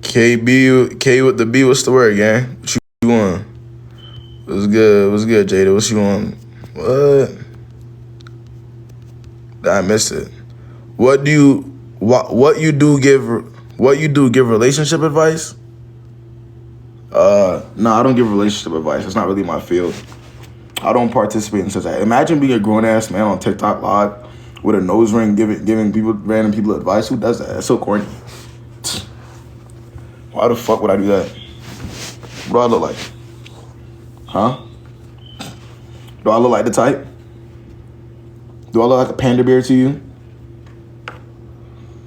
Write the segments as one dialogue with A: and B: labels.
A: K with the B, what's the word, gang? What you want? What's good, Jada? What you want? What? I missed it. What you do give relationship advice? No, I don't give relationship advice. It's not really my field. I don't participate in such that. Imagine being a grown ass man on TikTok live with a nose ring giving random people advice. Who does that? That's so corny. Why the fuck would I do that? What do I look like? Huh? Do I look like the type? Do I look like a panda bear to you?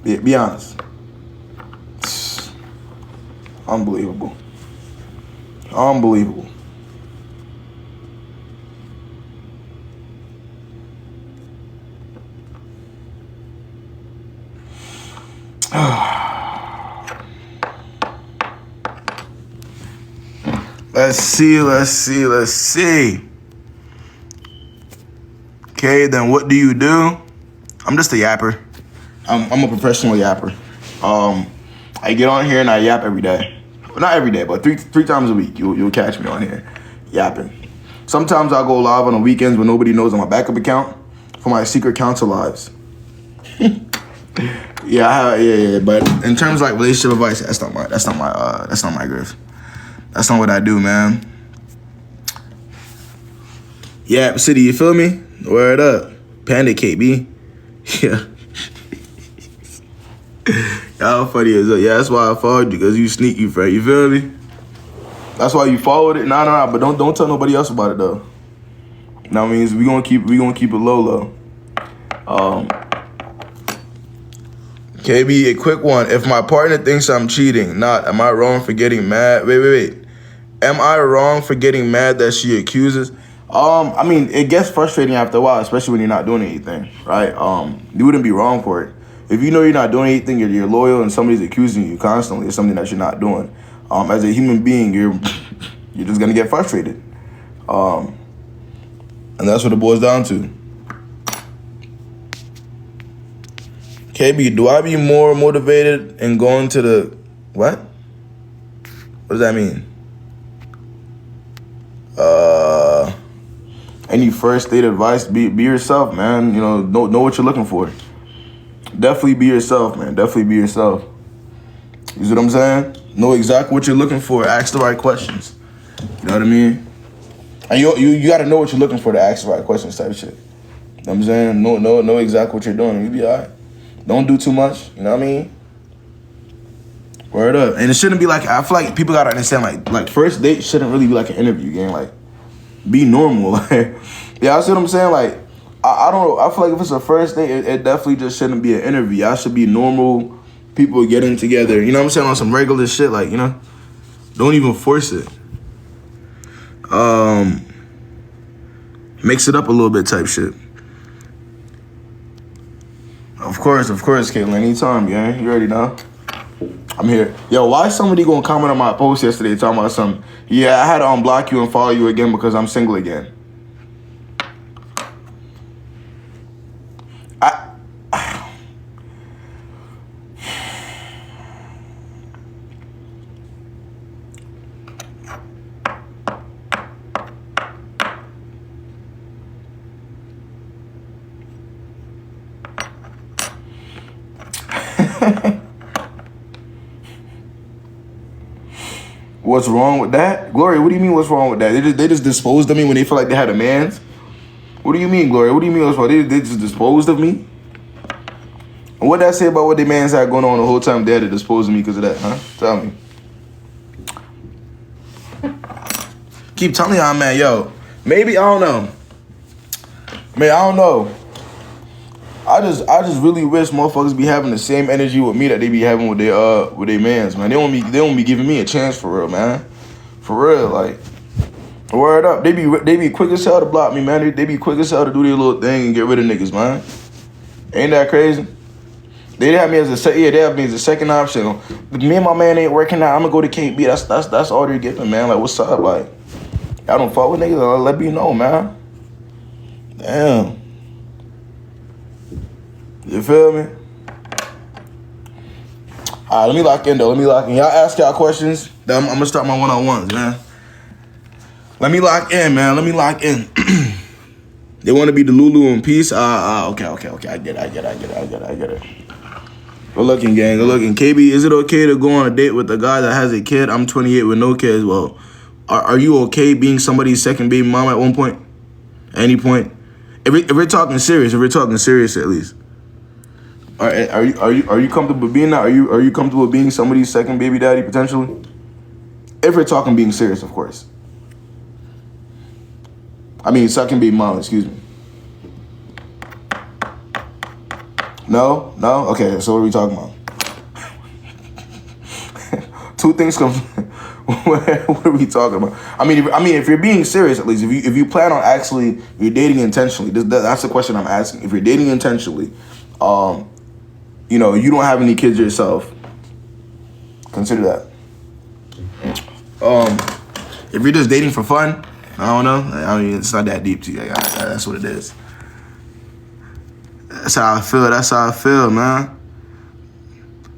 A: Be honest. Unbelievable. Unbelievable. Let's see. Okay, then what do you do? I'm just a yapper. I'm a professional yapper. I get on here and I yap every day. Well, not every day, but three times a week. You'll catch me on here yapping. Sometimes I'll go live on the weekends when nobody knows on my backup account for my secret council lives. Yeah. But in terms of like relationship advice, that's not my grift. That's not what I do, man. Yap City, you feel me? Word up. Panda KB. Yeah. Y'all funny as hell. Yeah, that's why I followed you, because you sneaky, friend. You feel me? That's why you followed it. Nah, but don't tell nobody else about it though. That means we gonna keep it low. KB, a quick one. If my partner thinks I'm cheating, am I wrong for getting mad? Wait. Am I wrong for getting mad that she accuses? I mean, it gets frustrating after a while, especially when you're not doing anything, right? You wouldn't be wrong for it. If you know you're not doing anything, you're loyal, and somebody's accusing you constantly of something that you're not doing. As a human being, you're just gonna get frustrated, and that's what it boils down to. KB, do I be more motivated in going to the what? What does that mean? Any first date advice? Be yourself, man. You know what you're looking for. Definitely be yourself, man. Definitely be yourself. You see what I'm saying? Know exactly what you're looking for. Ask the right questions. You know what I mean? And you got to know what you're looking for to ask the right questions, type of shit. You know what I'm saying? Know exactly what you're doing, and you'll be all right. Don't do too much. You know what I mean? Word up. And it shouldn't be like, I feel like people got to understand, like first date shouldn't really be like an interview game. Like, be normal. Like, yeah, I see what I'm saying? Like, I don't know. I feel like if it's a first date, it definitely just shouldn't be an interview. Y'all should be normal people getting together. You know what I'm saying? On some regular shit. Like, don't even force it. Mix it up a little bit type shit. Of course, Caitlin. Anytime, yeah. You already know. I'm here. Yo, why is somebody gonna comment on my post yesterday talking about something? Yeah, I had to unblock you and follow you again because I'm single again. What's wrong with that? Gloria, what do you mean what's wrong with that? They just disposed of me when they feel like they had a man? What do you mean, Gloria? What do you mean what's wrong? They just disposed of me? And what did I say about what they mans had going on the whole time they had to dispose of me because of that, huh? Tell me. Keep telling y'all, man, yo. Maybe, I don't know. Man, I don't know. I just really wish motherfuckers be having the same energy with me that they be having with their mans, man. They don't be giving me a chance for real, man. For real, like, word up. They be quick as hell to block me, man. They be quick as hell to do their little thing and get rid of niggas, man. Ain't that crazy? They have me as a second option. Me and my man ain't working out. I'm gonna go to KB. That's all they're giving, man. Like, what's up? Like, y'all don't fuck with niggas. Let me know, man. Damn. You feel me? All right, let me lock in, though. Let me lock in. Y'all ask y'all questions. Then I'm going to start my one-on-ones, man. Let me lock in, man. Let me lock in. They want to be the Lulu in peace. Okay. I get it. Good looking, gang. Good looking. KB, is it okay to go on a date with a guy that has a kid? I'm 28 with no kids. Well, are you okay being somebody's second baby mom at one point? At any point? If we're talking serious, at least. Are you comfortable being that? Are you comfortable being somebody's second baby daddy potentially? If we're talking being serious, of course. I mean, second baby mom. Excuse me. No. Okay, so what are we talking about? Two things come. What are we talking about? I mean, if you're being serious, at least if you plan on actually you're dating intentionally, that's the question I'm asking. If you're dating intentionally, you know, you don't have any kids yourself, consider that. If you're just dating for fun, I don't know. I mean, it's not that deep to you. That's what it is. That's how I feel, man.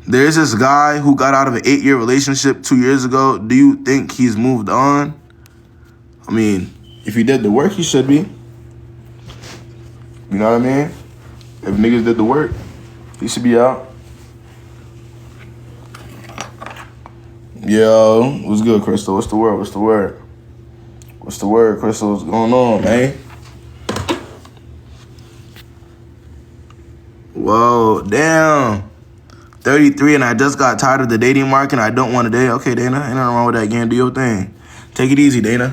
A: There's this guy who got out of an 8-year relationship 2 years ago. Do you think he's moved on? I mean, if he did the work, he should be. You know what I mean? If niggas did the work, he should be out. Yo, what's good, Crystal? What's the word, Crystal? What's going on, man? Whoa, damn. 33 and I just got tired of the dating market and I don't want to date. Okay, Dana, ain't nothing wrong with that, gang. Do your thing. Take it easy, Dana.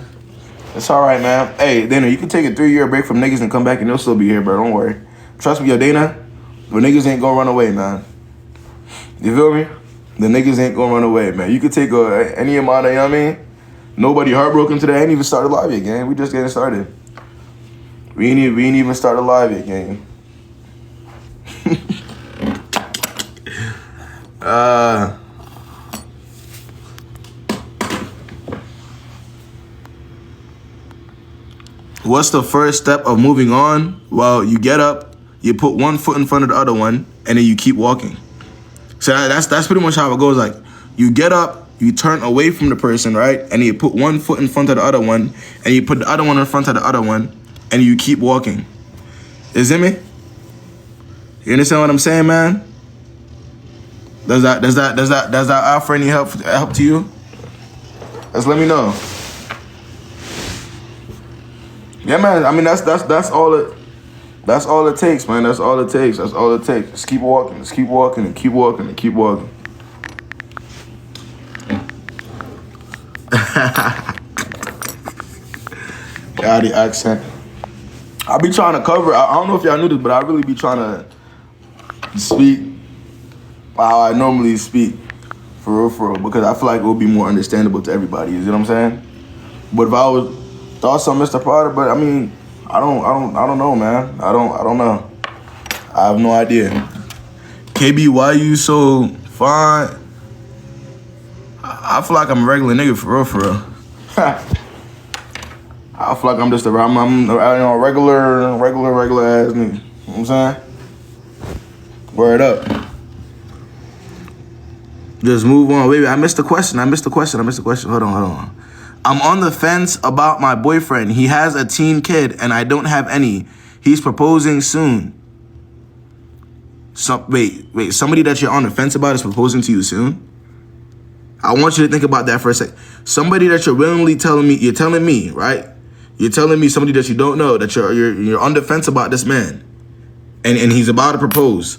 A: It's all right, man. Hey, Dana, you can take a 3-year break from niggas and come back and they'll still be here, bro. Don't worry. Trust me, yo, Dana, the niggas ain't gonna run away, man. You feel me? The niggas ain't gonna run away, man. You could take any amount of, you know what I mean? Nobody heartbroken today. Ain't even started live yet, gang. We just getting started. We ain't even started live yet, gang. What's the first step of moving on? Well, you get up, you put one foot in front of the other one, and then you keep walking. So that's pretty much how it goes. Like, you get up, you turn away from the person, right? And you put one foot in front of the other one, and you put the other one in front of the other one, and you keep walking. Is it me? You understand what I'm saying, man? Does that offer any help to you? Just let me know. Yeah, man. I mean, that's all it takes, man. That's all it takes. Just keep walking. Just keep walking and keep walking and keep walking. Yeah, the accent. I be trying to cover. I don't know if y'all knew this, but I really be trying to speak how I normally speak, for real, because I feel like it would be more understandable to everybody. You know what I'm saying? But if I was thoughts on Mr. Potter, but I mean, I don't know, man. I don't know. I have no idea. KB, why you so fine? I feel like I'm a regular nigga, for real. I feel like I'm just a regular ass nigga. You know what I'm saying? Word up. Just move on. Wait, I missed the question. Hold on. I'm on the fence about my boyfriend. He has a teen kid and I don't have any. He's proposing soon. Wait, somebody that you're on the fence about is proposing to you soon? I want you to think about that for a sec. Somebody that you're willingly telling me, right? You're telling me somebody that you don't know, that you're on the fence about this man. And he's about to propose.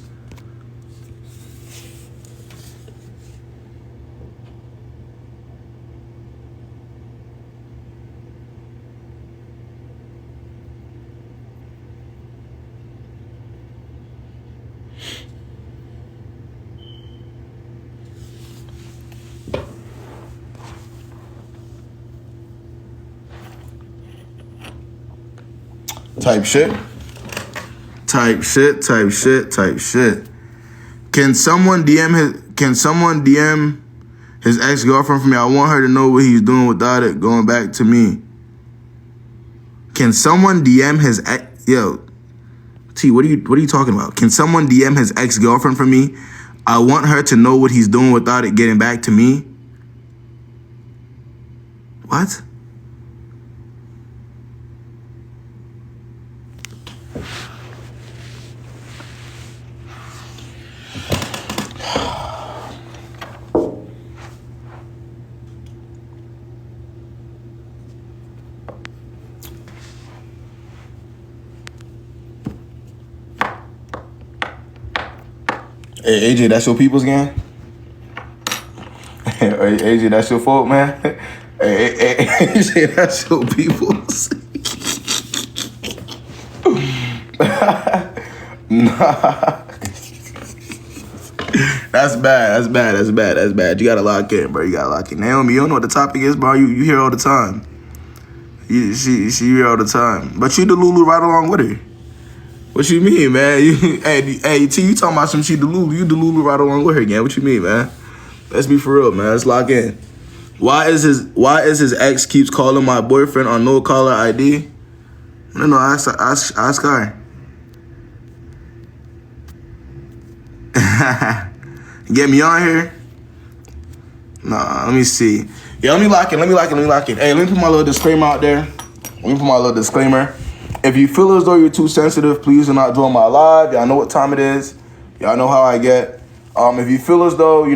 A: Type shit. Can someone DM his ex-girlfriend for me? I want her to know what he's doing without it going back to me. Can someone DM his ex? Yo, T, what are you talking about? Can someone DM his ex-girlfriend for me? I want her to know what he's doing without it getting back to me. What? Hey, AJ, that's your people's gang? Hey, AJ, that's your fault, man? Hey, AJ, that's your people's. Nah. That's bad. You gotta lock in, bro. You gotta lock in. Naomi, you don't know what the topic is, bro. You hear all the time. She hear all the time. But you the Lulu right along with her. What you mean, man? Hey, T, you talking about some she Delulu. You Delulu right along with her, again. What you mean, man? Let's be for real, man. Let's lock in. Why is his ex keeps calling my boyfriend on no caller ID? No, ask her. Get me on here? Nah, let me see. Yeah, let me lock in. Hey, let me put my little disclaimer out there. If you feel as though you're too sensitive, please do not join my live. Y'all know what time it is. Y'all know how I get. If you feel as though,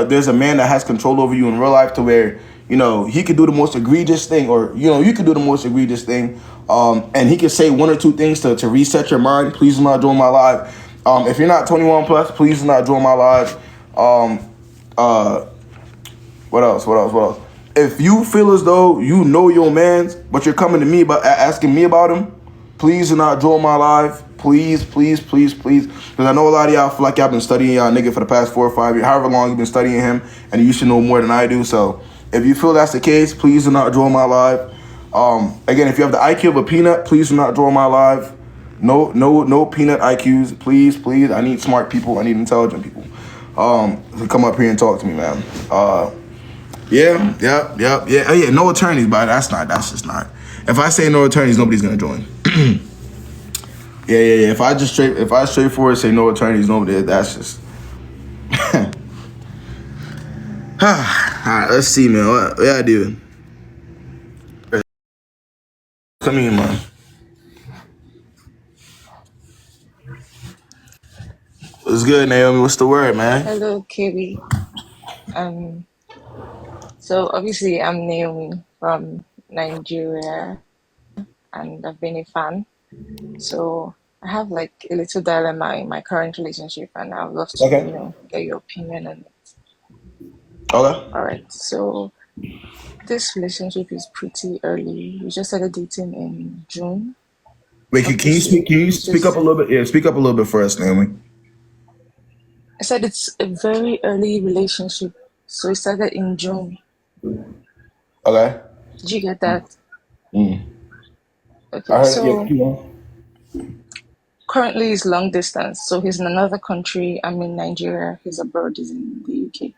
A: there's a man that has control over you in real life to where, he could do the most egregious thing, or, you could do the most egregious thing, and he could say one or two things to reset your mind, please do not join my live. If you're not 21 plus, please do not join my live. What else? If you feel as though you know your mans, but you're coming to me about asking me about him, please do not join my live. Please. Because I know a lot of y'all feel like y'all been studying y'all nigga for the past 4 or 5 years, however long you've been studying him, and you should know more than I do. So if you feel that's the case, please do not join my live. Again, if you have the IQ of a peanut, please do not join my live. No peanut IQs, please. I need smart people. I need intelligent people. To come up here and talk to me, man. Yeah. Oh, yeah, no attorneys, but that's just not. If I say no attorneys, nobody's gonna join. Yeah. If I straightforward say no attorneys, nobody. That's just. All right, let's see, man. What y'all doing? Come here, man. What's good, Naomi? What's the word, man?
B: Hello, KB. Um, so obviously I'm Naomi from Nigeria, and I've been a fan. So I have like a little dilemma in my current relationship, and I'd love to,
A: Okay.
B: get your opinion on it.
A: Okay.
B: All right. So this relationship is pretty early. We just started dating in June
A: Wait,
B: of
A: can you
B: this
A: speak?
B: year,
A: Can you
B: which
A: speak up
B: is
A: a little bit? Yeah, speak up a little bit for us, Naomi.
B: I said it's a very early relationship. So it started in June.
A: Okay.
B: Did you get that?
A: I
B: Okay,
A: heard it. Yeah,
B: so
A: keep on.
B: currently is long distance, so he's in another country. I'm in Nigeria. He's abroad. He's in the UK.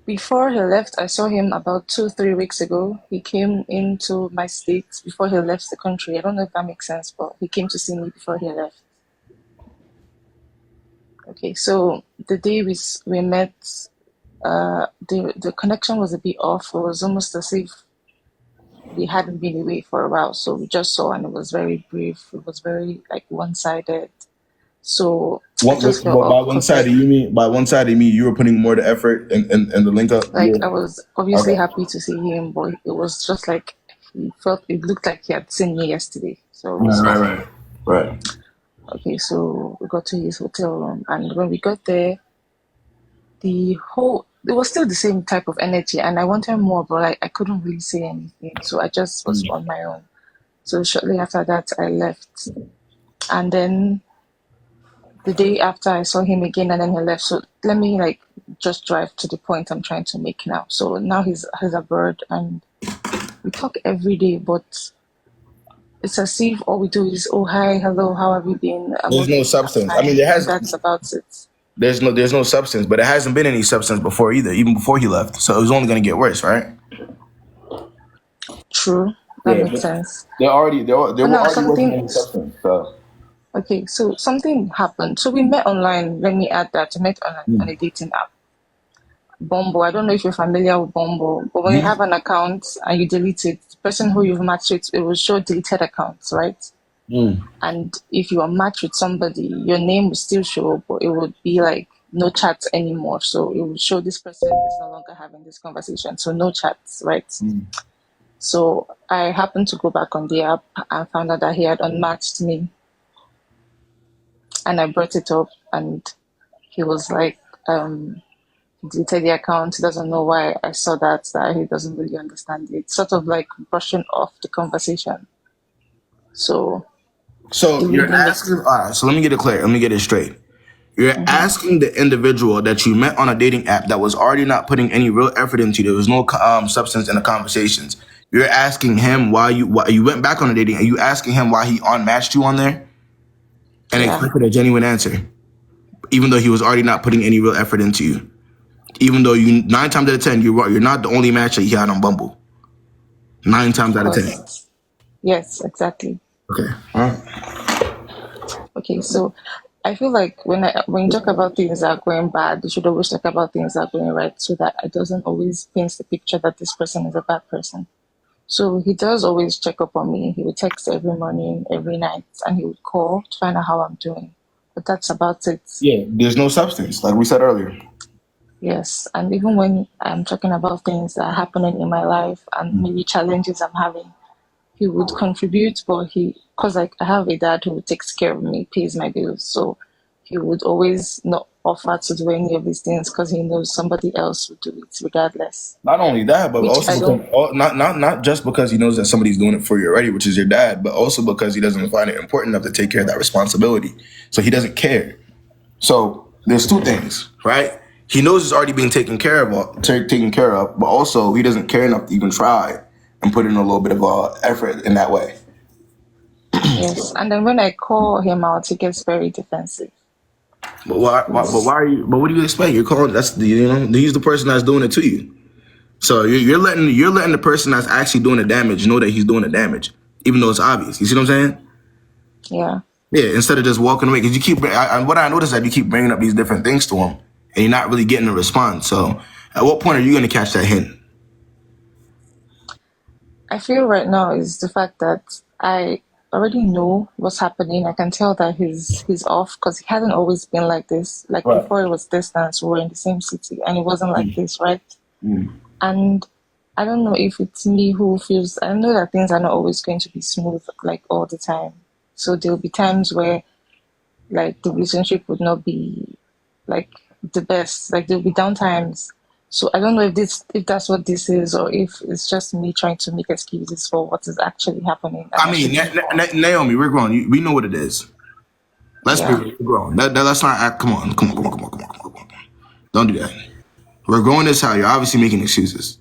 B: Before he left, I saw him about 2, 3 weeks ago. He came into my state before he left the country. I don't know if that makes sense, but he came to see me before he left. Okay, so the day we met, the connection was a bit off. It was almost as if we hadn't been away for a while. So we just saw, and it was very brief. It was very like one-sided. So I just felt
A: By
B: off
A: one
B: because
A: side, do you mean you were putting more the effort in the link up?
B: like
A: Yeah.
B: I was obviously
A: Okay.
B: happy to see him, but it was just like it looked like he had seen me yesterday. So it was fine.
A: Right.
B: Okay, so we got to his hotel room, and when we got there, it was still the same type of energy, and I wanted more, but I couldn't really say anything, so I just was on my own. So shortly after that, I left, and then the day after I saw him again, and then he left. So let me like just drive to the point I'm trying to make now. So now he's abroad, and we talk every day, but it's as if all we do is, oh, hi, hello, how have you been? I'm
A: There's no
B: okay, I'm
A: substance. I mean,
B: fine. And that's about it.
A: there's no substance, but it hasn't been any substance before either, even before he left. So it was only gonna get worse, right?
B: True, that
A: Yeah,
B: makes
A: but
B: sense.
A: there
B: But
A: were
B: now
A: already wasn't
B: something,
A: any substance. So.
B: Okay, so something happened. So we met online. Let me add that. We met on a dating app. Bumble. I don't know if you're familiar with Bumble, but when you have an account and you delete it, the person who you've matched with, it will show deleted accounts, right? And if you are matched with somebody, your name will still show, but it would be like no chats anymore. So it will show this person is no longer having this conversation. So no chats, right? So I happened to go back on the app and found out that he had unmatched me. And I brought it up, and he was like, he deleted the account. He doesn't know why I saw that he doesn't really understand it. Sort of like brushing off the conversation. So
A: So
B: it
A: you're
B: really makes.
A: asking. All right. So let me get it clear. Let me get it straight. You're asking the individual that you met on a dating app that was already not putting any real effort into you. There was no substance in the conversations. You're asking him why you went back on a dating. Are you asking him why he unmatched you on there and
B: Yeah,
A: expected a genuine answer, even though he was already not putting any real effort into you? Even though you 9 times out of 10 you're not the only match that he had on Bumble. Nine
B: of
A: times out of 10.
B: course. Yes, exactly.
A: Okay. All right.
B: Okay, so I feel like when you talk about things that are going bad, you should always talk about things that are going right, so that it doesn't always paint the picture that this person is a bad person. So he does always check up on me. He would text every morning, every night, and he would call to find out how I'm doing. But that's about it.
A: Yeah. There's no substance, like we said earlier.
B: Yes, and even when I'm talking about things that are happening in my life and maybe challenges I'm having, he would contribute, but because like I have a dad who takes care of me, pays my bills, so he would always not offer to do any of these things because he knows somebody else would do it regardless.
A: Not only that, but
B: Which
A: also
B: I
A: because
B: don't.
A: not just because he knows that somebody's doing it for you already, which is your dad, but also because he doesn't find it important enough to take care of that responsibility. So he doesn't care. So there's two things, right? He knows it's already being taken care of, but also he doesn't care enough to even try and put in a little bit of effort in that way.
B: Yes, and then when I call him out, he gets very defensive.
A: But why? But
B: He's
A: why are you? But what do you expect? You're calling. He's the person that's doing it to you. So you're letting the person that's actually doing the damage know that he's doing the damage, even though it's obvious. You see what I'm saying?
B: yeah.
A: Yeah. Instead of just walking away, because you keep. What I noticed that you keep bringing up these different things to him, and you're not really getting a response. So at what point are you going to catch that hint?
B: I feel right now is the fact that I already know what's happening. I can tell that he's off because he hasn't always been like this. Like
A: Right.
B: before it was distance, we were in the same city and it wasn't like this, right? And I don't know if it's me who feels I know that things are not always going to be smooth like all the time. So there'll be times where like the relationship would not be like the best. Like there'll be down times. So I don't know if that's what this is or if it's just me trying to make excuses for what is actually happening and
A: I
B: I
A: mean,
B: should move on.
A: Naomi, we're grown. We know what it is. Let's be
B: Yeah.
A: real. We're grown. Let's not act. Come on. Come on. Come on. Come on. Come on. Come on. Don't do that. We're growing this how you're obviously making excuses.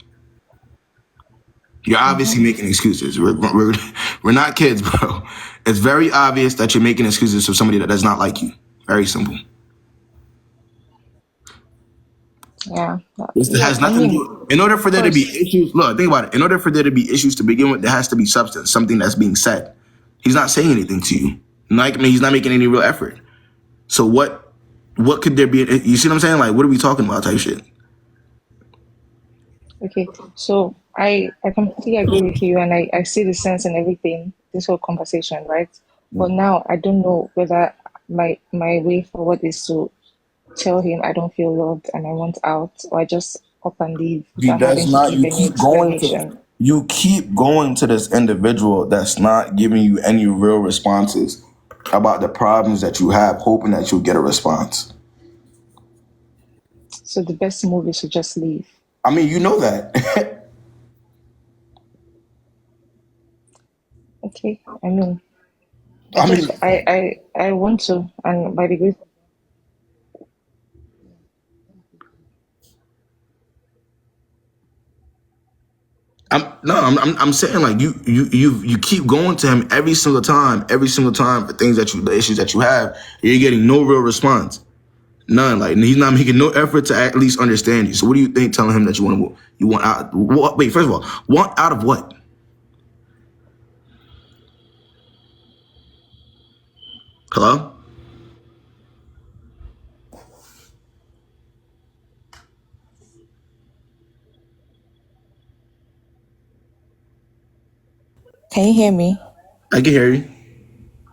A: You're obviously
B: Mm-hmm.
A: making excuses. We're not kids, bro. It's very obvious that you're making excuses for somebody that does not like you. Very simple.
B: Yeah.
A: This
B: Yeah.
A: has
B: I
A: nothing to
B: mean,
A: do. In order
B: of
A: for there to be
B: course.
A: issues, look, think about it. In order for there to be issues to begin with, there has to be substance, something that's being said. He's not saying anything to you. Like, I mean, he's not making any real effort. So what could there be? You see what I'm saying? Like, what are we talking about? Type shit.
B: Okay. So I completely agree with you and I see the sense in everything, this whole conversation, right? But now I don't know whether my way forward is to tell him I don't feel loved and I want out, or I just up and leave
A: He
B: without having
A: does
B: to
A: not.
B: give any explanation.
A: You keep going to this individual that's not giving you any real responses about the problems that you have, hoping that you'll get a response.
B: So the best move is to just leave.
A: I mean, you know that.
B: Okay. I mean, I
A: I
B: just
A: mean,
B: I want to, and by the grace.
A: I'm saying like you keep going to him every single time for the issues that you have. You're getting no real response, none. Like he's not making no effort to at least understand you. So what do you think? Telling him that you want out? Wait, first of all, want out of what? Hello?
B: Can you hear me?
A: I can hear you.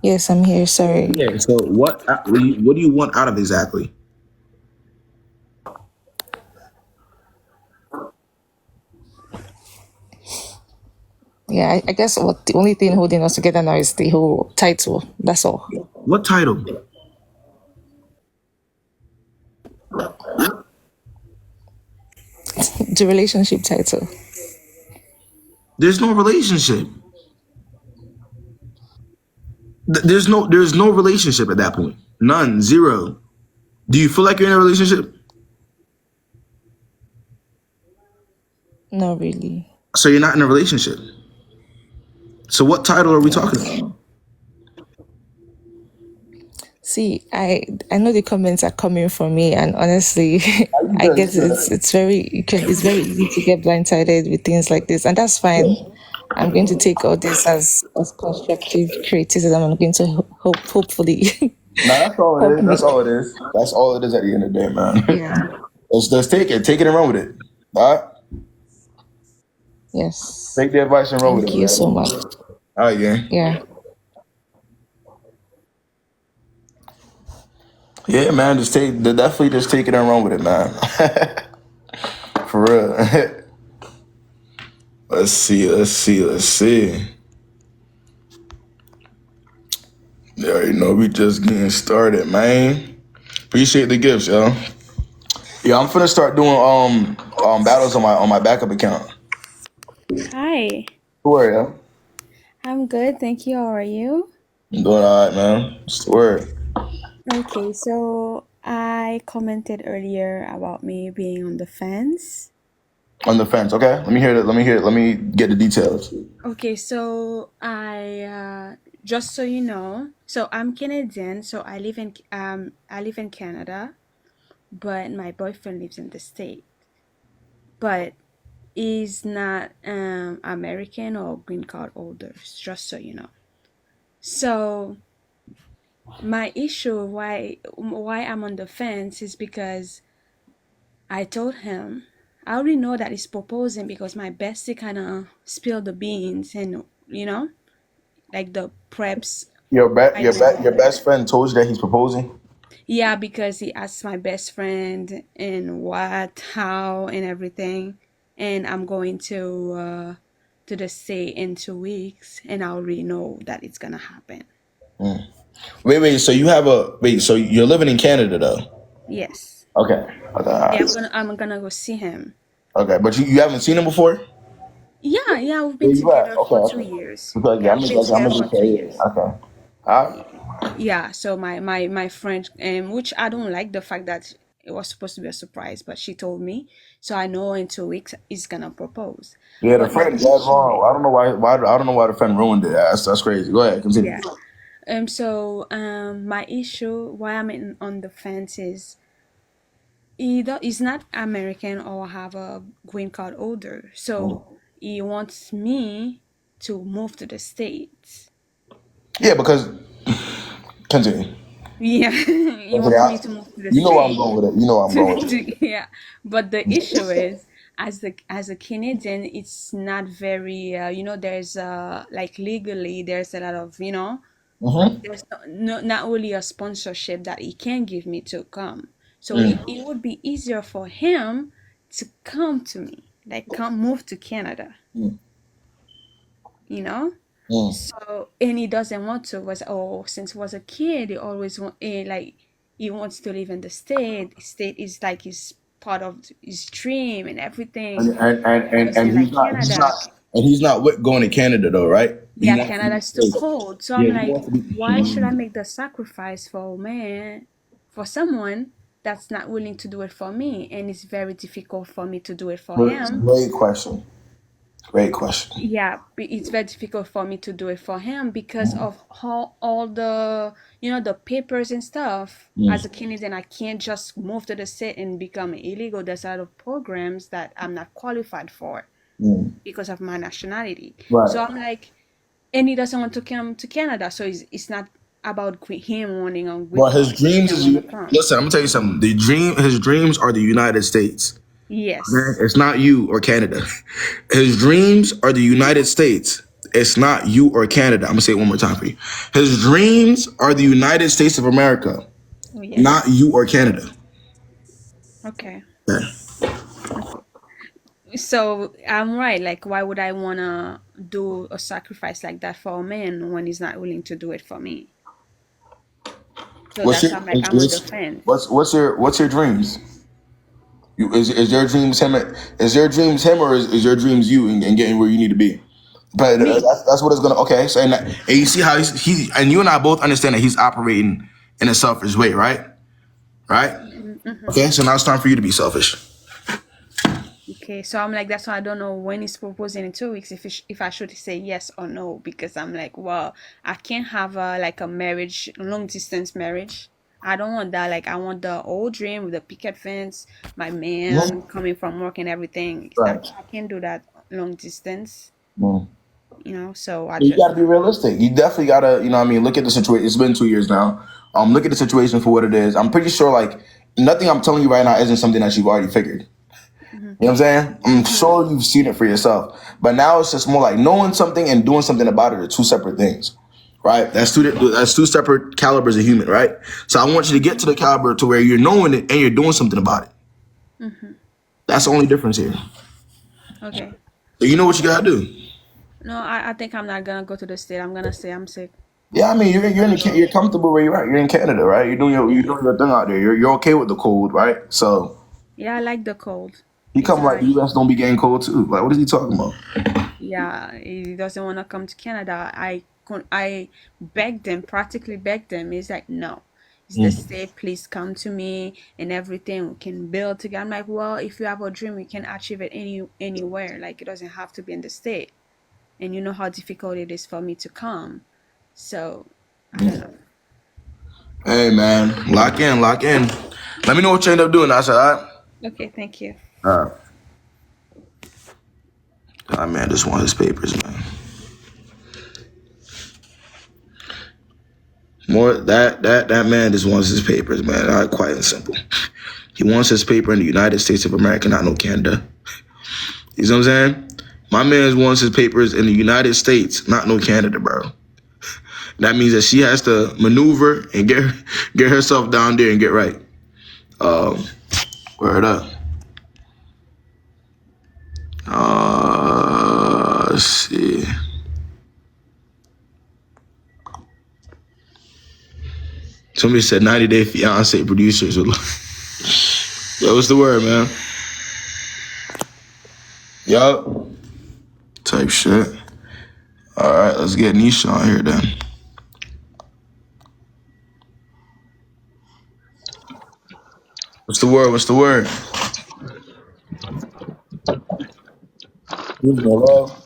B: Yes, I'm here. Sorry.
A: Yeah. So what do you want out of exactly?
B: Yeah, I guess what the only thing holding us together now is the whole title. That's all.
A: What title?
B: The relationship title.
A: There's no relationship. There's no relationship at that point. None. Zero. Do you feel like you're in a relationship?
B: Not really.
A: So you're not in a relationship. So what title are we talking
B: Yes.
A: about?
B: See, I know the comments are coming from me, and honestly,
A: You
B: I
A: good,
B: guess
A: you good.
B: it's very easy to get blindsided with things like this, and that's fine. I'm going to take all this as constructive criticism. I'm going to hopefully
A: Nah, that's all it
B: help
A: is.
B: me.
A: That's all it is. That's all it is at the end of the day, man.
B: Yeah.
A: Let's take it. Take it and run with it. All right?
B: Yes.
A: Take the advice and run with
B: Thank
A: it,
B: you so
A: man.
B: much.
A: All right, gang.
B: Yeah.
A: Yeah, man. Definitely just take it and run with it, man. For real. Let's see. Let's see. Let's see. You already know we just getting started, man. Appreciate the gifts, yo. Yeah, I'm finna start doing battles on my backup account.
C: Hi,
A: Swear, yo.
C: I'm good, thank you. How are you?
A: I'm doing all right, man. Swear.
C: Okay, so I commented earlier about me being on the fence.
A: On the fence, okay? Let me hear it. Let me hear it. Let me get the details.
C: Okay, so just so you know, so I'm Canadian, so I live in Canada, but my boyfriend lives in the state. But he's not American or green card holder, just so you know. So my issue why I'm on the fence is because I told him I already know that he's proposing because my bestie kind of spilled the beans and like the preps right
A: Your
C: now.
A: best friend told you that he's proposing.
C: Yeah, because he asked my best friend and what, how, and everything, and I'm going to the state in 2 weeks, and I already know that it's gonna happen.
A: Wait. So you have a wait. So you're living in Canada though.
C: Yes.
A: Okay. Okay. All
C: Yeah,
A: right.
C: I'm gonna go see him.
A: Okay. But you haven't seen him before.
C: Yeah, we've been
A: Where you at?
C: together
A: Okay.
C: for two
A: Okay.
C: years.
A: Because yeah,
C: Yeah, we've been
A: I'm
C: together
A: gonna
C: for
A: just
C: two
A: say it.
C: years.
A: Okay. All right.
C: Yeah, so my friend, which I don't like the fact that it was supposed to be a surprise, but she told me, so I know in 2 weeks he's gonna propose.
A: Yeah, the
C: But my
A: friend dead
C: issue
A: wrong.
C: is,
A: I don't know why. I don't know why the friend ruined it. That's crazy. Go ahead. Continue.
C: yeah. My issue why on the fence is either he's not American or have a green card holder, so he wants me to move to the States.
A: Yeah, because continue.
C: Yeah, he
A: Continue.
C: wants me to move to the
A: You know where I'm
C: state.
A: going with it. You know where I'm going with it.
C: Yeah, but the issue is, as a Canadian, it's not very. There's like legally, there's a lot of there's not really a sponsorship that he can give me to come. So it would be easier for him to come to me, like come move to Canada. You know.
A: Mm.
C: So, and he doesn't want to. Was since he was a kid, he always like he wants to live in the state. State is like his part of his dream and everything.
A: And
C: Obviously, like Canada,
A: he's not going to Canada though, right? He
C: yeah,
A: wants to be
C: Canada's too
A: safe.
C: cold. So I'm
A: Yeah, he
C: like,
A: wants to be.
C: why should I make the sacrifice for a man, for someone that's not willing to do it for me, and it's very difficult for me to do it for him.
A: Great question. Great question.
C: Yeah, it's very difficult for me to do it for him because of how all the papers and stuff. As a Canadian, I can't just move to the state and become illegal. There's a lot of programs that I'm not qualified for
A: Mm.
C: because of my nationality.
A: Right.
C: So I'm like, and he doesn't want to come to Canada, so it's not about him wanting a green
A: Well, his
C: card. He
A: dreams
C: didn't
A: is
C: want to
A: you.
C: come.
A: Listen, I'm gonna tell you something. His dreams are the United States.
C: Yes.
A: Okay? It's not you or Canada. His dreams are the United States. It's not you or Canada. I'm gonna say it one more time for you. His dreams are the United States of America,
C: Oh,
A: not
C: yes.
A: you or Canada.
C: Okay.
A: Okay.
C: Okay. So I'm right. Like, why would I wanna do a sacrifice like that for a man when he's not willing to do it for me? So
A: What's
C: that's
A: your
C: why I'm like, I'm on the fence.
A: what's your dreams? Is your dreams him? Is your dreams him, or is your dreams you and getting where you need to be? But
C: Me.
A: that's what it's gonna. Okay, so and you see how he and you and I both understand that he's operating in a selfish way, right? Right.
C: Mm-hmm.
A: Okay, so now it's time for you to be selfish.
C: Okay, so I'm like, that's why I don't know when he's proposing in 2 weeks if I should say yes or no, because I'm like, well, I can't have a marriage, long distance marriage. I don't want that. Like, I want the old dream with the picket fence, my man
A: Mhm.
C: coming from work and everything.
A: Right.
C: I can't do that long distance,
A: Mhm.
C: So I
A: You
C: just,
A: gotta be realistic. You definitely gotta, you know what I mean, look at the situation. It's been 2 years now. Look at the situation for what it is. I'm pretty sure like nothing I'm telling you right now isn't something that you've already figured.
C: mm-hmm,
A: You know what I'm saying? I'm
C: mm-hmm,
A: sure you've seen it for yourself. But now it's just more like knowing something and doing something about it are two separate things. Right? That's two separate calibers of human, right? So I want you to get to the caliber to where you're knowing it and you're doing something about it.
C: mm-hmm.
A: That's the only difference here.
C: Okay.
A: So you know what you gotta do.
C: No, I think I'm not gonna go to the state. I'm gonna say I'm sick.
A: Yeah, I mean you're comfortable where you're at. You're in Canada, right? You're
C: Yeah.
A: doing your thing out there. You're okay with the cold, right? So
C: Yeah, I like the cold.
A: he
C: It's
A: come like
C: like,
A: the US don't be getting cold too. Like what is he talking about?
C: yeah, he doesn't want to come to Canada. I begged them, practically begged them. He's like, no, it's the
A: Mm.
C: state. Please come to me and everything. We can build together. I'm like, well, if you have a dream, you can achieve it anywhere. Like, it doesn't have to be in the state. And you know how difficult it is for me to come. So I don't know.
A: Hey man, lock in, lock in. Let me know what you end up doing. I said, all right.
C: Okay, thank you.
A: All right. Ah man, just want his papers, man. More that man just wants his papers, man. All right, quiet and simple. He wants his paper in the United States of America, not no Canada. You know what I'm saying? My man wants his papers in the United States, not no Canada, bro. That means that she has to maneuver and get herself down there and get right. Um, word up. Let's see. Somebody said 90 Day Fiance producers. Yo, what's the word, man? Yup. Type shit. All right, let's get Nisha on here then. What's the word? What's the word? Hello?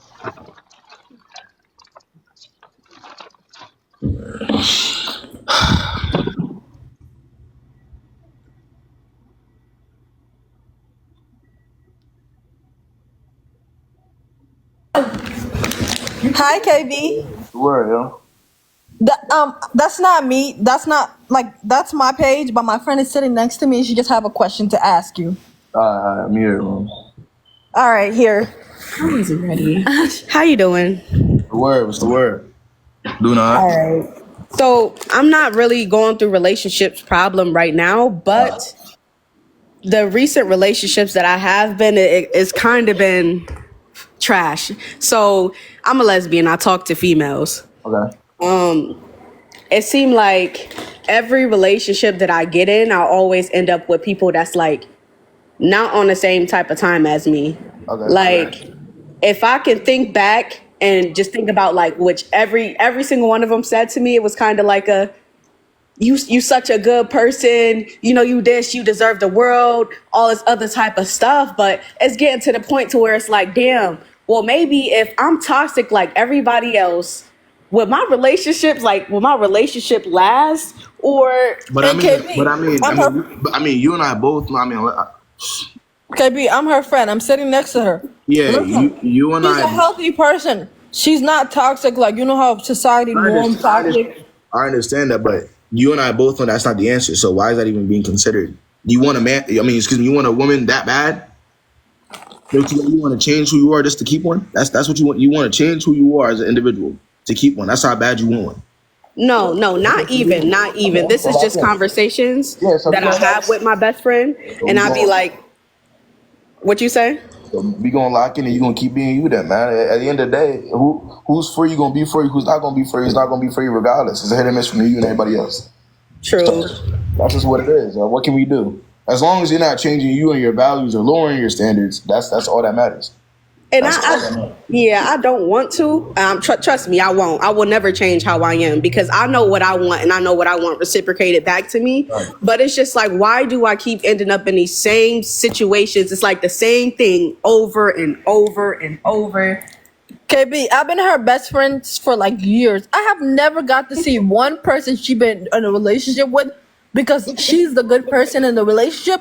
D: Hi, KB.
A: What's the word, yo?
D: That's not me. That's not like that's my page, but my friend is sitting next to me. She just have a question to ask you.
A: I'm here, man.
D: All right, here.
E: I wasn't ready. How you doing?
A: The word, what's the word? Do not.
D: All right.
E: So I'm not really going through relationships problem right now, but the recent relationships that I have been, it's kind of been trash. So I'm a lesbian. I talk to females.
A: Okay.
E: It seemed like every relationship that I get in, I always end up with people that's like not on the same type of time as me.
A: Okay.
E: Like, if I can think back and just think about like which every single one of them said to me, it was kind of like a you such a good person, you this, you deserve the world, all this other type of stuff. But it's getting to the point to where it's like, damn, well, maybe if I'm toxic like everybody else, will my relationship last? Or
A: But
D: And KB, I'm her.
A: you and I both.
D: KB, I'm her friend. I'm sitting next to her.
A: Yeah,
D: Listen,
A: you and
D: she's a
A: I.
D: healthy person. She's not toxic like you know how society norm toxic.
A: I understand that, but you and I both know that's not the answer. So why is that even being considered? Do you want a man? I mean, excuse me. You want a woman that bad? You want to change who you are just to keep one? That's what you want. You want to change who you are as an individual to keep one. That's how bad you want one.
E: No, not even, not even. This is just conversations
A: So
E: that I have with my best friend, and I'll be like, "What you say?"
A: So we gonna lock in and you gonna keep being you then, man. At the end of the day, who's for you gonna be for you, who's not gonna be for you is not gonna be for you regardless. It's a hit and miss from you and everybody else.
E: True.
A: That's just what it is. What can we do? As long as you're not changing you and your values or lowering your standards, that's all that matters.
E: And I don't want to. Trust me, I won't. I will never change how I am because I know what I want and I know what I want reciprocated back to me.
A: Right.
E: But it's just like, why do I keep ending up in these same situations? It's like the same thing over and over and over.
D: KB, I've been her best friends for like years. I have never got to see one person she been in a relationship with because she's the good person in the relationship,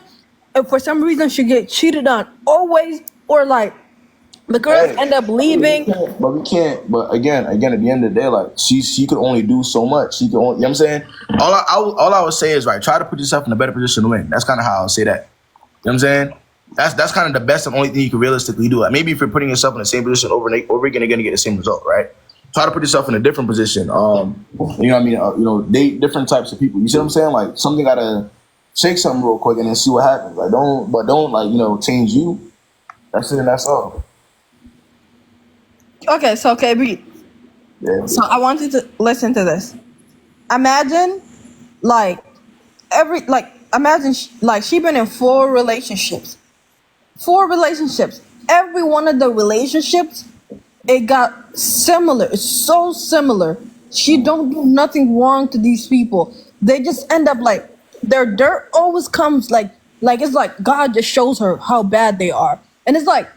D: and for some reason she get cheated on always, or like the girls end up leaving.
A: But we can't. But again, at the end of the day, like she could only do so much. She could only. You know what I'm saying? All I would say is right. Try to put yourself in a better position to win. That's kind of how I would say that. You know what I'm saying? That's kind of the best and only thing you can realistically do. Like maybe if you're putting yourself in the same position over and over again, you're gonna get the same result, right? Try to put yourself in a different position. You know what I mean? Date different types of people. You see what I'm saying? Like something gotta shake something real quick and then see what happens. Like don't like change you. That's it and that's all.
D: Okay, so KB,
A: Yeah.
D: so I want you to listen to this. Imagine, like she been in 4 relationships. 4 relationships. Every one of the relationships, it got similar. It's so similar. She don't do nothing wrong to these people. They just end up like their dirt always comes like it's like God just shows her how bad they are. And it's like,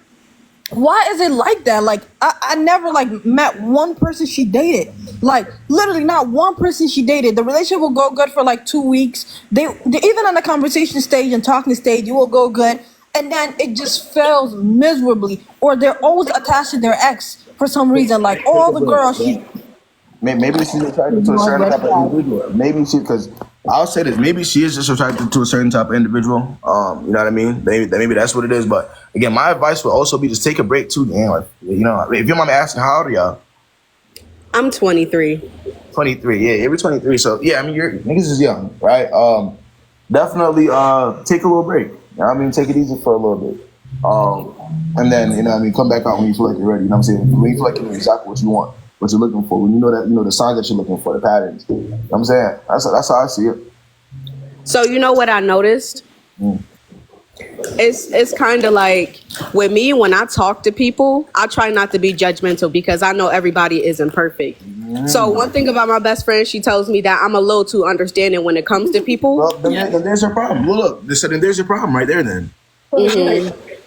D: why is it like that? Like I never like met one person she dated. Like literally not one person she dated. The relationship will go good for like 2 weeks. They even on the conversation stage and talking stage, it will go good. And then it just fails miserably. Or they're always attached to their ex for some reason. Like all the girls
A: Maybe she's attracted to a certain type of individual. Maybe because I'll say this. Maybe she is just attracted to a certain type of individual. You know what I mean? Maybe that's what it is. But again, my advice would also be just take a break too. Man. Like, if your mom asking, how old are y'all?
E: I'm 23.
A: 23. Yeah, every 23. So yeah, I mean, niggas is young, right? Definitely take a little break. You know what I mean? Take it easy for a little bit. And then come back out when you feel like you're ready. You know what I'm saying? When you feel like you know exactly what you want. What you're looking for, when you know that the signs that you're looking for, the patterns. You know what I'm saying? That's how I see it.
E: So you know what I noticed? It's kind of like with me when I talk to people, I try not to be judgmental because I know everybody isn't perfect. So one thing about my best friend, she tells me that I'm a little too understanding when it comes to people.
A: Well, then there's your problem. Well, look, then there's your problem right there. Then.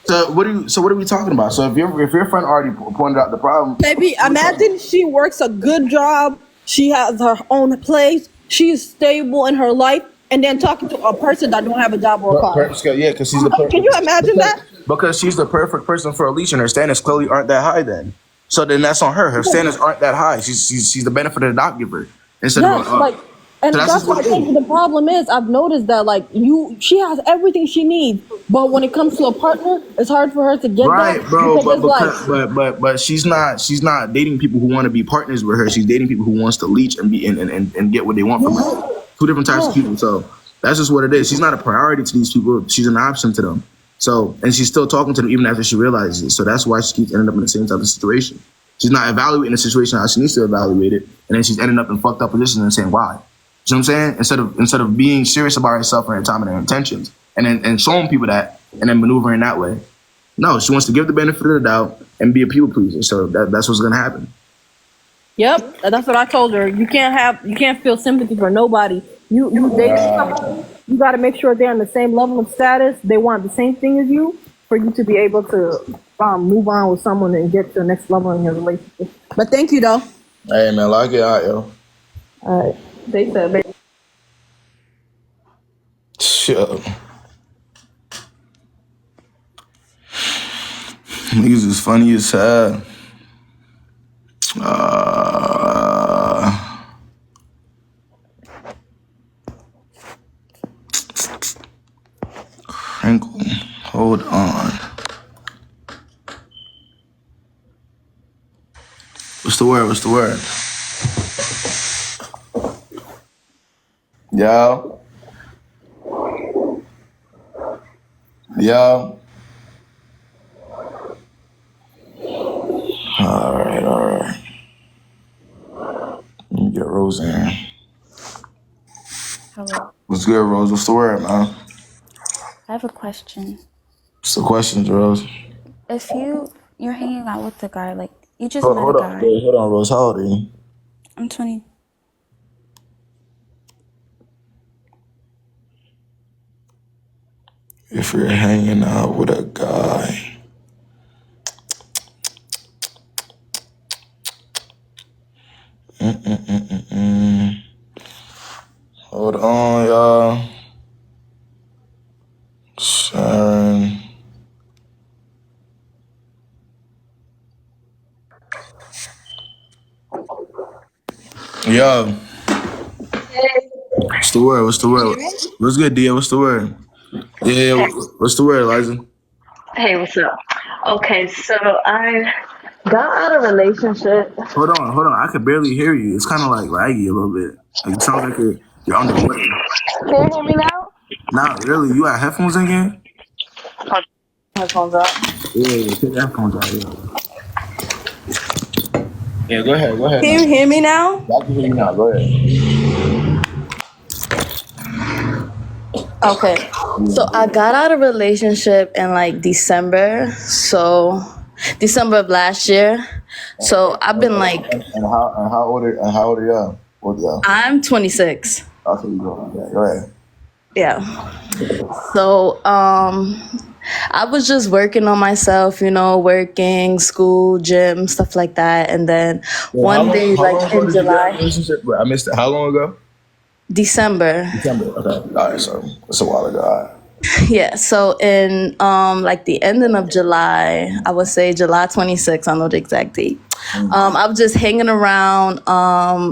A: So what are we talking about? So if your friend already pointed out the problem,
D: baby, imagine she works a good job, she has her own place, she's stable in her life, and then talking to a person that don't have a job or a car.
A: Yeah, because she's the perfect.
D: Can you imagine that?
A: Because she's the perfect person for Alicia, and her standards clearly aren't that high. Then, so then that's on her. Her standards aren't that high. She's the benefit of the doubt giver instead of
D: and that's what I think the problem is. I've noticed that she has everything she needs, but when it comes to a partner, it's hard for her to get
A: right, bro. But she's not dating people who want to be partners with her. She's dating people who wants to leech and be and get what they want from her. 2 different types of people. So that's just what it is. She's not a priority to these people. She's an option to them. So and she's still talking to them even after she realizes it. So that's why she keeps ending up in the same type of situation. She's not evaluating the situation how she needs to evaluate it, and then she's ending up in fucked up positions and saying why. You know what I'm saying? Instead of being serious about herself and her time and her intentions, and showing people that, and then maneuvering that way. No, she wants to give the benefit of the doubt and be a people pleaser. So that's what's gonna happen.
D: Yep, that's what I told her. You can't feel sympathy for nobody. You date somebody, you got to make sure they're on the same level of status. They want the same thing as you for you to be able to move on with someone and get to the next level in your relationship. But thank you though.
A: Hey man, lock it out, yo.
D: All right. They said, baby.
A: Sure. Niggas is funny as hell. What's the word? What's the word? Yo. Yo. All right, all right. Let me get Rose in here.
F: Hello.
A: What's good, Rose? What's the word, man?
F: I have a question.
A: What's the questions, Rose?
F: If you're hanging out with a guy, like you just met a
A: Hold on,
F: guy.
A: wait, hold on, Rose. How old are you?
F: I'm 20.
A: If you're hanging out with a guy. Hold on, y'all. Sharon. Yo. What's the word? What's the word? What's good, Dia? What's the word? Yeah, what's the word, Eliza?
B: Hey, what's up? Okay, so I got out of a relationship.
A: Hold on. I could barely hear you. It's kind of like laggy a little bit. Like it sounds like you're underwater.
B: Can you hear me now?
A: Not really. You got headphones in here?
B: Headphones up.
A: Yeah, take the headphones out. Yeah, go ahead. Go ahead
E: Can
A: now.
E: you hear me now?
A: I can hear you now. Go ahead.
E: Okay. So I got out of a relationship in like December. So December of last year. So I've been like,
A: And how old are y'all? What y'all?
E: I'm 26.
A: Okay, you go. Yeah, go ahead.
E: Yeah. So I was just working on myself, working, school, gym, stuff like that. And then one day,
A: How long
E: like
A: ago
E: in
A: did you get out of a
E: July,
A: relationship? Wait, I missed it. How long ago?
E: December.
A: December. Okay. All right. So it's a while ago. All right.
E: Yeah, so in like the ending of July, I would say July 26th, I know the exact date. I was just hanging around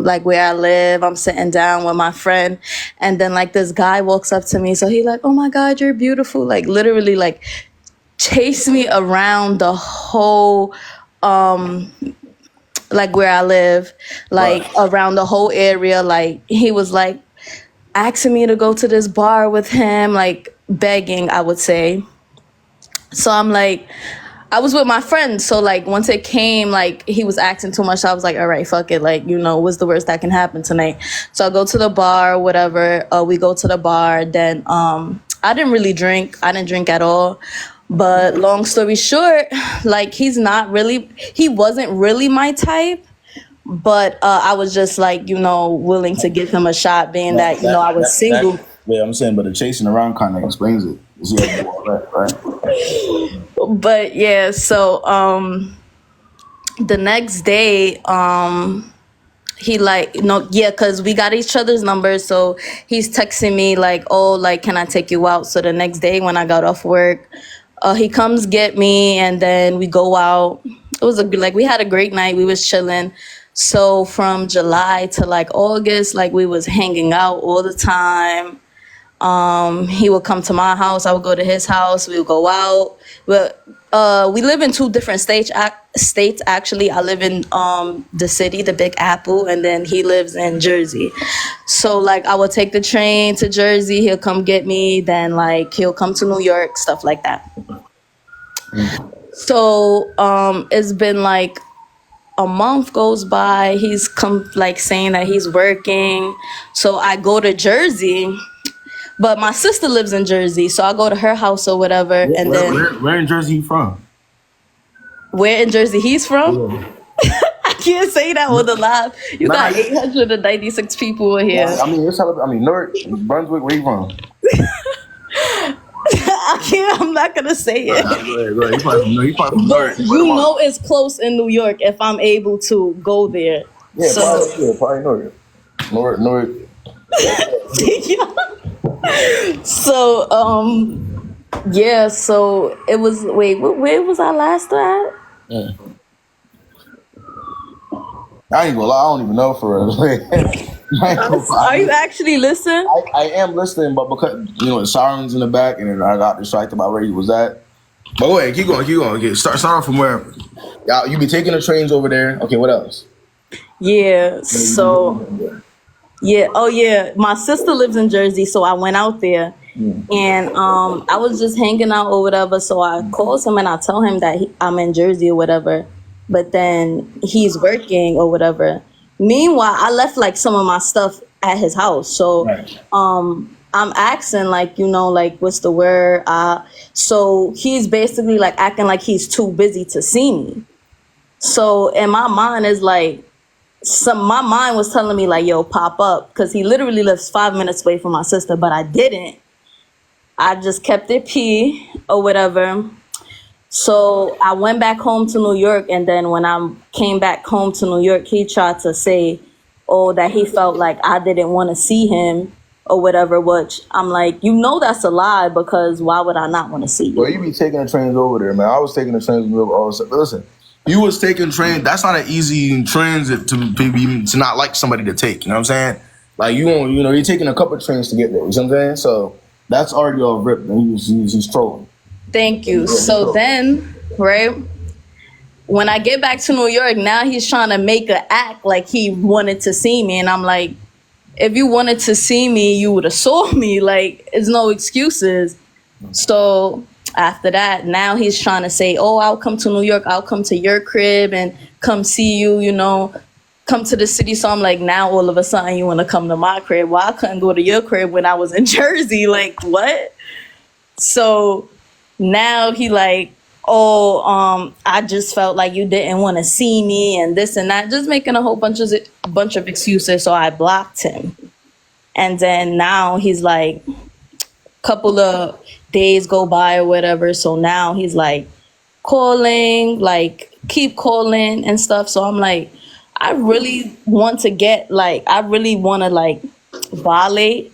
E: like where I live. I'm sitting down with my friend, and then like this guy walks up to me. So he like, "Oh my God, you're beautiful." Like literally like chased me around the whole like where I live, like
A: Right.
E: around the whole area. Like he was like asking me to go to this bar with him, like begging, I would say. So I'm like, I was with my friend. So like once it came, like he was acting too much. So I was like, all right, fuck it. Like, what's the worst that can happen tonight? So I go to the bar, whatever. We go to the bar. Then I didn't really drink. I didn't drink at all. But long story short, like he wasn't really my type. But I was just like, willing to give him a shot, being that, I was single.
A: Yeah, I'm saying, but the chasing around kind of explains it. Yeah, right.
E: But yeah, so the next day, he like, because we got each other's numbers. So he's texting me like, oh, like, can I take you out? So the next day when I got off work, he comes get me, and then we go out. It was we had a great night. We was chilling. So from July to like August, like we was hanging out all the time. He would come to my house. I would go to his house. We would go out. But we live in two different states. Actually, I live in the city, the Big Apple, and then he lives in Jersey. So like I would take the train to Jersey. He'll come get me. Then like he'll come to New York, stuff like that. So it's been like a month goes by. He's come like saying that he's working. So I go to Jersey. But my sister lives in Jersey, so I go to her house or whatever.
A: Where in Jersey you from?
E: Where in Jersey he's from? Yeah. I can't say that on the live. You got 896 people in here.
A: I mean, Newark, Brunswick, where you from?
E: I'm not gonna say it.
A: Go ahead. You probably from Newark.
E: It's close in New York if I'm able to go there.
A: Yeah, probably Newark. Newark.
E: So yeah, so it was where was I last at?
A: Yeah. I ain't gonna lie, I don't even know for real.
E: Are you actually listening?
A: I am listening, but because the sirens in the back, and then I got distracted by where he was at. But wait, keep going. Okay, start off from where. Y'all, you be taking the trains over there. Okay, what else?
E: Yeah. So yeah. Oh yeah. My sister lives in Jersey, so I went out there. And I was just hanging out or whatever, so I called him and I tell him that I'm in Jersey or whatever, but then he's working or whatever. Meanwhile, I left like some of my stuff at his house, so
A: Right.
E: I'm asking like, like what's the word? So he's basically like acting like he's too busy to see me. So in my mind is like, my mind was telling me like, yo, pop up, because he literally lives 5 minutes away from my sister, but I didn't. I just kept it P or whatever. So I went back home to New York, and then when I came back home to New York, he tried to say, oh, that he felt like I didn't want to see him or whatever, which I'm like, that's a lie, because why would I not want to see you?
A: Well, you be taking the trains over there, man. I was taking the trains over all the time. But listen, you was taking train. That's not an easy transit to not like somebody to take. You know what I'm saying? Like you're taking a couple of trains to get there. You know what I'm saying? So that's already all ripped, and he's trolling.
E: Thank you. So then, right, when I get back to New York, now he's trying to make an act like he wanted to see me, and I'm like, if you wanted to see me, you would have saw me. Like, it's no excuses. So after that, now he's trying to say, oh, I'll come to New York, I'll come to your crib and come see you, come to the city. So I'm like, now all of a sudden you want to come to my crib. Well, I couldn't go to your crib when I was in Jersey. Like, what? So now he like, oh, I just felt like you didn't want to see me and this and that, just making a whole bunch of excuses. So I blocked him. And then now he's like, couple of days go by or whatever. So now he's like calling, like keep calling and stuff. So I'm like, I really want to violate,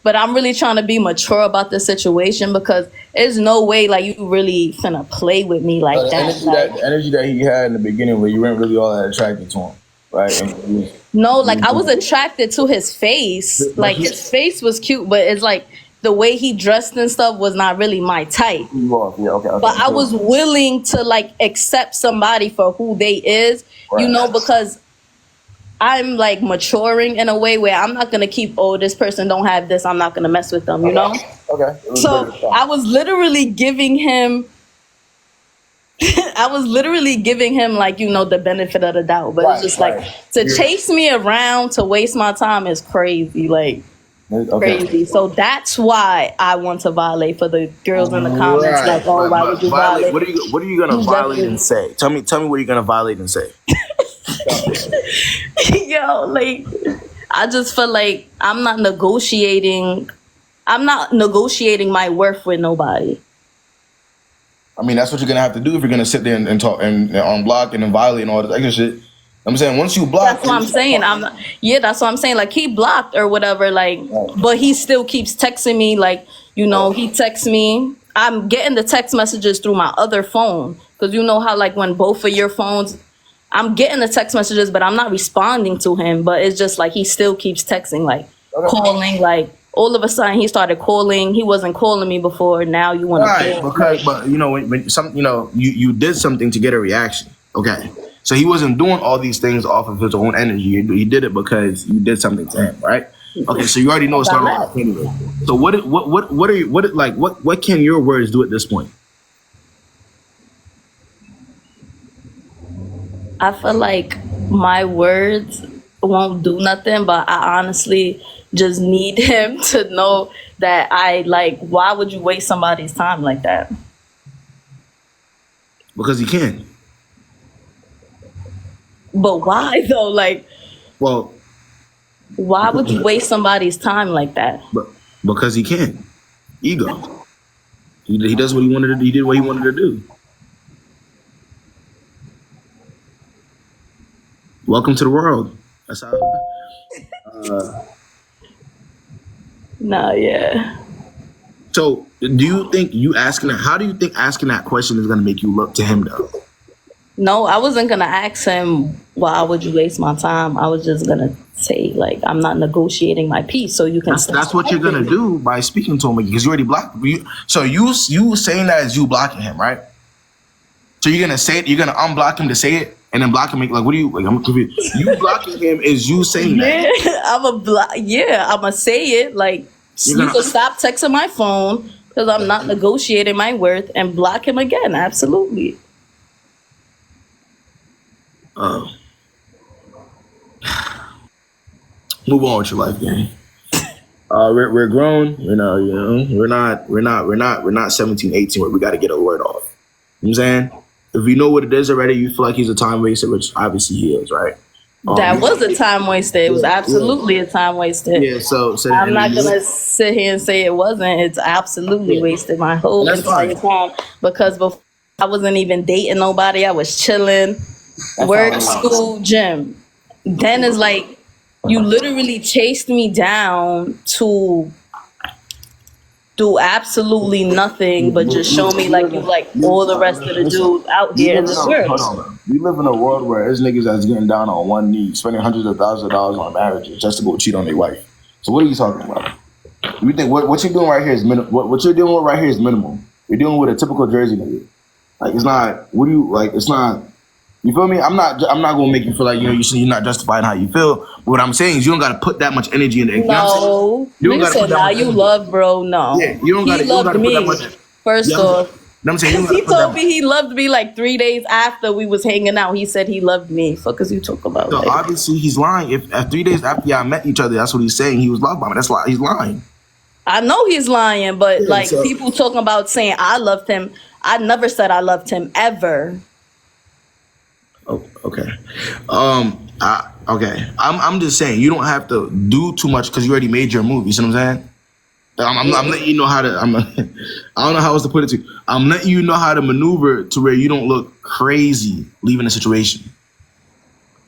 E: but I'm really trying to be mature about the situation, because there's no way like you really finna play with me like that.
A: The energy that he had in the beginning, where you weren't really all that attracted to him, right?
E: No, like I was attracted to his face. Like his face was cute, but it's like the way he dressed and stuff was not really my type.
A: Yeah, okay.
E: But I was willing to like accept somebody for who they is,
A: right.
E: Because I'm like maturing in a way where I'm not gonna keep, oh, this person don't have this, I'm not gonna mess with them,
A: Okay.
E: So I was literally giving him like, the benefit of the doubt. But it's just like to chase me around, to waste my time is crazy. Like crazy. So that's why I want to violate, for the girls in the comments. Like, oh, why would you violate?
A: What are you gonna violate and say? Tell me what you're gonna violate and say.
E: Yo, like, I just feel like I'm not negotiating my worth with nobody.
A: I mean, that's what you're gonna have to do if you're gonna sit there and talk and on block and then violate and all this extra shit. I'm saying once you block,
E: that's what I'm saying. That's what I'm saying. Like, he blocked or whatever. Like, but he still keeps texting me. Like, he texts me. I'm getting the text messages through my other phone, because you know how like when both of your phones, I'm getting the text messages, but I'm not responding to him. But it's just like he still keeps texting, like calling, like. All of a sudden, he started calling. He wasn't calling me before. Now you want to call.
A: Because, but when you did something to get a reaction. Okay, so he wasn't doing all these things off of his own energy. He did it because you did something to him, right? Okay, so you already know it's not right anyway. So what can your words do at this point?
E: I feel like my words won't do nothing, but I honestly just need him to know that why would you waste somebody's time like that?
A: Because he can.
E: But why though? Like,
A: well,
E: why would you waste somebody's time like that?
A: But because he can. Ego. He does what he wanted to do. He did what he wanted to do. Welcome to the world. That's how.
E: Nah, yeah.
A: So, do you think asking that question is going to make you look to him, though?
E: No, I wasn't gonna ask him why would you waste my time. I was just gonna say like I'm not negotiating my peace, so you can.
A: That's what you're gonna do by speaking to him because you already blocked him. So you saying that is you blocking him, right? So you're gonna say it. You're gonna unblock him to say it, and then block him. Like, what do you? Like, I'm confused. You blocking him is you saying that.
E: Yeah, I'm gonna say it. Like you can stop texting my phone because I'm not negotiating my worth and block him again. Absolutely.
A: Move on with your life, gang. We're grown. We're not 17, 18 where we got to get a word off. You know what I'm saying? If you know what it is already, you feel like he's a time waster, which obviously he is, right?
E: That was a time waster. It was absolutely a time waster.
A: Yeah, so
E: I'm not gonna sit here and say it wasn't. It's absolutely wasted my whole entire time because before I wasn't even dating nobody. I was chilling, work, school, gym. Then it's like you literally chased me down to do absolutely nothing but just show me like you like all the rest of the dudes out here in this world.
A: Hold on, man. We live in a world where there's niggas that's getting down on one knee, spending hundreds of thousands of dollars on marriages just to go cheat on their wife. So what are you talking about? You think what you're doing right here is what you're doing right here is minimal. You're dealing with a typical Jersey nigga. Like it's not. What do you like? It's not. You feel me? I'm not gonna make you feel like you're not justifying how you feel. But what I'm saying is you don't gotta put that much energy in it.
E: No, you said now you love, bro. No,
A: yeah, you don't gotta.
E: He loved me. First off, he told me he loved me like 3 days after we was hanging out. He said he loved me. Fuck, as you talk about.
A: So obviously he's lying. If 3 days after y'all met each other, that's what he's saying. He was loved by me. That's why he's lying.
E: I know he's lying, but people talking about saying I loved him. I never said I loved him ever.
A: Oh, okay. Okay. I'm just saying you don't have to do too much because you already made your move. You see what I'm saying? I'm letting you know how to. I don't know how else to put it to you. I'm letting you know how to maneuver to where you don't look crazy leaving the situation.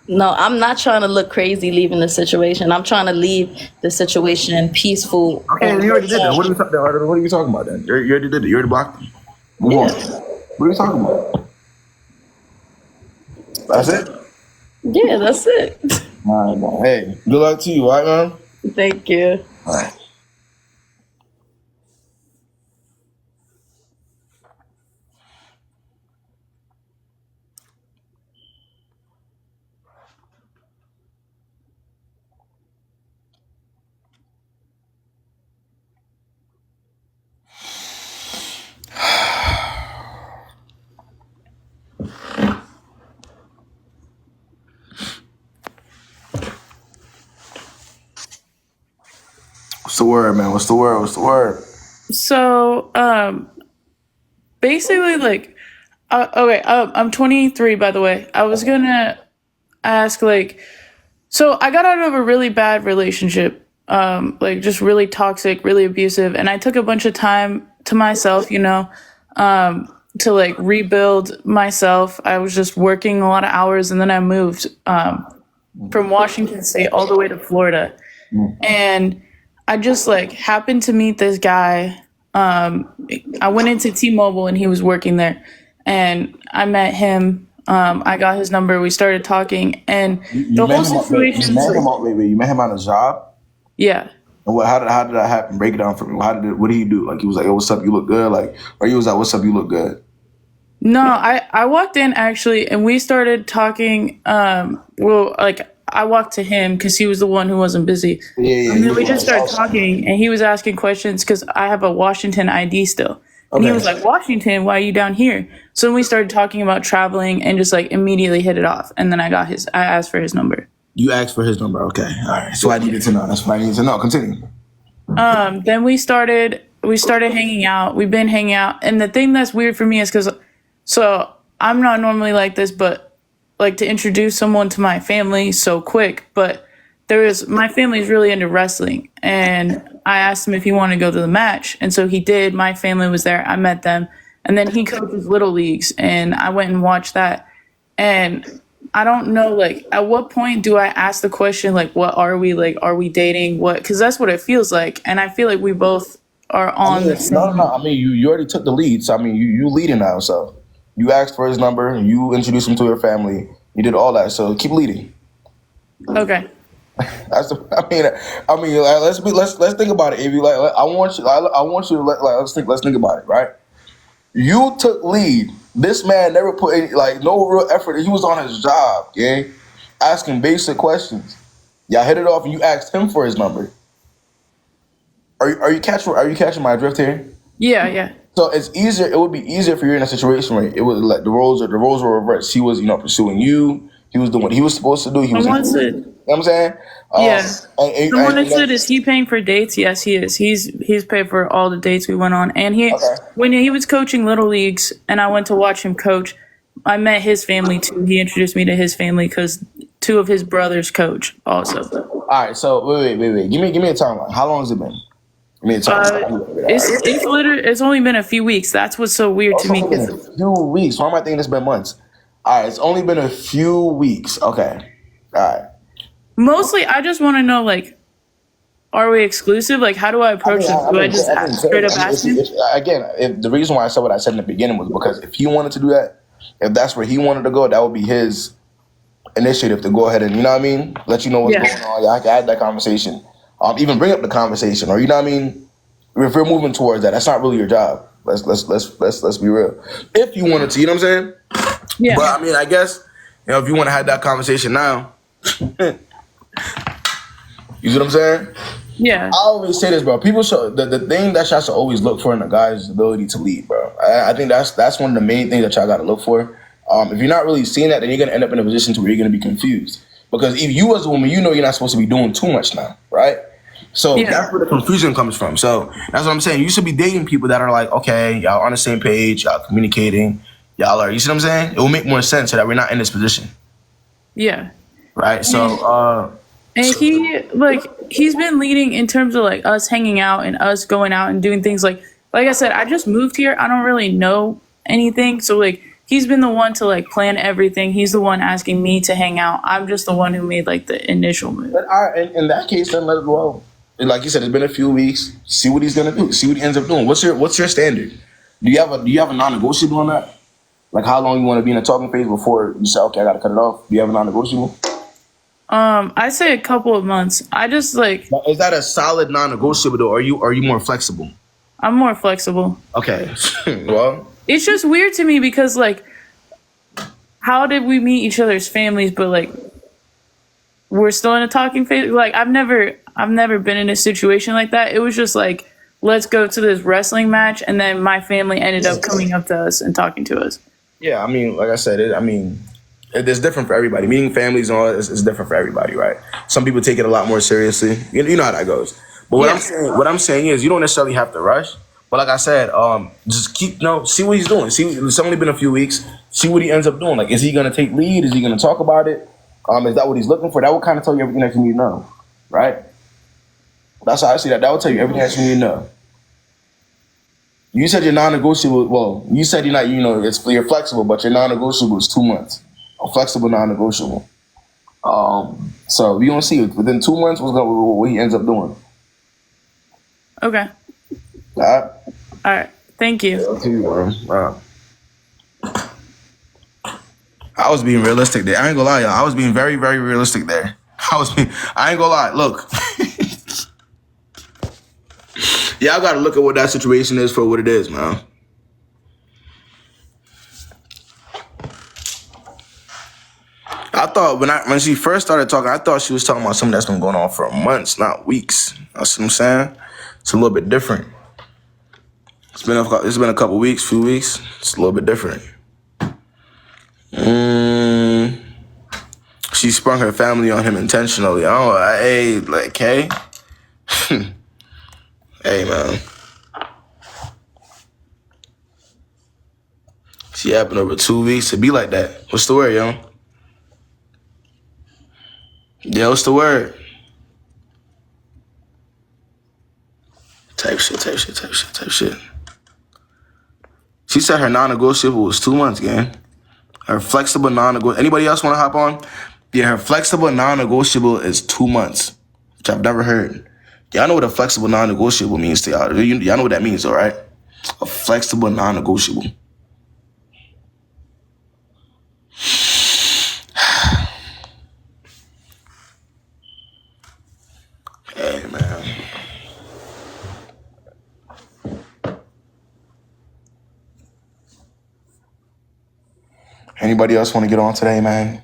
E: No, I'm not trying to look crazy leaving the situation. I'm trying to leave the situation peaceful.
A: Okay, you already did that. What are you talking about then? You already did it. You already blocked them. Move on. What are you talking about? That's it?
E: Yeah, that's it.
A: All right, man. Hey, good luck to you, all right, man?
E: Thank you.
A: All right. What's the word, man? What's the word?
G: So, basically, like, okay, I'm 23, by the way. I was gonna ask, like, so I got out of a really bad relationship, like, just really toxic, really abusive, and I took a bunch of time to myself, to, like, rebuild myself. I was just working a lot of hours, and then I moved from Washington State all the way to Florida. And I just like happened to meet this guy. I went into T-Mobile and he was working there, and I met him. I got his number. We started talking, and the whole situation.
A: You met him on a job.
G: Yeah.
A: And how did that happen? Break it down for me. What did he do? Like he was like, "Yo, what's up? You look good." Like, or he was like, "What's up? You look good."
G: No, I walked in actually, and we started talking. I walked to him because he was the one who wasn't busy.
A: Yeah.
G: And then we just started talking, and he was asking questions because I have a Washington ID still. And he was like, "Washington, why are you down here?" So then we started talking about traveling and just like immediately hit it off. And then I asked for his number.
A: You asked for his number, okay. All right. So I needed to know. That's what I needed to know. Continue.
G: Then we started hanging out. We've been hanging out. And the thing that's weird for me is so I'm not normally like this, but like to introduce someone to my family so quick, but my family's really into wrestling, and I asked him if he wanted to go to the match, and so he did. My family was there. I met them, and then he coaches little leagues, and I went and watched that. And I don't know, like, at what point do I ask the question, like, what are we, like, are we dating? What? Because that's what it feels like, and I feel like we both are on the same.
A: No. I mean, you already took the lead, so I mean, you leading now, so. You asked for his number. You introduced him to your family. You did all that. So keep leading.
G: Okay.
A: That's the, I mean, like, let's think about it, Avy. Like, I want you to let's think about it, right? You took lead. This man never put any, like, no real effort. He was on his job, gang, asking basic questions. Y'all hit it off, and you asked him for his number. Are you catching my drift here?
G: Yeah.
A: So it's easier. It would be easier for you in a situation where it was like the roles were reversed. He was, pursuing you. He was doing what he was supposed to do. He was.
G: Someone said,
A: You know what I'm saying?
G: yeah. Someone
A: And
G: said, is he paying for dates? Yes, he is. He's paid for all the dates we went on. And
A: Okay.
G: when he was coaching little leagues, and I went to watch him coach, I met his family too. He introduced me to his family because 2 of his brothers coach also.
A: All right. So wait. Give me a timeline. How long has it been? Give me a timeline.
G: It's only been a few weeks. That's what's so weird to me.
A: It's only been a few weeks. Why am I thinking it's been months? All right. It's only been a few weeks. Okay. All right.
G: Mostly, I just want to know, like, are we exclusive? Like, how do I approach this? Do I just straight up ask him?
A: Again, the reason why I said what I said in the beginning was because if he wanted to do that, if that's where he wanted to go, that would be his initiative to go ahead and, you know what I mean, let you know what's going on. Yeah, I can add that conversation. Even bring up the conversation, or, you know what I mean. If we're moving towards that, that's not really your job. Let's be real. If you wanted to, you know what I'm saying?
G: Yeah.
A: But I mean, I guess if you want to have that conversation now. You see what I'm saying?
G: Yeah.
A: I always say this, bro. People should the thing that y'all should always look for in a guy is his ability to lead, bro. I think that's one of the main things that y'all got to look for. If you're not really seeing that, then you're gonna end up in a position to where you're gonna be confused. Because if you as a woman, you know you're not supposed to be doing too much now, right? So that's where the confusion comes from. So that's what I'm saying. You should be dating people that are like, okay, y'all on the same page, y'all communicating, y'all are. You see what I'm saying? It will make more sense so that we're not in this position.
G: Yeah.
A: Right. So.
G: And he's been leading in terms of like us hanging out and us going out and doing things like I said, I just moved here. I don't really know anything. So like he's been the one to like plan everything. He's the one asking me to hang out. I'm just the one who made like the initial move.
A: But in that case, then let it go. Like you said, it's been a few weeks. See what he's gonna do. See what he ends up doing. What's your standard? Do you have a non-negotiable on that? Like how long you want to be in a talking phase before you say, okay, I gotta cut it off? Do you have a non-negotiable?
G: I say a couple of months. I just like.
A: Is that a solid non-negotiable though? Or are you more flexible?
G: I'm more flexible.
A: Okay. Well,
G: it's just weird to me because like, how did we meet each other's families? But like, we're still in a talking phase. Like I've never been in a situation like that. It was just like, let's go to this wrestling match, and then my family ended up coming up to us and talking to us.
A: Yeah, I mean, like I said, it's different for everybody. Meeting families and all is different for everybody, right? Some people take it a lot more seriously. You know how that goes. But what I'm saying is, you don't necessarily have to rush. But like I said, just see what he's doing. It's only been a few weeks. See what he ends up doing. Like, is he gonna take lead? Is he gonna talk about it? Is that what he's looking for? That will kind of tell you everything that you need to know, right? That's how I see that. That will tell you everything that you need to know. You said you're non-negotiable. Well, you said you're not. You're flexible, but your non-negotiable is 2 months. A flexible non-negotiable. So we gonna see within 2 months what he ends up doing.
G: Okay.
A: All
G: right. Thank you.
A: I'll tell you, bro. I was being realistic there. I ain't gonna lie, y'all. I was being very, very realistic there. I ain't gonna lie. Look. Yeah, I gotta look at what that situation is for what it is, man. I thought when she first started talking, I thought she was talking about something that's been going on for months, not weeks. That's what I'm saying. It's a little bit different. It's been a couple weeks, few weeks. It's a little bit different. She sprung her family on him intentionally. Hey, hey, man. She happened over 2 weeks to be like that. What's the word, yo? Yeah, what's the word? Type shit. She said her non-negotiable was 2 months, gang. Her flexible non-negotiable. Anybody else want to hop on? Yeah, her flexible non-negotiable is 2 months, which I've never heard. Y'all know what a flexible non-negotiable means to y'all. Y'all know what that means, all right? A flexible non-negotiable. Anybody else want to get on today, man?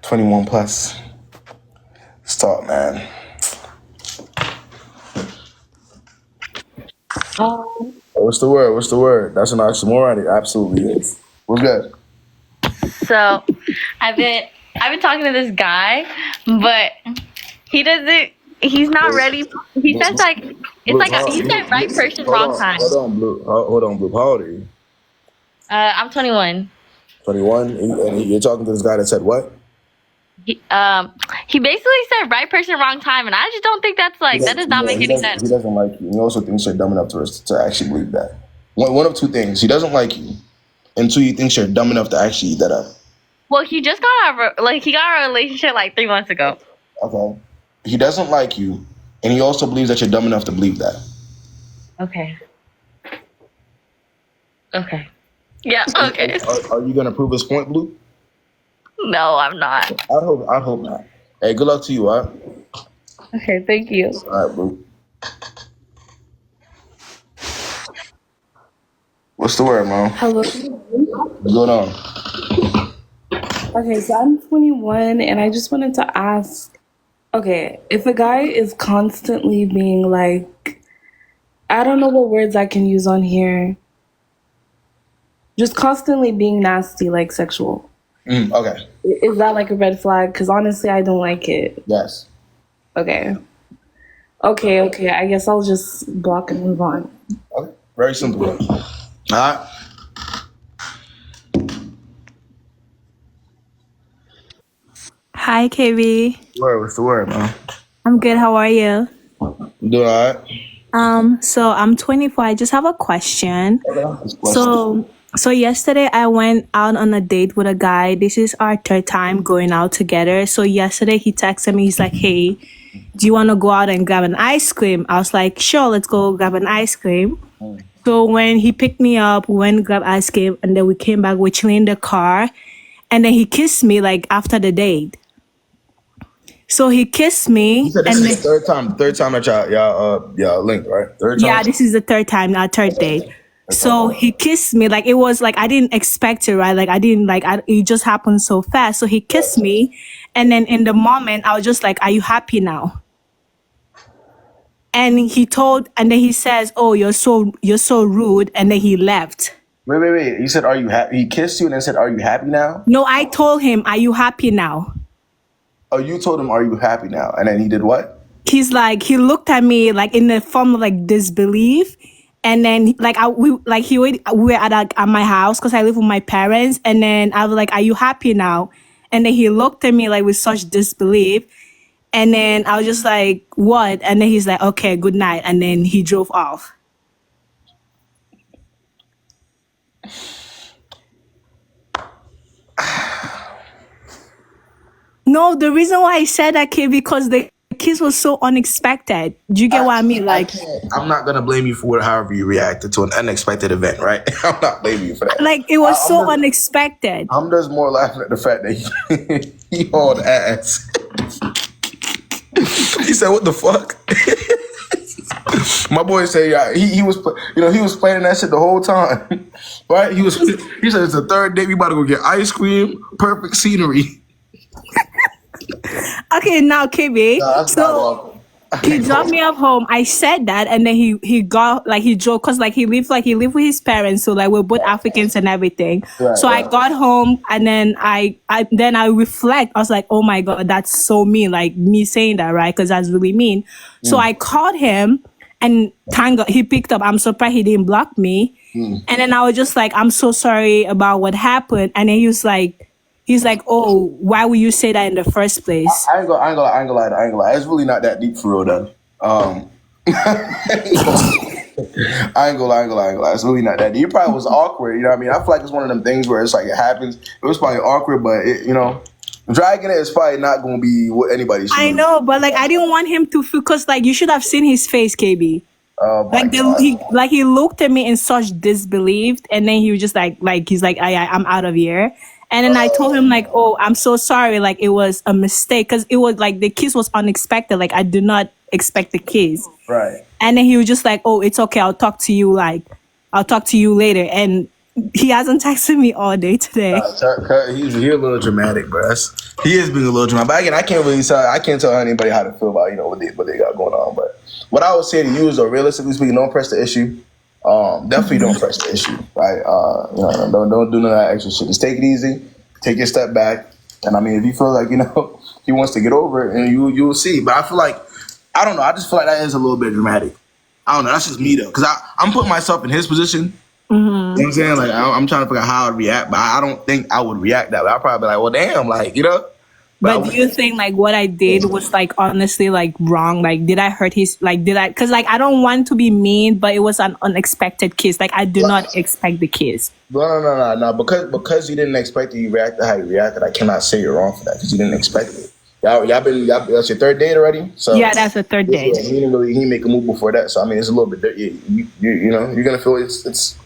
A: 21 plus. Let's talk, man. What's the word? What's the word? That's an oxymoron. It absolutely is. What's good?
H: So I've been talking to this guy, but he's not ready. He says like it's like he said right person, wrong time.
A: Hold on, Blue. How old are you?
H: I'm 21.
A: 21, and you're talking to this guy that said what?
H: He basically said right person, wrong time, and I just don't think that's like that does not make any sense.
A: He doesn't like you. He also thinks you're dumb enough to actually believe that. One of two things: he doesn't like you, and two, he thinks you're dumb enough to actually eat that up.
H: Well, he just got he got a relationship like 3 months ago.
A: Okay. He doesn't like you, and he also believes that you're dumb enough to believe that.
H: Okay. Okay. Yeah. Okay.
A: Are you gonna prove his point, Blue?
H: No, I'm not.
A: I'd hope not. Hey, good luck to you, all right?
H: Okay. Thank you.
A: All right, Blue. What's the word, man?
I: Hello.
A: What's going on?
I: Okay, so I'm 21 and I just wanted to ask, okay, if a guy is constantly being like, I don't know what words I can use on here, just constantly being nasty, like sexual.
A: Okay.
I: Is that like a red flag? Because honestly, I don't like it.
A: Yes.
I: Okay. Okay. I guess I'll just block and move on.
A: Okay. Very simple. All right.
J: Hi, KB.
A: What's the word, man?
J: I'm good. How are you?
A: You doing all right?
J: So I'm 24. I just have a question. So yesterday I went out on a date with a guy. This is our third time going out together. So yesterday he texted me. He's like, "Hey, do you want to go out and grab an ice cream?" I was like, "Sure, let's go grab an ice cream." So when he picked me up, we went and grabbed ice cream, and then we came back. We're chilling in the car, and then he kissed me like after the date. So he kissed me.
A: You said this is the third time that y'all linked, right? Third time?
J: Yeah, this is the third time, our third date. So he kissed me, like it was like I didn't expect it, right? Like I didn't it just happened so fast. So he kissed me, and then in the moment I was just like, "Are you happy now?" And then he says, "Oh, you're so rude," and then he left.
A: Wait. You said, "Are you happy?" He kissed you and then said, "Are you happy now?"
J: No, I told him, "Are you happy now?"
A: Oh, you told him, "Are you happy now?" And then he did what?
J: He's like, he looked at me like in the form of like disbelief. And then we were at my house because I live with my parents. And then I was like, "Are you happy now?" And then he looked at me like with such disbelief. And then I was just like, "What?" And then he's like, "Okay, good night." And then he drove off. No, the reason why I said that, kid, because the kiss was so unexpected. Do you get what I mean? Like,
A: I'm not gonna blame you for however you reacted to an unexpected event, right? I'm not blaming you for that.
J: Like it was so unexpected.
A: I'm just more laughing at the fact that he hauled ass. He said, "What the fuck?" My boy said, "Yeah, he was planning that shit the whole time, right?" He said, "It's the third day. We about to go get ice cream. Perfect scenery."
J: Okay, now KB. So he dropped me off home. I said that, and then he got he drove because he lived with his parents. So we're both Africans and everything. Right, so right. I got home, and then I reflect. I was like, "Oh my god, that's so mean!" Like me saying that, right? Because that's really mean. So I called him, and thank God he picked up. I'm surprised he didn't block me. And then I was just like, "I'm so sorry about what happened." And then He's like, "Oh, why would you say that in the first place?"
A: I ain't gonna lie. It's really not that deep for real, though. I ain't gonna lie. It's really not that deep. It probably was awkward, you know what I mean? I feel like it's one of them things where it's like it happens. It was probably awkward, but dragging it is probably not gonna be what anybody should do.
J: I know, but I didn't want him to feel, because you should have seen his face, KB. He looked at me in such disbelief, and then he was just he's like, I'm out of here. And then I told him "Oh, I'm so sorry. It was a mistake." Because it was the kiss was unexpected. I did not expect the kiss.
A: Right.
J: And then he was just like, "Oh, it's okay. I'll talk to you later." And he hasn't texted me all day today.
A: He's a little dramatic, bro. He is being a little dramatic. But again, I can't tell anybody how to feel about what they got going on. But what I would say to you is, realistically speaking, don't press the issue. Definitely don't press the issue, right? Don't do none of that extra shit. Just take it easy, take your step back, and I mean, if you feel like he wants to get over it, and you'll see. But I feel like I don't know. I just feel like that is a little bit dramatic. I don't know. That's just me though, because I'm putting myself in his position. You know what I'm saying? Like I'm trying to figure out how I'd react, but I don't think I would react that way. I'd probably be like, well, damn, like
J: But do you think like what I did was like honestly like wrong? Like did I hurt his because like I don't want to be mean, but it was an unexpected kiss. Like I did not expect the kiss.
A: No. Because you didn't expect it, you reacted how you reacted. I cannot say you're wrong for that because you didn't expect it. Y'all that's your third date already? So
J: yeah, that's the third date.
A: He didn't make a move before that. So I mean it's a little bit you're gonna feel it's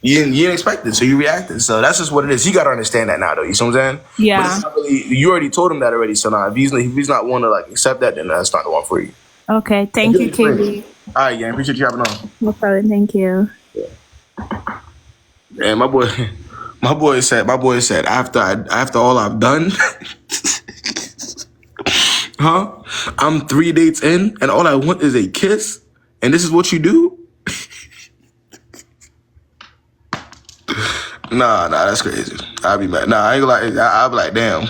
A: you didn't expect it, so you reacted. So that's just what it is. You gotta understand that now, though. You see what I'm saying?
J: Yeah.
A: But it's not really, you already told him that already. So now, if he's not one to like accept that, then that's not the one for you.
J: Okay, thank you, KB.
A: All right, yeah, appreciate you having on.
J: No problem. Thank you.
A: Yeah, my boy said after all I've done, I'm 3 dates in, and all I want is a kiss, and this is what you do. Nah, that's crazy. I'd be mad. Nah, I ain't gonna lie. I'd be like, damn.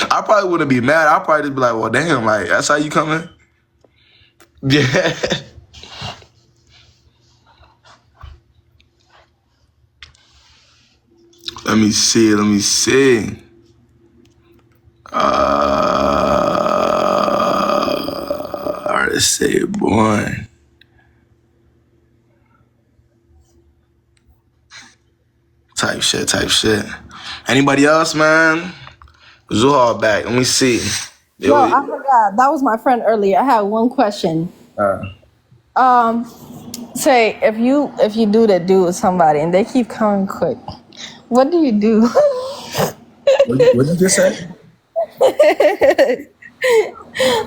A: I probably wouldn't be mad. I'd probably just be like, well, damn, like, that's how you coming? Yeah. Let me see. Let's say born. Type shit. Anybody else, man? Zuhal back. Let me see.
D: No, I forgot. That was my friend earlier. I had one question. Say if you do that do with somebody and they keep coming quick, what do you do?
A: What you just say?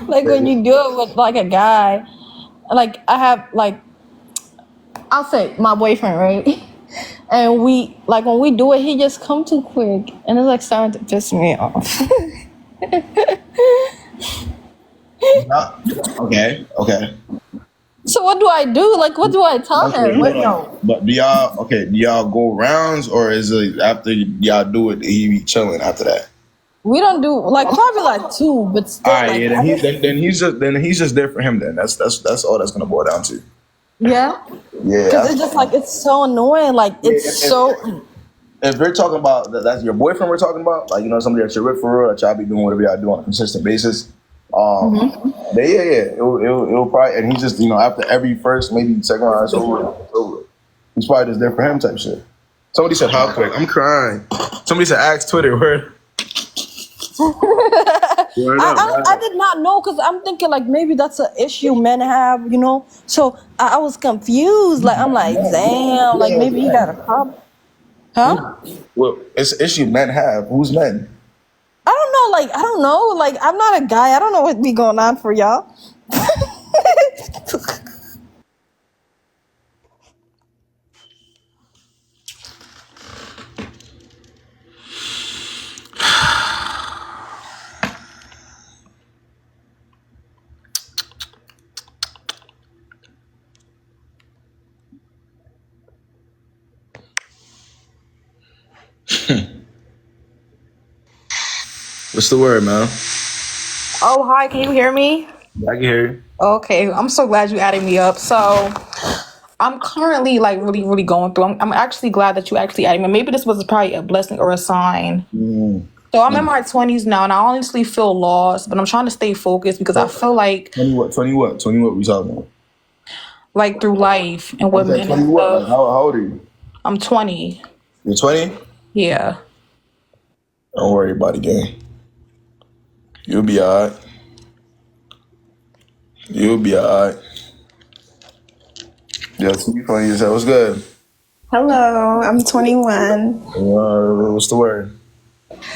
D: Like when you do it with like a guy, like I have like I'll say my boyfriend, right? And when we do it, he just come too quick, and it's like starting to piss me off.
A: Okay.
D: So what do I do? Like, what do I tell him?
A: But do y'all go rounds, or is it after y'all do it, he be chilling after that?
D: We don't do like probably like 2, but still.
A: All right, yeah. Then he's just there for him. Then that's all that's gonna boil down to.
D: Yeah.
A: Yeah.
D: Because it's just like it's so annoying. Like it's so.
A: If we're talking about that's your boyfriend, we're talking about like somebody that you're with for real, that y'all be doing whatever y'all do on a consistent basis. It'll probably, and he's just after every first maybe second round it's over. He's probably just there for him type shit. Somebody said how quick? I'm crying. Somebody said ask Twitter where.
D: I did not know because I'm thinking like maybe that's an issue men have, So I was confused. Like I'm like, damn, like maybe you got a problem, huh?
A: Well, it's an issue men have. Who's men?
D: I don't know. Like I don't know. Like I'm not a guy. I don't know what be going on for y'all.
A: What's the word, man?
K: Oh, hi. Can you hear me?
A: I can hear you.
K: Okay. I'm so glad you added me up. So I'm currently like really, really going through. I'm actually glad that you actually added me. Maybe this was probably a blessing or a sign. So I'm in my 20s now, and I honestly feel lost, but I'm trying to stay focused because I feel like
A: 20 what we talking about?
K: Like through life and what men.
A: 20 what? Like, how old are you?
K: I'm 20.
A: You're 20?
K: Yeah.
A: Don't worry about it, gang. You'll be alright. Yeah, so you funny as hell. What's good?
L: Hello, I'm 21.
A: What's the word?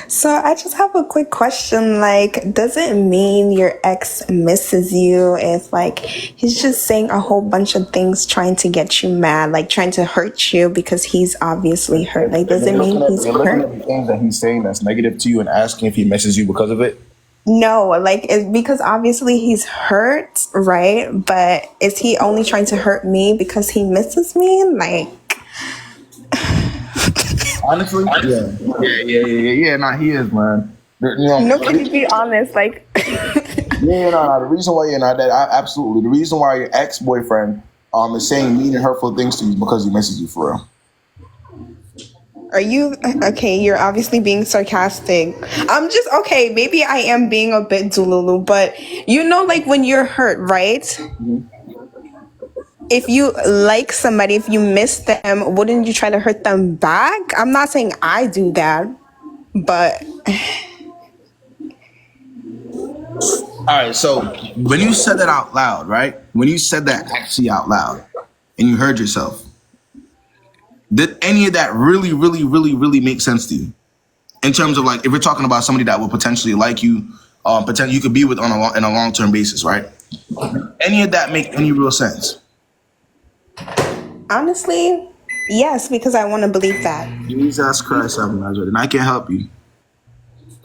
L: So I just have a quick question. Like, does it mean your ex misses you if like he's just saying a whole bunch of things trying to get you mad, like trying to hurt you because he's obviously hurt? Like, does it mean he's
A: You're looking
L: hurt?
A: at the things that he's saying that's negative to you and asking if he misses you because of it?
L: No, like it's because obviously he's hurt, right? But is he only trying to hurt me because he misses me? Like,
A: Honestly? Yeah. Nah, he is, man. You know,
L: no, can you be honest? Like,
A: no. The reason why absolutely. The reason why your ex-boyfriend is saying mean and hurtful things to you is because he misses you for real.
L: are you okay? You're obviously being sarcastic. I'm just okay. Maybe I am being a bit Dululu, but you know, like when you're hurt, right?
A: Mm-hmm.
L: If you like somebody, if you miss them, wouldn't you try to hurt them back? I'm not saying I do that, but
A: All right, so when you said that out loud, right? When you said that actually out loud and you heard yourself, did any of that really make sense to you? In terms of like, if we're talking about somebody that will potentially like you, potentially you could be with in a long-term basis, right? Any of that make any real sense?
L: honestly, yes, because I want to believe that.
A: Jesus Christ, and I can't help you.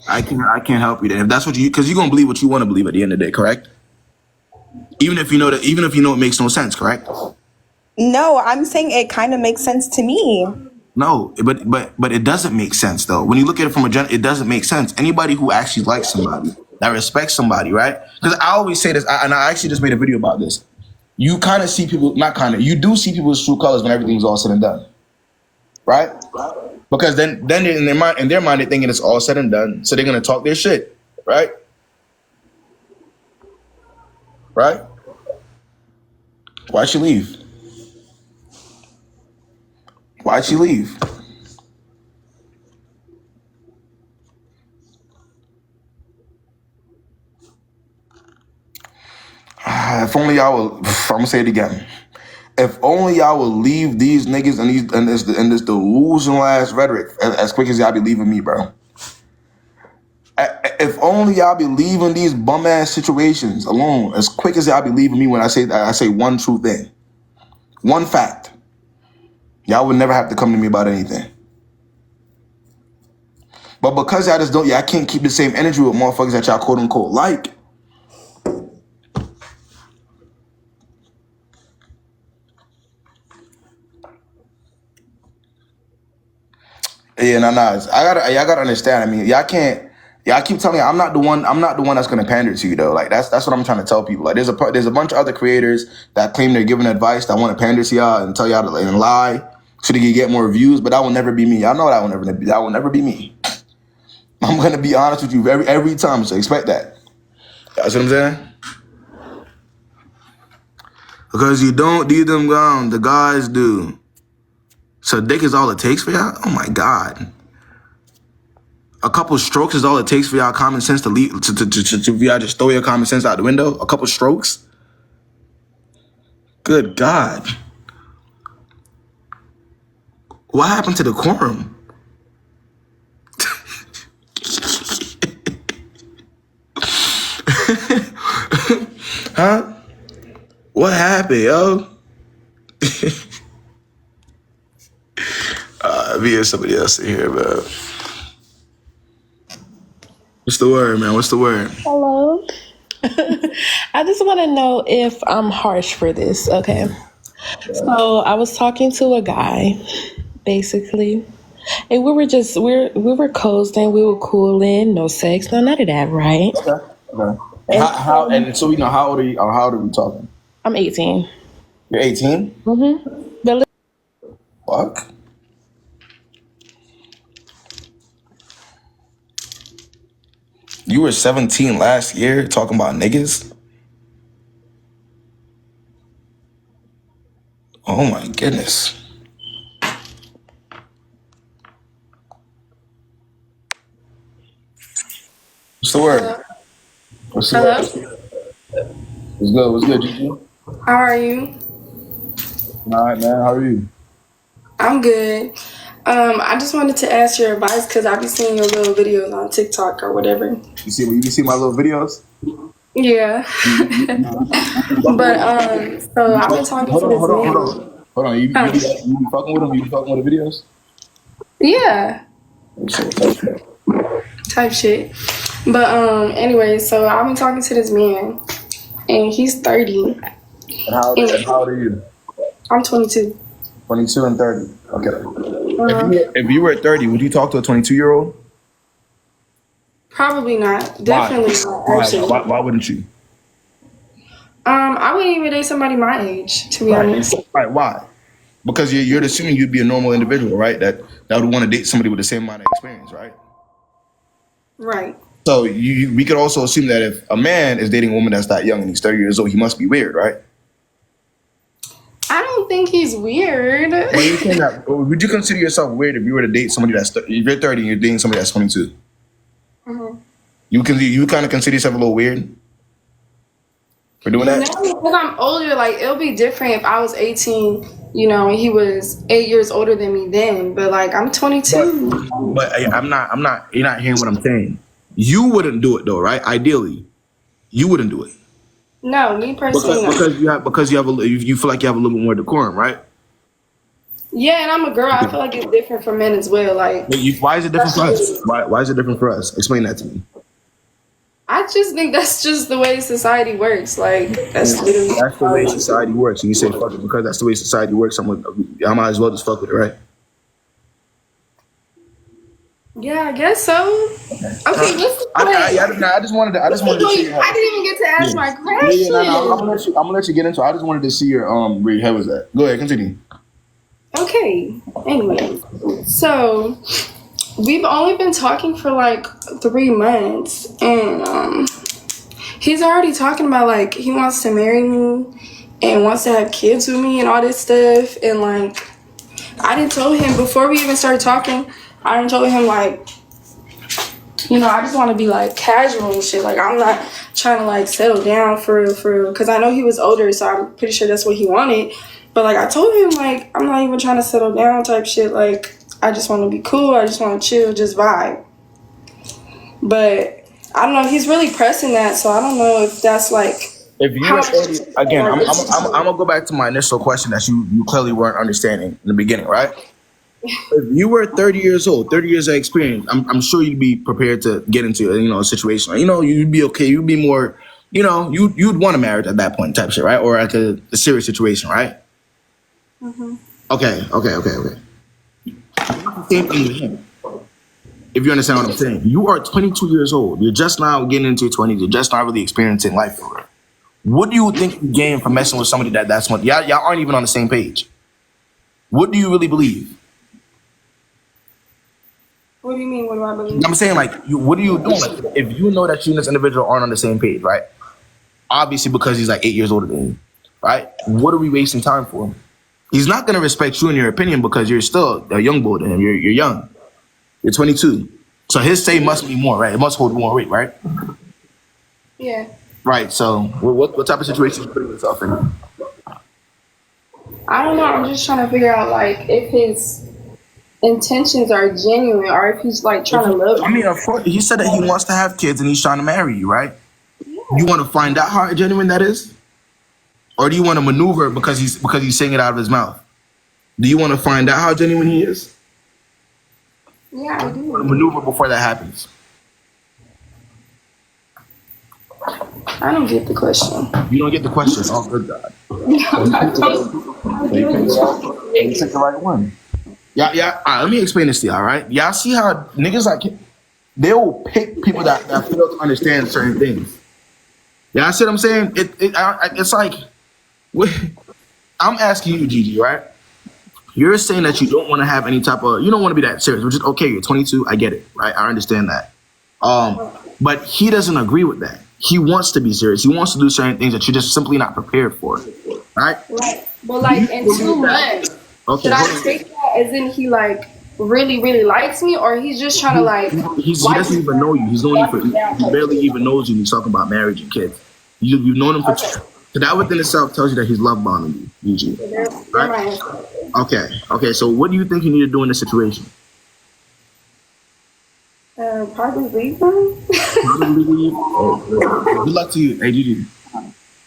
A: I can't help you then. If that's what because you're gonna believe what you want to believe at the end of the day, correct? Even if you know it makes no sense, correct?
L: No, I'm saying it kind of makes sense to me.
A: No, but it doesn't make sense though. When you look at it from it doesn't make sense. Anybody who actually likes somebody, that respects somebody, right? Because I always say this, and I actually just made a video about this. You kind of see people, you do see people's true colors when everything's all said and done, right? Because then in their mind, they're thinking it's all said and done, so they're gonna talk their shit, right? Right? Why'd she leave? Why'd she leave? If only y'all would, I'm gonna say it again. If only y'all would leave these niggas and this delusional ass rhetoric as quick as y'all be leaving me, bro. If only y'all be leaving these bum ass situations alone as quick as y'all be leaving me when I say one true thing, one fact. Y'all would never have to come to me about anything. But because y'all can't keep the same energy with motherfuckers that y'all quote unquote like. Yeah, no. Y'all gotta understand. I mean, y'all keep telling me I'm not the one that's gonna pander to you though. Like that's what I'm trying to tell people. Like there's a bunch of other creators that claim they're giving advice that want to pander to y'all and tell y'all to and lie so they can get more views, but that will never be me. Y'all know that will never be me. I'm gonna be honest with you every time, so expect that. That's what I'm saying? Because you don't do them down, the guys do. So dick is all it takes for y'all? Oh my God. A couple strokes is all it takes for y'all common sense to leave to y'all just throw your common sense out the window? A couple strokes? Good God. What happened to the quorum? Huh? What happened, yo? Me and somebody else in here, man. What's the word, man? What's the word?
M: Hello. I just want to know if I'm harsh for this, okay? So I was talking to a guy, basically, and we were coasting, we were cooling, no sex, no none of that, right?
A: Okay. And so we know how old are you? Or how old are we talking?
M: I'm 18.
A: You're 18?
M: Mm-hmm. But
A: Fuck. You were 17 last year talking about niggas? Oh my goodness. What's the word? What's the word? What's good, Gigi?
N: How are you?
A: All right, man. How are you?
N: I'm good.
I: I just wanted to ask your advice because I be seeing your little videos on TikTok or whatever.
A: You see my little videos?
I: Yeah. But so I've been talking to this man.
A: Hold on. You be fucking with them? You be fucking with the videos?
I: Yeah. Type shit. But anyway, so I've been talking to this man, and he's 30.
A: And how old are you?
I: I'm 22.
A: 22 and 30. Okay. If you were 30, would you talk to a 22-year-old?
I: Probably not. Definitely not. Actually.
A: Why wouldn't you?
I: I wouldn't even date somebody my age, to be honest.
A: Right? Why? Because you're assuming you'd be a normal individual, right? That would want to date somebody with the same amount of experience, right?
I: Right.
A: So we could also assume that if a man is dating a woman that's that young and he's 30 years old, he must be weird, right?
I: I don't think he's weird.
A: Well, you're saying that, would you consider yourself weird if you were to date somebody that's if you're 30 and you're dating somebody that's 22?
I: Mm-hmm.
A: You kind of consider yourself a little weird for doing that?
I: No, because I'm older. Like, it'll be different if I was 18, you know, and he was 8 years older than me then. But like, I'm 22.
A: But I'm not. You're not hearing what I'm saying. You wouldn't do it though, right? Ideally, you wouldn't do it.
I: No, me personally,
A: because you feel like you have a little bit more decorum, right?
I: Yeah, and I'm a girl. I feel like it's different for men as well. Like,
A: why is it different for us? Why is it different for us? Explain that to me.
I: I just think that's just the way society works. Like, that's the
A: way society works. And you say fuck it because that's the way society works. I might as well just fuck with it, right?
I: Yeah, I guess so. Okay,
A: I just wanted to see.
I: I didn't even get to ask my question.
A: I'm gonna let you get into it. I just wanted to see where your head was at. Go ahead, continue.
I: Okay. Anyway, so we've only been talking for like 3 months, and he's already talking about like he wants to marry me and wants to have kids with me and all this stuff. And like, I didn't tell him before we even started talking. I done told him, like, you know, I just want to be, like, casual and shit. Like, I'm not trying to, like, settle down for real. Because I know he was older, so I'm pretty sure that's what he wanted. But, like, I told him, like, I'm not even trying to settle down type shit. Like, I just want to be cool. I just want to chill, just vibe. But, I don't know. He's really pressing that, so I don't know if that's, like...
A: If you were, again, I'm going to go back to my initial question that you clearly weren't understanding in the beginning, right? If you were 30 years old, 30 years of experience, I'm sure you'd be prepared to get into a situation. You'd be okay. You'd be more, you'd want a marriage at that point type shit, right? Or like a serious situation, right?
I: Mm-hmm.
A: Okay. Same thing with him. If you understand what I'm saying. You are 22 years old. You're just now getting into your 20s. You're just not really experiencing life for real. What do you think you gain from messing with somebody that's one? Y'all aren't even on the same page. What do you really believe?
I: What do you mean? What do I believe?
A: I'm saying, like, what are you doing? Like, if you know that you and this individual aren't on the same page, right? Obviously, because he's like 8 years older than you, right? What are we wasting time for? He's not gonna respect you and your opinion because you're still a young boy to him. You're young. You're 22, so his say must be more, right? It must hold more weight, right?
I: Yeah.
A: Right. So, what type of situation you putting yourself in?
I: I don't know. I'm just trying to figure out, like, if his intentions are genuine or if he's like trying to love you.
A: I mean, of course, he said that he wants to have kids and he's trying to marry you, right? Yeah. You want to find out how genuine that is, or do you want to maneuver because he's saying it out of his mouth? Do you want to find out how genuine he is?
I: Yeah, I do.
A: You want to maneuver before that happens.
I: I don't get the question.
A: You don't get the question. Oh, good God. You picked the right one. Yeah. All right, let me explain this to you, all right? Y'all see how niggas like, they will pick people that fail to understand certain things. Y'all see what I'm saying? It's like, I'm asking you, Gigi, right? You're saying that you don't want to have any type of, you don't want to be that serious, which is okay. You're 22. I get it, right? I understand that. But he doesn't agree with that. He wants to be serious. He wants to do certain things that you're just simply not prepared for, right?
I: Right. But like in 2 months, should I take that as in he like really, really likes me, or he's just trying to like?
A: He doesn't even know you. He barely even knows you. He's talking about marriage and kids. You've known him for So that within itself tells you that he's love bombing you, usually. Right? Okay. So what do you think you need to do in this situation?
I: Probably leave them.
A: Probably leave. Good luck to you. Hey, Gigi.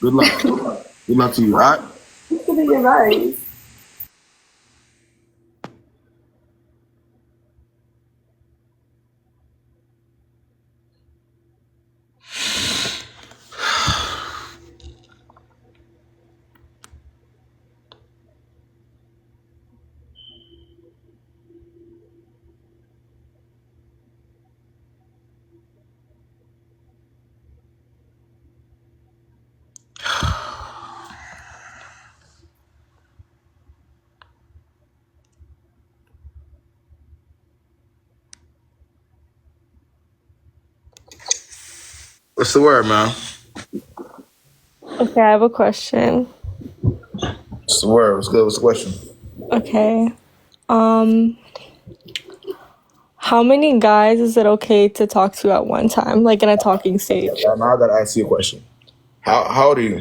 A: Good luck. Good luck to you, all right?
I: This could be your advice.
A: What's the word, man?
N: Okay, I have a question.
A: What's the word? What's good? What's the question?
N: Okay. How many guys is it okay to talk to at one time, like in a talking stage?
A: Now I gotta ask you a question. How old are you?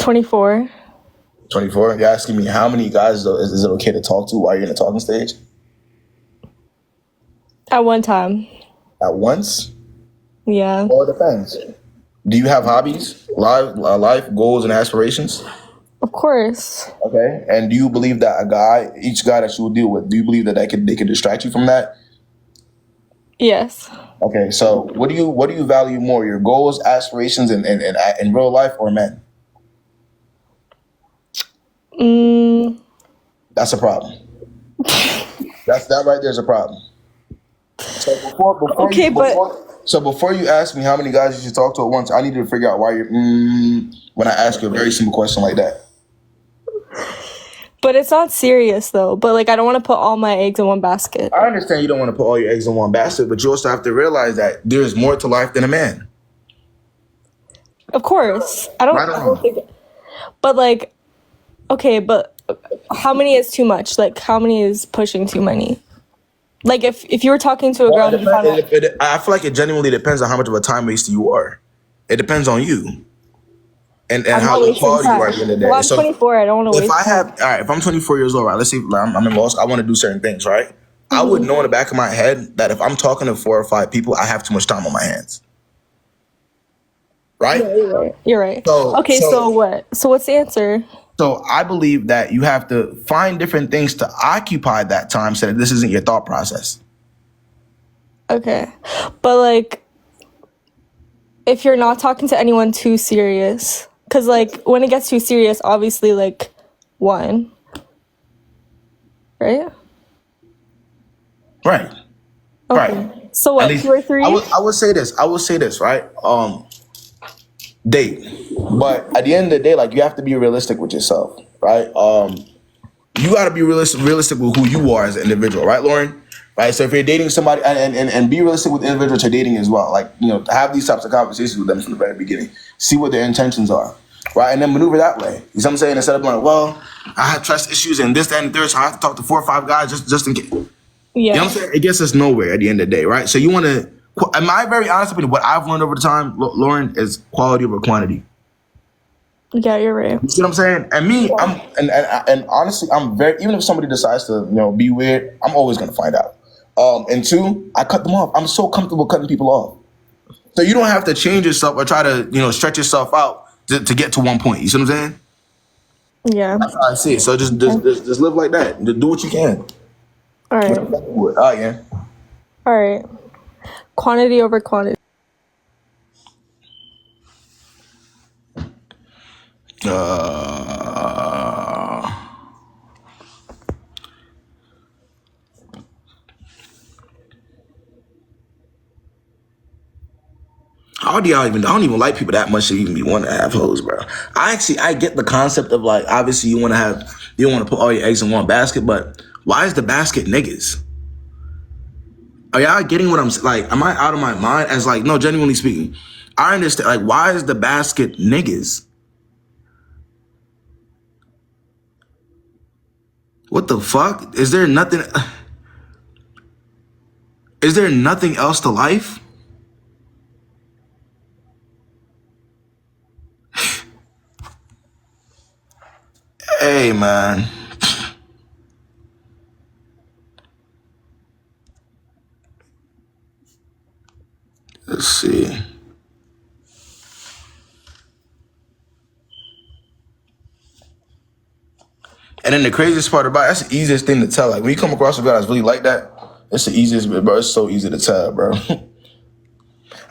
N: 24.
A: 24? You're asking me how many guys is it okay to talk to while you're in a talking stage?
N: At one time.
A: At once?
N: Yeah.
A: Well, it depends. Do you have hobbies, life goals, and aspirations?
N: Of course.
A: Okay. And do you believe that each guy that you will deal with, do you believe that they could distract you from that?
N: Yes.
A: Okay. So what do you value more, your goals, aspirations, in real life, or men? That's a problem. That right there's a problem. So before you ask me how many guys you should talk to at once, I need to figure out why you're when I ask you a very simple question like that.
N: But it's not serious though. But like I don't want to put all my eggs in one basket.
A: I understand you don't want to put all your eggs in one basket, but you also have to realize that there's more to life than a man.
N: Of course. I don't think but like okay, but how many is too much? Like how many is pushing too many? Like if you were talking to a girl and you found out,
A: I feel like it genuinely depends on how much of a time waster you are. It depends on you. And how low quality you are at the end of the day.
N: Well, I'm 24. I don't want to waste time.
A: If I'm 24 years old, right, let's say I'm in law school, I want to do certain things, right? I would know in the back of my head that if I'm talking to 4 or 5 people, I have too much time on my hands. Right?
N: Yeah, you're right. So what? So what's the answer?
A: So I believe that you have to find different things to occupy that time so that this isn't your thought process.
N: Okay. But like if you're not talking to anyone too serious, because like when it gets too serious, obviously like one. Right?
A: Right.
N: Okay.
A: Right.
N: So what, 2 or 3?
A: I would say this, right? Date. But at the end of the day, like you have to be realistic with yourself, right? You gotta be realistic with who you are as an individual, right, Lauren? Right. So if you're dating somebody and be realistic with the individuals you're dating as well. Like, have these types of conversations with them from the very beginning. See what their intentions are. Right. And then maneuver that way. You know what I'm saying? Instead of like, well, I have trust issues and this, that, and third, so I have to talk to 4 or 5 guys just in case. Yeah. You know what I'm saying? It gets us nowhere at the end of the day, right? So you want to, in my very honest opinion, what I've learned over the time, Lauren, is quality over quantity.
N: Yeah, you're right.
A: You see what I'm saying? And me, and honestly, I'm very, even if somebody decides to, be weird, I'm always going to find out. And 2, I cut them off. I'm so comfortable cutting people off. So you don't have to change yourself or try to, stretch yourself out to get to one point. You see what I'm saying?
N: Yeah.
A: That's how I see it. So just live like that. Do what you can.
N: All right.
A: Yeah.
N: All right. Quantity over quantity.
A: How do y'all even? I don't even like people that much to even be wanting to have hoes, bro. I get the concept of like, obviously you want to put all your eggs in one basket, but why is the basket niggas? Are y'all getting what I'm like? Am I out of my mind? As like, no, genuinely speaking, I understand. Like, why is the basket niggas? What the fuck? Is there nothing else to life? Hey, man. Let's see. And then the craziest part about it, that's the easiest thing to tell. Like when you come across a guy that's really like that, it's the easiest, bro. It's so easy to tell, bro. All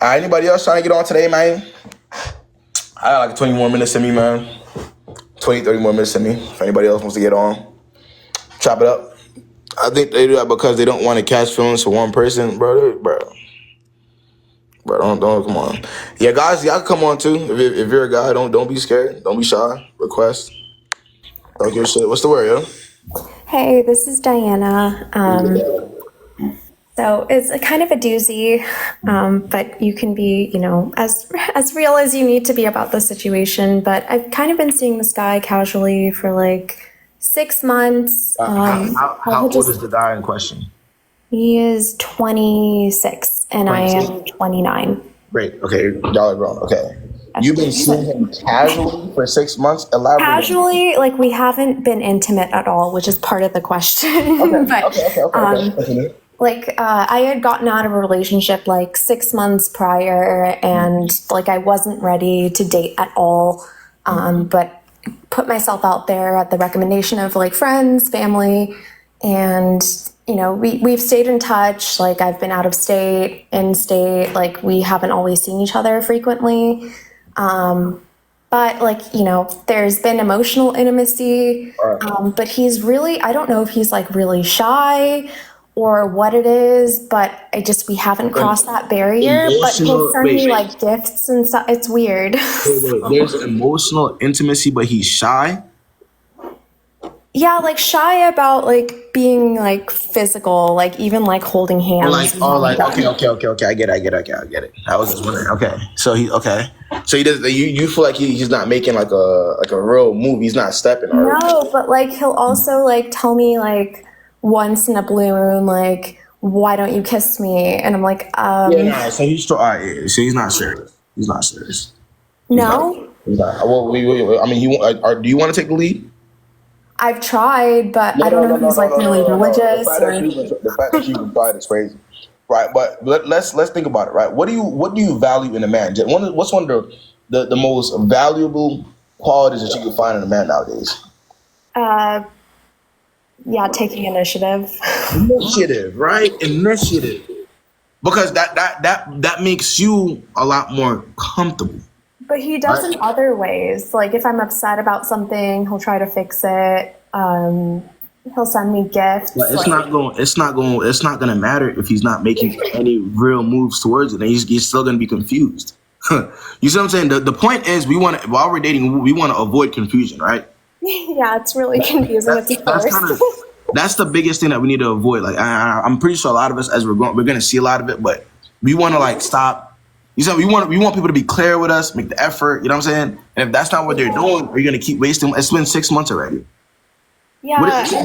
A: right, anybody else trying to get on today, man? I got like 20 more minutes in me, man. 20, 30 more minutes in me. If anybody else wants to get on, chop it up. I think they do that because they don't want to catch feelings for one person, bro. Bro, don't come on. Yeah, guys, y'all can come on too. If you're a guy, don't be scared. Don't be shy. Request. Talk your shit. What's the word, yo?
O: Hey, this is Diana. So it's a kind of a doozy, but you can be, as real as you need to be about the situation. But I've kind of been seeing this guy casually for like 6 months.
A: How old is the guy in question?
O: He is 26 and I am 29.
A: Great. Okay, y'all are grown. Okay. You've been seeing him casually for 6 months? Elaborate.
O: Casually, like we haven't been intimate at all, which is part of the question.
A: Okay.
O: Like I had gotten out of a relationship like 6 months prior, and like I wasn't ready to date at all, but put myself out there at the recommendation of like friends, family, and we've stayed in touch. Like I've been out of state, in state, like we haven't always seen each other frequently, but like there's been emotional intimacy, but he's really, I don't know if he's like really shy or what it is, but we haven't crossed that barrier. But he'll send me like gifts and stuff. It's weird.
A: There's emotional intimacy, but he's shy?
O: Yeah, like shy about like being like physical, like even like holding hands.
A: Okay. I get it. I was just wondering. Okay, so he does. You feel like he's not making like a real move. He's not stepping.
O: No, but like he'll also like tell me like once in a blue moon, like, why don't you kiss me? And I'm like,
A: So he's so he's not serious. He's not serious.
O: No.
A: He's not. Well, I mean, do you want to take the lead?
O: I've tried, but I don't know if he's like really religious.
A: The fact that you tried is crazy, right? But let's think about it, right? What do you value in a man? What's one of the most valuable qualities that you can find in a man nowadays?
O: Yeah, taking initiative.
A: Initiative, right? Initiative, because that makes you a lot more comfortable.
O: But he does in other ways. Like if I'm upset about something, he'll try to fix it. He'll send me gifts.
A: But it's not going to matter if he's not making any real moves towards it. And he's still going to be confused. You see what I'm saying? The point is, while we're dating, we want to avoid confusion, right?
O: Yeah, it's really confusing at first.
A: That's the biggest thing that we need to avoid. Like I'm pretty sure a lot of us, as we're going to see a lot of it, but we want to like stop. You know, we want people to be clear with us, make the effort. You know what I'm saying? And if that's not what they're doing, we're gonna keep wasting. It's been 6 months already.
O: Yeah,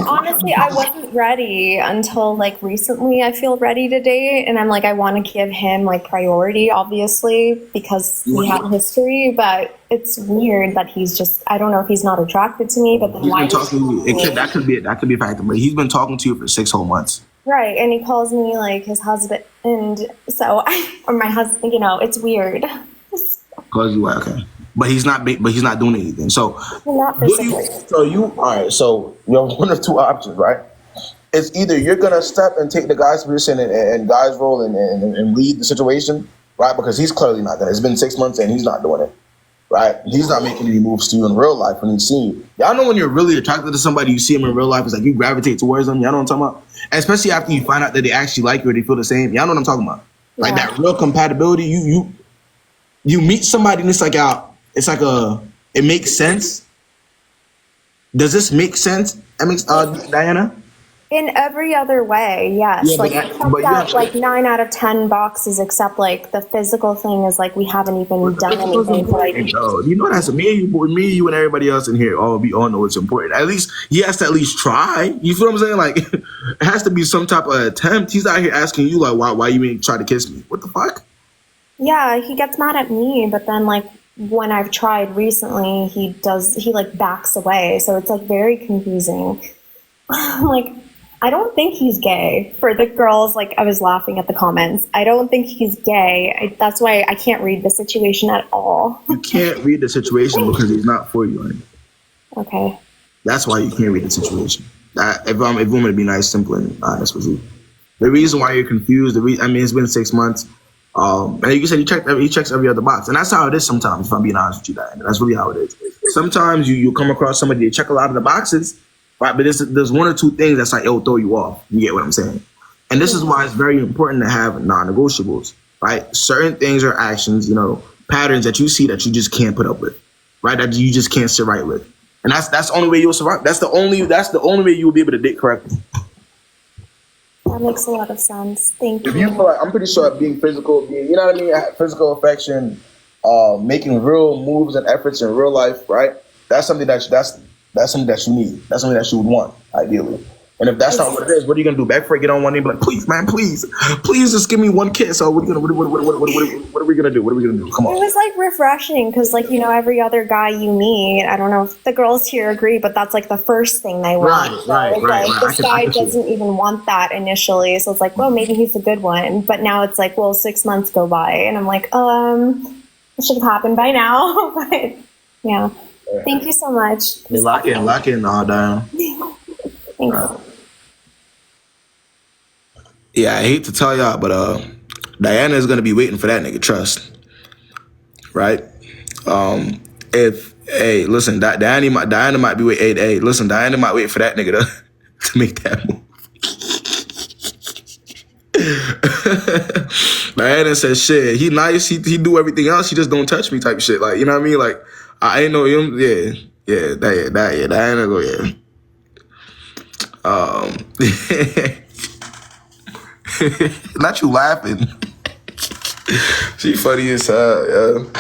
O: honestly, I wasn't ready until like recently. I feel ready to date, and I'm like, I want to give him like priority, obviously, because we have history. But it's weird that he's just. I don't know if he's not attracted to me, but then why?
A: That could be a factor. But he's been talking to you for 6 whole months.
O: Right, and he calls me like his husband, and so or my husband. It's weird.
A: Calls you okay, but he's not doing anything. So
O: not physically.
A: All right. So you have one of two options, right? It's either you're gonna step and take the guy's position and guy's role and lead the situation, right? Because he's clearly not gonna. It's been 6 months and he's not doing it. Right, he's not making any moves to you in real life when he's seeing you. Y'all know when you're really attracted to somebody, you see him in real life, it's like you gravitate towards them. Y'all know what I'm talking about? And especially after you find out that they actually like you or they feel the same. Y'all know what I'm talking about? Yeah. Like that real compatibility. You meet somebody and it's like it makes sense. Does this make sense? Diana?
O: In every other way, yes.
A: Yeah,
O: like 9 out of 10 boxes, except like the physical thing is like we haven't even done anything.
A: You know that's me and you and everybody else in here. We all know it's important. At least he has to at least try. You feel what I'm saying? Like it has to be some type of attempt. He's out here asking you like, why you ain't try to kiss me? What the fuck?
O: Yeah, he gets mad at me, but then like when I've tried recently, he like backs away. So it's like very confusing. Like, I don't think he's gay. For the girls, like, I was laughing at the comments. I don't think he's gay. That's why I can't read the situation at all.
A: You can't read the situation because he's not for you, honey.
O: Okay.
A: That's why you can't read the situation. If I'm going to be nice, simple, and honest with you, the reason why you're confused, it's been 6 months. And like you said, he checks every other box, and that's how it is sometimes. If I'm being honest with you, that's really how it is. Sometimes you come across somebody that check a lot of the boxes, right? But there's one or two things that's like it'll throw you off. You get what I'm saying? And this is why it's very important to have non-negotiables, right? Certain things or actions, patterns that you see that you just can't put up with, right? That you just can't sit right with, and that's the only way you'll survive. That's the only way you will be able to date correctly.
O: That makes a lot of sense. Thank you.
A: If you feel like, I'm pretty sure being physical, you know what I mean, physical affection, making real moves and efforts in real life, right? That's something that you need. That's something that you would want, ideally. And if that's not what it is, what are you gonna do? Back for it, get on one knee, and be like, please, man, please just give me one kiss. So what are we gonna do? What are we gonna do? Come on.
O: It was like refreshing because, like, every other guy you meet, I don't know if the girls here agree, but that's like the first thing they want. Right. This guy doesn't even want that initially, so it's like, well, maybe he's a good one. But now it's like, well, 6 months go by, and I'm like, it should have happened by now. But yeah, thank you so much.
A: Hey, lock in, Diana.
O: Thanks.
A: Yeah, I hate to tell y'all, but Diana is gonna be waiting for that nigga. Trust, right? Listen, Diana might be waiting. Hey, listen, Diana might wait for that nigga to make that move. Diana says, "Shit, he nice. He do everything else. He just don't touch me." Type shit. Like, you know what I mean? Like, I ain't know him. Yeah. Diana go Not you laughing. She funny as hell,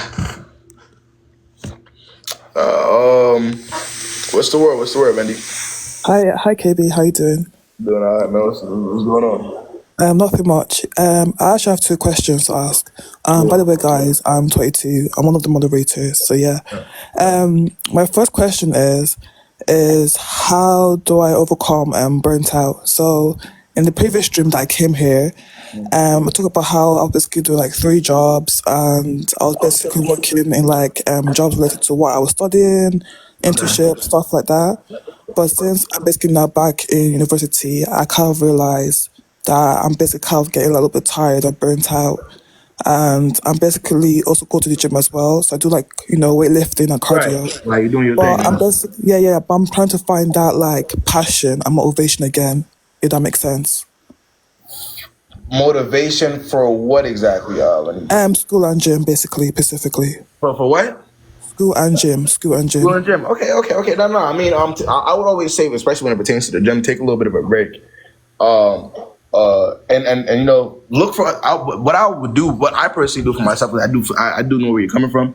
A: What's the word, Mandy?
P: Hi, KB. How you doing?
A: Doing all right, man. What's going on?
P: Nothing much. I actually have 2 questions to ask. By the way, guys, I'm 22. I'm one of the moderators. So yeah. My first question is how do I overcome burnt out? So in the previous stream that I came here, I talked about how I was basically doing like 3 jobs, and I was basically working in like jobs related to what I was studying, internship, stuff like that. But since I'm basically now back in university, I kind of realized that I'm basically kind of getting a little bit tired or burnt out. And I'm basically also go to the gym as well. So I do like, weightlifting and cardio.
A: Right. Like you're doing your
P: but
A: thing.
P: I'm basically, but I'm trying to find that like passion and motivation again, if that makes sense.
A: Motivation for what exactly?
P: School and gym, basically, specifically.
A: For what?
P: School and gym.
A: School and gym. Okay. No. I mean, I would always say, especially when it pertains to the gym, take a little bit of a break. And look for what I would do. What I personally do for myself is I do know where you're coming from.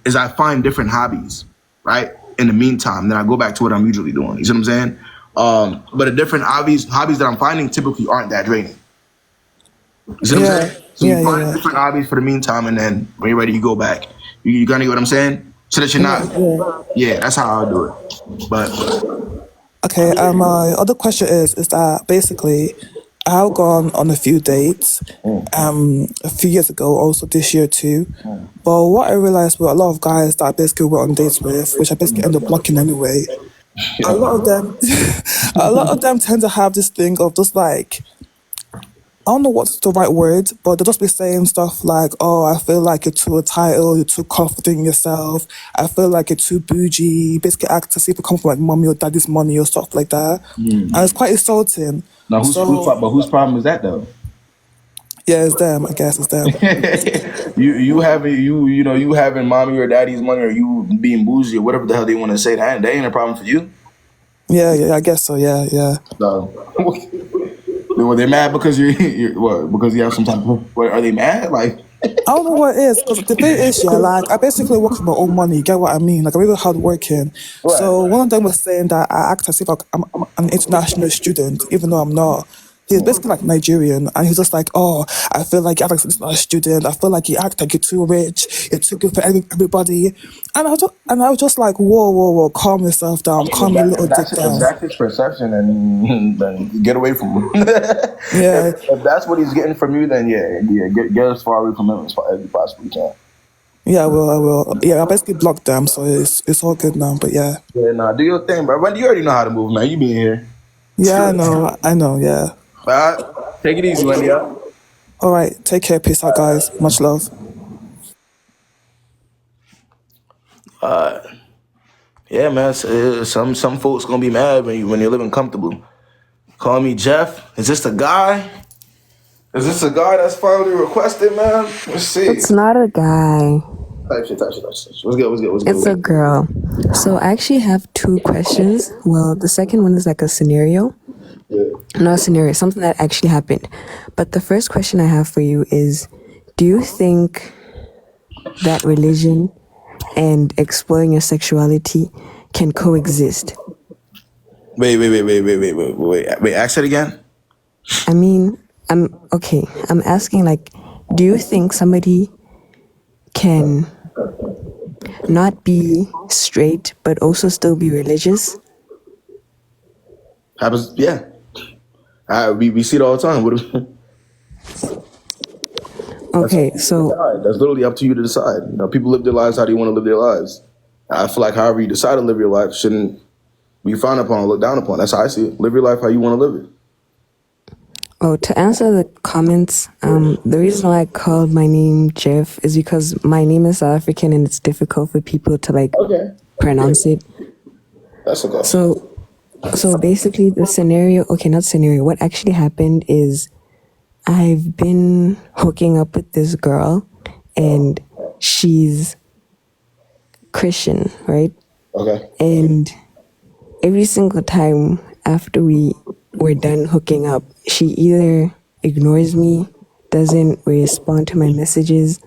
A: Is I find different hobbies, right? In the meantime, then I go back to what I'm usually doing. You see what I'm saying? But the different hobbies that I'm finding typically aren't that draining. You see what I'm saying? So you find different hobbies for the meantime, and then when you're ready, you go back. You gonna get what I'm saying? So that you're not. Yeah, that's how I'll do it. But
P: okay. My other question is that basically I've gone on a few dates, a few years ago, also this year too. But what I realized with a lot of guys that I basically went on dates with, which I basically end up blocking anyway, a lot of them tend to have this thing of just like, I don't know what's the right word, but they'll just be saying stuff like, oh, I feel like you're too entitled, you're too confident in yourself, I feel like you're too bougie, basically act as if you come from like mommy or daddy's money or stuff like that. And it's quite insulting.
A: Now, whose problem is that though?
P: Yeah, it's them. I guess it's them.
A: you having mommy or daddy's money, or you being bougie or whatever the hell they want to say. That ain't a problem for you.
P: Yeah, I guess so. Yeah.
A: So, were they mad because you're what? Because you have some type of? What, are they mad? Like,
P: I don't know what it is, because the thing is, like, I basically work for my own money, you get what I mean? Like, I'm really hard working. Right. So one of them was saying that I act as if I'm an international student, even though I'm not. He's basically like Nigerian, and he's just like, oh, I feel like you're not a student. I feel like you act like you're too rich. You're too good for everybody. And I was just like, whoa, calm yourself down, calm your little dick
A: If
P: down.
A: that's his perception, then get away from him.
P: Yeah,
A: if that's what he's getting from you, then get as far away from him as you possibly can.
P: yeah, I will. Yeah, I basically blocked them, so it's all good now. But yeah.
A: Yeah, nah, do your thing, bro. But you already know how to move, man. You been here.
P: Yeah, I know, yeah.
A: All right, take it easy, Wendy.
P: All right, take care. Peace out, guys. Much love.
A: Yeah, man. Some folks gonna be mad when you're living comfortable. Call me Jeff. Is this the guy? Is this a guy that's finally requested, man? Let's see.
Q: It's not a guy.
A: Type shit. What's good?
Q: It's a girl. So I actually have two questions. Well, the second one is like a scenario.
A: Yeah.
Q: Not a scenario, something that actually happened. But the first question I have for you is, do you think that religion and exploring your sexuality can coexist?
A: Wait. Ask it again.
Q: I mean, I'm asking, like, do you think somebody can not be straight but also still be religious?
A: Happens, yeah. We see it all the time.
Q: Okay, so
A: that's literally up to you to decide. You know, people live their lives how they want to live their lives. I feel like however you decide to live your life shouldn't be frowned upon or looked down upon. That's how I see it. Live your life how you want to live it.
Q: Oh, to answer the comments, the reason why I called my name Jeff is because my name is South African and it's difficult for people to pronounce it.
A: That's okay.
Q: So basically what actually happened is I've been hooking up with this girl and she's Christian, right?
A: Okay.
Q: And every single time after we're done hooking up, she either ignores me, doesn't respond to my messages,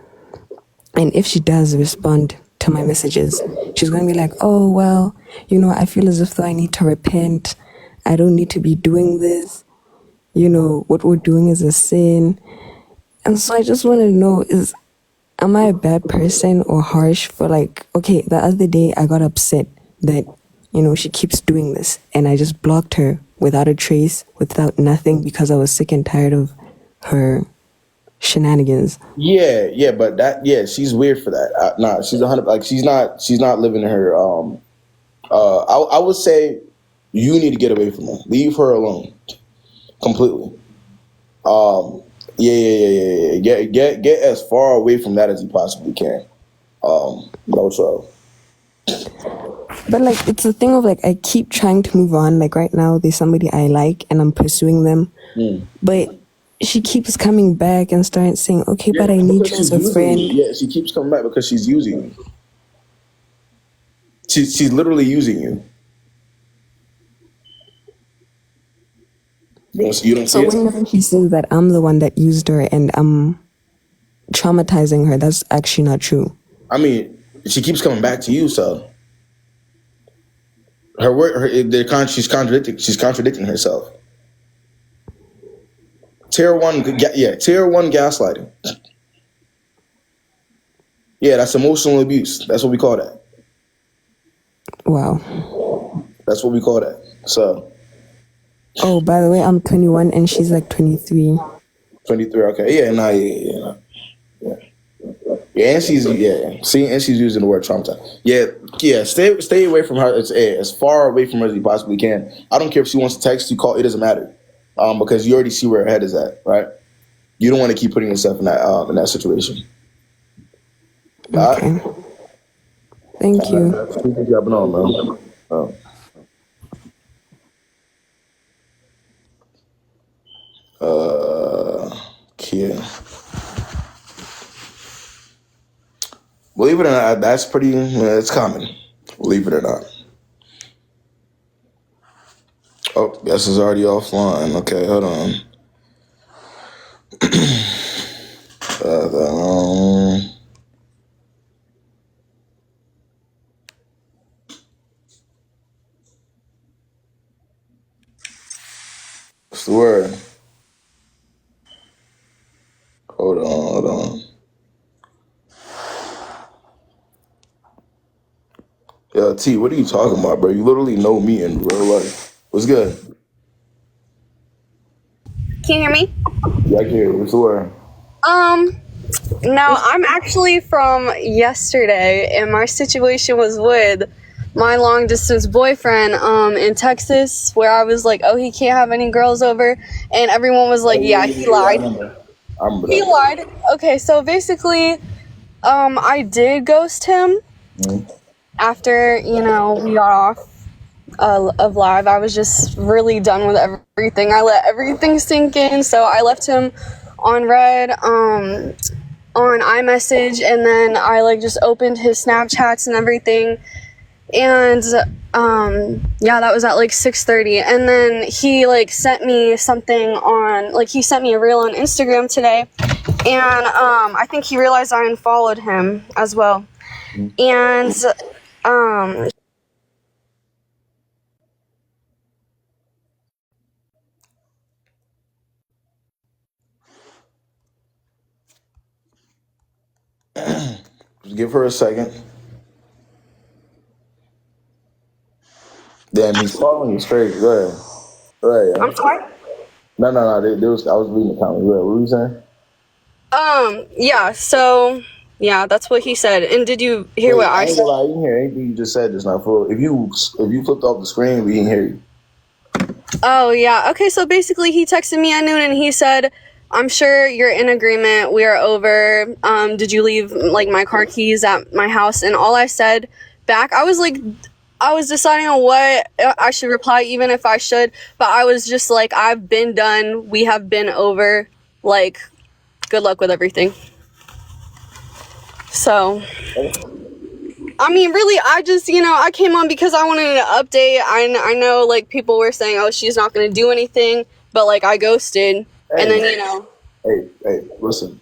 Q: and if she does respond to my messages, she's going to be like, oh, well, I feel as if though I need to repent. I don't need to be doing this. What we're doing is a sin. And so I just want to know, am I a bad person or harsh for the other day I got upset that, she keeps doing this and I just blocked her without a trace, without nothing, because I was sick and tired of her shenanigans.
A: Yeah, but she's weird for that. Nah, she's 100. She's not living in her. I would say you need to get away from her. Leave her alone, completely. Yeah. Get as far away from that as you possibly can. No trouble.
Q: But it's a thing of I keep trying to move on. Right now, there's somebody I like and I'm pursuing them, but she keeps coming back and starts saying, okay, but I need you as a friend.
A: Yeah, she keeps coming back because she's using you. She's literally using you. You don't see
Q: so
A: it?
Q: Whenever she says that I'm the one that used her and I'm traumatizing her, that's actually not true.
A: I mean, she keeps coming back to you, so her word, she's contradicting herself. Tier 1 gaslighting. Yeah, that's emotional abuse. That's what we call that.
Q: Wow.
A: That's what we call that. So.
Q: Oh, by the way, I'm 21 and she's 23.
A: 23, okay. Yeah. Yeah, and she's using the word traumatized. Yeah. Stay away from her as far away from her as you possibly can. I don't care if she wants to text you, call. It doesn't matter, because you already see where her head is at, right? You don't want to keep putting yourself in that situation.
Q: Okay. Thank you.
A: Good job on, man. Kia. Believe it or not, that's pretty. It's common. Believe it or not. Oh, guess it's already offline. Okay, hold on. What's the word? T, what are you talking about, bro? You literally know me in real life. What's good?
R: Can you hear me?
A: Yeah, I can hear you. What's the word?
R: Now I'm actually from yesterday, and my situation was with my long distance boyfriend in Texas, where I was like, oh, he can't have any girls over, and everyone was like, yeah, he lied.
A: I remember
R: He
A: that.
R: lied. Okay, so basically, I did ghost him after, you know, we got off of live. I was just really done with everything. I let everything sink in, so I left him on red, on iMessage, and then I like just opened his Snapchats and everything, and yeah, that was at like 6:30, and then he like sent me something on, like he sent me a reel on Instagram today, and I think he realized I unfollowed him as well, and
A: Just give her a second. Damn, he's following you straight. Go ahead. Go ahead, yeah.
R: I'm sorry.
A: No. I was reading the comment. Go ahead. What were you saying?
R: Yeah, so yeah, that's what he said. And did you hear
A: Wait,
R: what
A: I
R: I
A: ain't
R: said?
A: gonna lie. You didn't hear anything you just said just now. If you flipped off the screen, we didn't hear you.
R: Oh, yeah. Okay, so basically he texted me at noon and he said, I'm sure you're in agreement. We are over. Did you leave like my car keys at my house? And all I said back, I was like, I was deciding on what I should reply, even if I should, but I was just like, I've been done. We have been over. Like, good luck with everything. So, I mean, really, I just, you know, I came on because I wanted an update. I know, like, people were saying, oh, she's not going to do anything, but, like, I ghosted, and then, you know.
A: Hey, listen.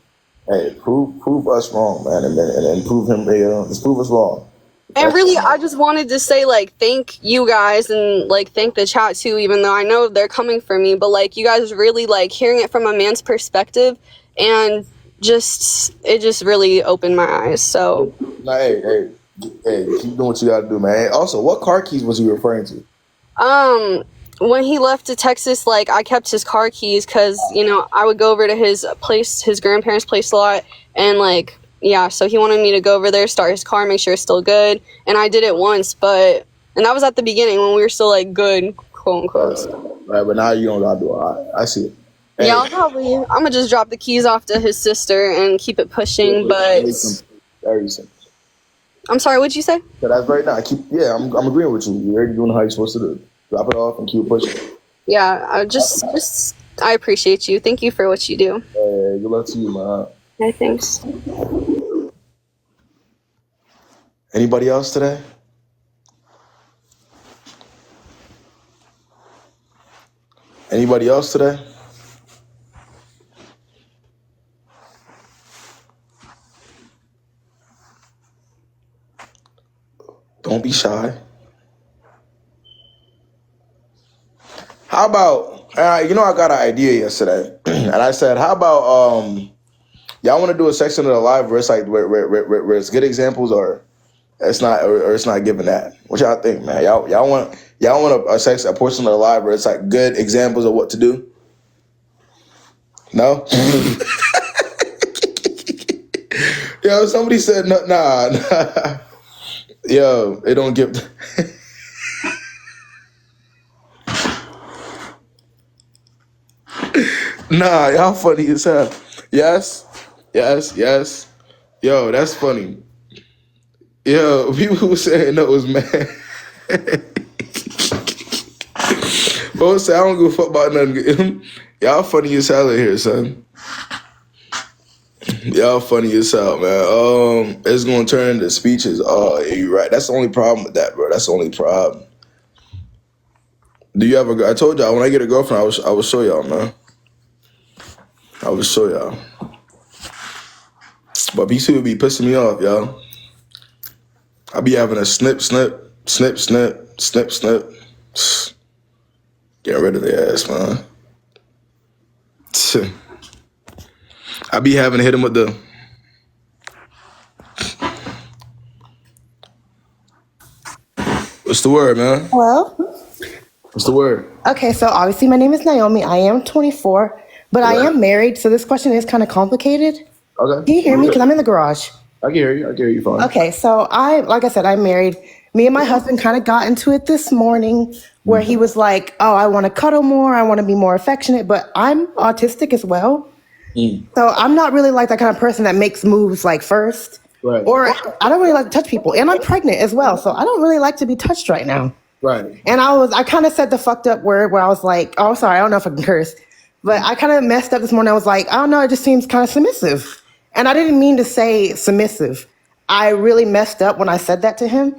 A: Hey, prove us wrong, man, and prove him. Just prove us wrong.
R: And really, I just wanted to say, like, thank you guys and, like, thank the chat, too, even though I know they're coming for me. But, like, you guys really, like, hearing it from a man's perspective and it just really opened my eyes, so.
A: Nah, hey, keep doing what you gotta do, man. Hey, also, what car keys was he referring to?
R: When he left to Texas, like, I kept his car keys because, you know, I would go over to his place, his grandparents' place a lot, and, like, yeah, so he wanted me to go over there, start his car, make sure it's still good, and I did it once, and that was at the beginning when we were still, like, good, quote unquote.
A: Right, but now you don't gotta do it. I see it. Hey.
R: Yeah, I'm gonna just drop the keys off to his sister and keep it pushing, but.
A: Very simple.
R: I'm sorry, what'd you say?
A: So that's right now. I'm agreeing with you. You're already doing how you're supposed to do. Drop it off and keep pushing.
R: Yeah, I appreciate you. Thank you for what you do.
A: Good luck to you, man.
R: Yeah, thanks.
A: Anybody else today? Anybody else today? Don't be shy. How about, I got an idea yesterday, and I said, how about, y'all want to do a section of the live where it's like where it's good examples or it's not giving that? What y'all think, man? Y'all want a portion of the live where it's like good examples of what to do? No. Yo, somebody said no, nah. Yo, it don't give. Nah, y'all funny as hell. Yes. Yo, that's funny. Yo, people who saying no was mad. Both say I don't give a fuck about nothing. Y'all funny as hell in here, son. Y'all funny as hell, man. It's gonna turn into speeches. Oh, yeah, you're right. That's the only problem with that, bro. That's the only problem. Do you have I told y'all when I get a girlfriend, I will show y'all, man. I will show y'all. But these people be pissing me off, y'all. I be having a snip. Get rid of their ass, man. I be having to hit him with the. What's the word, man?
S: Hello?
A: What's the word?
S: Okay, so obviously my name is Naomi. I am 24, but I am married, so this question is kind of complicated.
A: Okay.
S: Can you hear me? Because I'm in the garage.
A: I can hear you. I can hear you fine.
S: Okay, so like I said, I'm married. Me and my husband kind of got into it this morning where he was like, oh, I want to cuddle more. I want to be more affectionate, but I'm autistic as well. So I'm not really like that kind of person that makes moves like first.
A: Right.
S: Or I don't really like to touch people. And I'm pregnant as well, so I don't really like to be touched right now.
A: Right.
S: And I kind of said the fucked up word where I was like, oh, sorry, I don't know if I can curse. But I kind of messed up this morning. I was like, I don't know, it just seems kind of submissive. And I didn't mean to say submissive. I really messed up when I said that to him.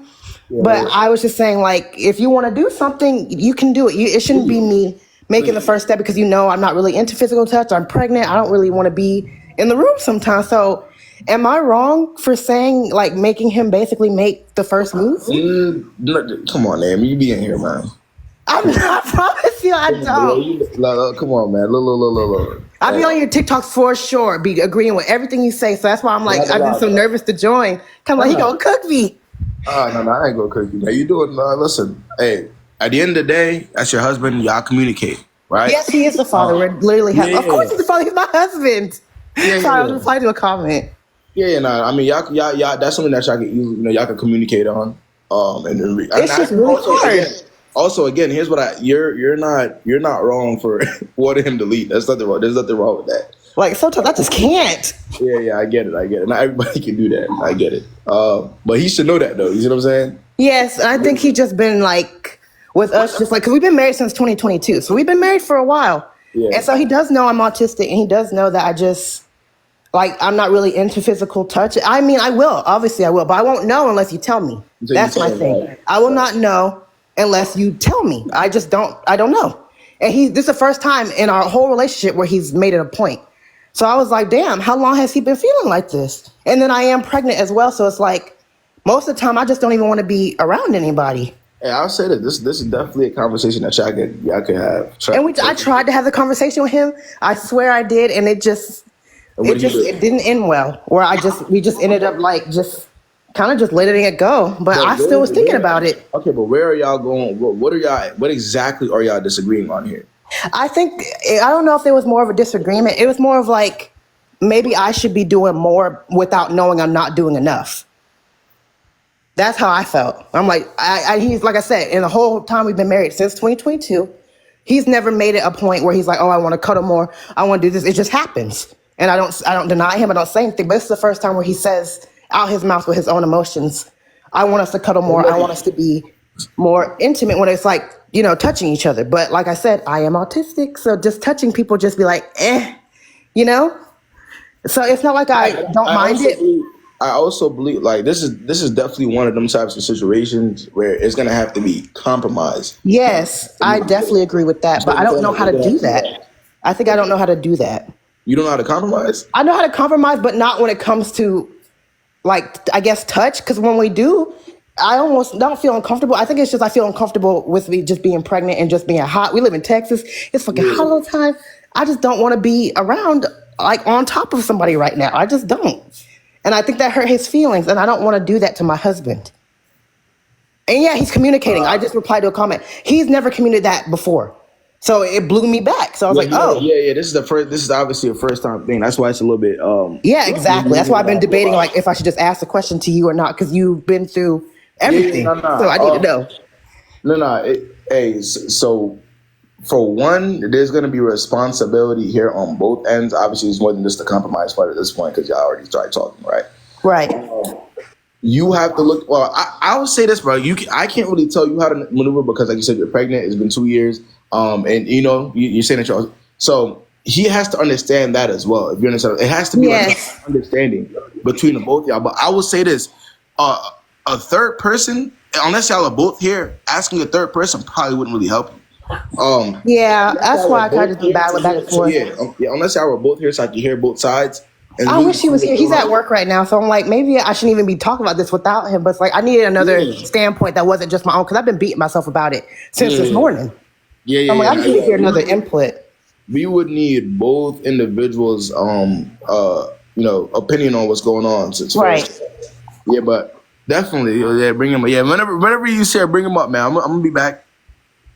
S: Yeah, but I was just saying, like, if you want to do something, you can do it. It shouldn't be me making the first step because, you know, I'm not really into physical touch. I'm pregnant. I don't really want to be in the room sometimes. So am I wrong for saying, like, making him basically make the first move?
A: Come on, man. You be in here, man.
S: I promise you I don't.
A: Come on, man. Look.
S: I be on your TikToks for sure, be agreeing with everything you say. So that's why I'm like, I've been so nervous to join. Come like, he gonna cook me.
A: No, I ain't gonna cook you. Now you doing? Listen, hey. At the end of the day, that's your husband. Y'all communicate, right?
S: Yes, he is the father. We're literally of course he's the father. He's my husband. Sorry, I was replying to a comment.
A: I mean, y'all. That's something that y'all can easily, y'all can communicate on.
S: It's just really hard.
A: Also, again, here's what you're not wrong for wanting him to leave. There's nothing wrong. There's nothing wrong with that.
S: Like sometimes I just can't.
A: Yeah, I get it. Not everybody can do that. I get it. But he should know that though. You see what I'm saying?
S: Yes, I think he just been like with us, just like because we've been married since 2022, so we've been married for a while. Yeah. And so he does know I'm autistic, and he does know that I just I'm not really into physical touch. I mean, I will, obviously I will, but I won't know unless you tell me. So that's my thing. Right. I will not know unless you tell me. I don't know. And this is the first time in our whole relationship where he's made it a point. So I was like, damn, how long has he been feeling like this? And then I am pregnant as well. So it's like, most of the time I just don't even want to be around anybody.
A: Hey, I'll say that this is definitely a conversation that y'all could have.
S: I tried to have the conversation with him. I swear I did. And it didn't end well, where we just ended up like just kind of just letting it go. But I still was thinking about it.
A: Okay, but where are y'all going? What exactly are y'all disagreeing on here?
S: I don't know if there was more of a disagreement. It was more of like, maybe I should be doing more without knowing I'm not doing enough. That's how I felt. I'm like, he's like I said, in the whole time we've been married since 2022, he's never made it a point where he's like, oh, I want to cuddle more. I want to do this. It just happens. And I don't deny him. I don't say anything. But this is the first time where he says out his mouth with his own emotions, I want us to cuddle more. I want us to be more intimate when it's like, touching each other. But like I said, I am autistic. So just touching people just be like, So it's not like I don't mind it.
A: I also believe like this is definitely one of them types of situations where it's gonna have to be compromised.
S: Yes, I definitely agree with that, but I don't know how to do that. I think I don't know how to do that.
A: You don't know how to compromise?
S: I know how to compromise, but not when it comes to like, I guess, touch. Because when we do, I almost don't feel uncomfortable. I think it's just I feel uncomfortable with me just being pregnant and just being hot. We live in Texas. It's fucking hot all the time. I just don't want to be around like on top of somebody right now. I just don't. And I think that hurt his feelings, and I don't want to do that to my husband. And yeah, he's communicating. I just replied to a comment. He's never communicated that before. So it blew me back. So I was like, oh.
A: Yeah. This is obviously a first time thing. That's why it's a little bit.
S: Yeah, exactly. That's why I've been debating like if I should just ask the question to you or not, because you've been through everything. So I need to know.
A: So for one, there's going to be responsibility here on both ends. Obviously, it's more than just the compromise part at this point because y'all already started talking, right?
S: Right.
A: You have to look. Well, I would say this, bro. I can't really tell you how to maneuver because, like you said, you're pregnant. It's been 2 years. And you're saying that y'all. So he has to understand that as well. If you understand, it has to be like understanding between the both of y'all. But I will say this: a third person, unless y'all are both here, asking a third person probably wouldn't really help you.
S: That's why I kind of do battle back and forth.
A: Yeah, unless y'all were both here, so I can hear both sides.
S: I wish he was here. He's at work right now, so I'm like, maybe I shouldn't even be talking about this without him. But it's like I needed another standpoint that wasn't just my own, because I've been beating myself about it since this morning. I'm like, I just need to hear another input.
A: We would need both individuals, opinion on what's going on.
S: Right.
A: Yeah, but Definitely. Yeah, bring him. Yeah, whenever you say bring him up, man. I'm gonna be back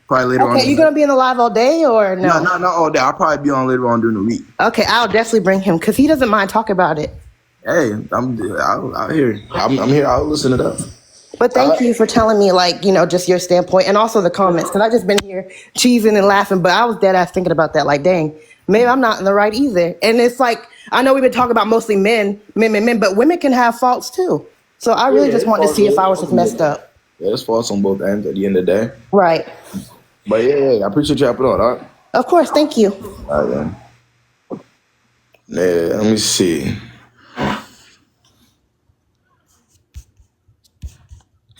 A: probably later on.
S: Okay, you gonna be in the live all day or no?
A: No, not all day. I'll probably be on later on during the week.
S: Okay, I'll definitely bring him because he doesn't mind talking about it.
A: Hey, I'm here. I'm here. I'll listen it up.
S: But thank you for telling me, like, just your standpoint and also the comments, because I just been here cheesing and laughing, but I was dead ass thinking about that. Like, dang, maybe I'm not in the right either. And it's like, I know we've been talking about mostly men, but women can have faults too. So I really just wanted to see if I was just messed up.
A: Yeah, there's faults on both ends at the end of the day.
S: Right.
A: But yeah, I appreciate you hopping on, all right?
S: Of course, thank you.
A: All right, yeah, let me see.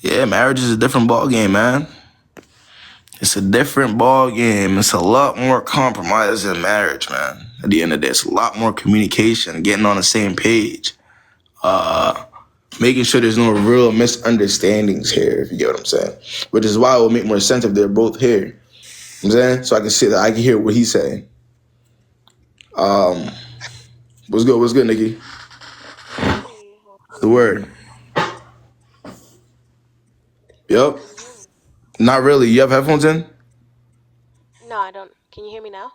A: Yeah, marriage is a different ball game, man. It's a different ball game. It's a lot more compromise in marriage, man. At the end of the day, it's a lot more communication, getting on the same page, making sure there's no real misunderstandings here, if you get what I'm saying. Which is why it will make more sense if they're both here. You know what I'm saying? So I can see that I can hear what he's saying. What's good? What's good, Nikki? The word. Yep. Not really. You have headphones in?
T: No, I don't. Can you hear me now?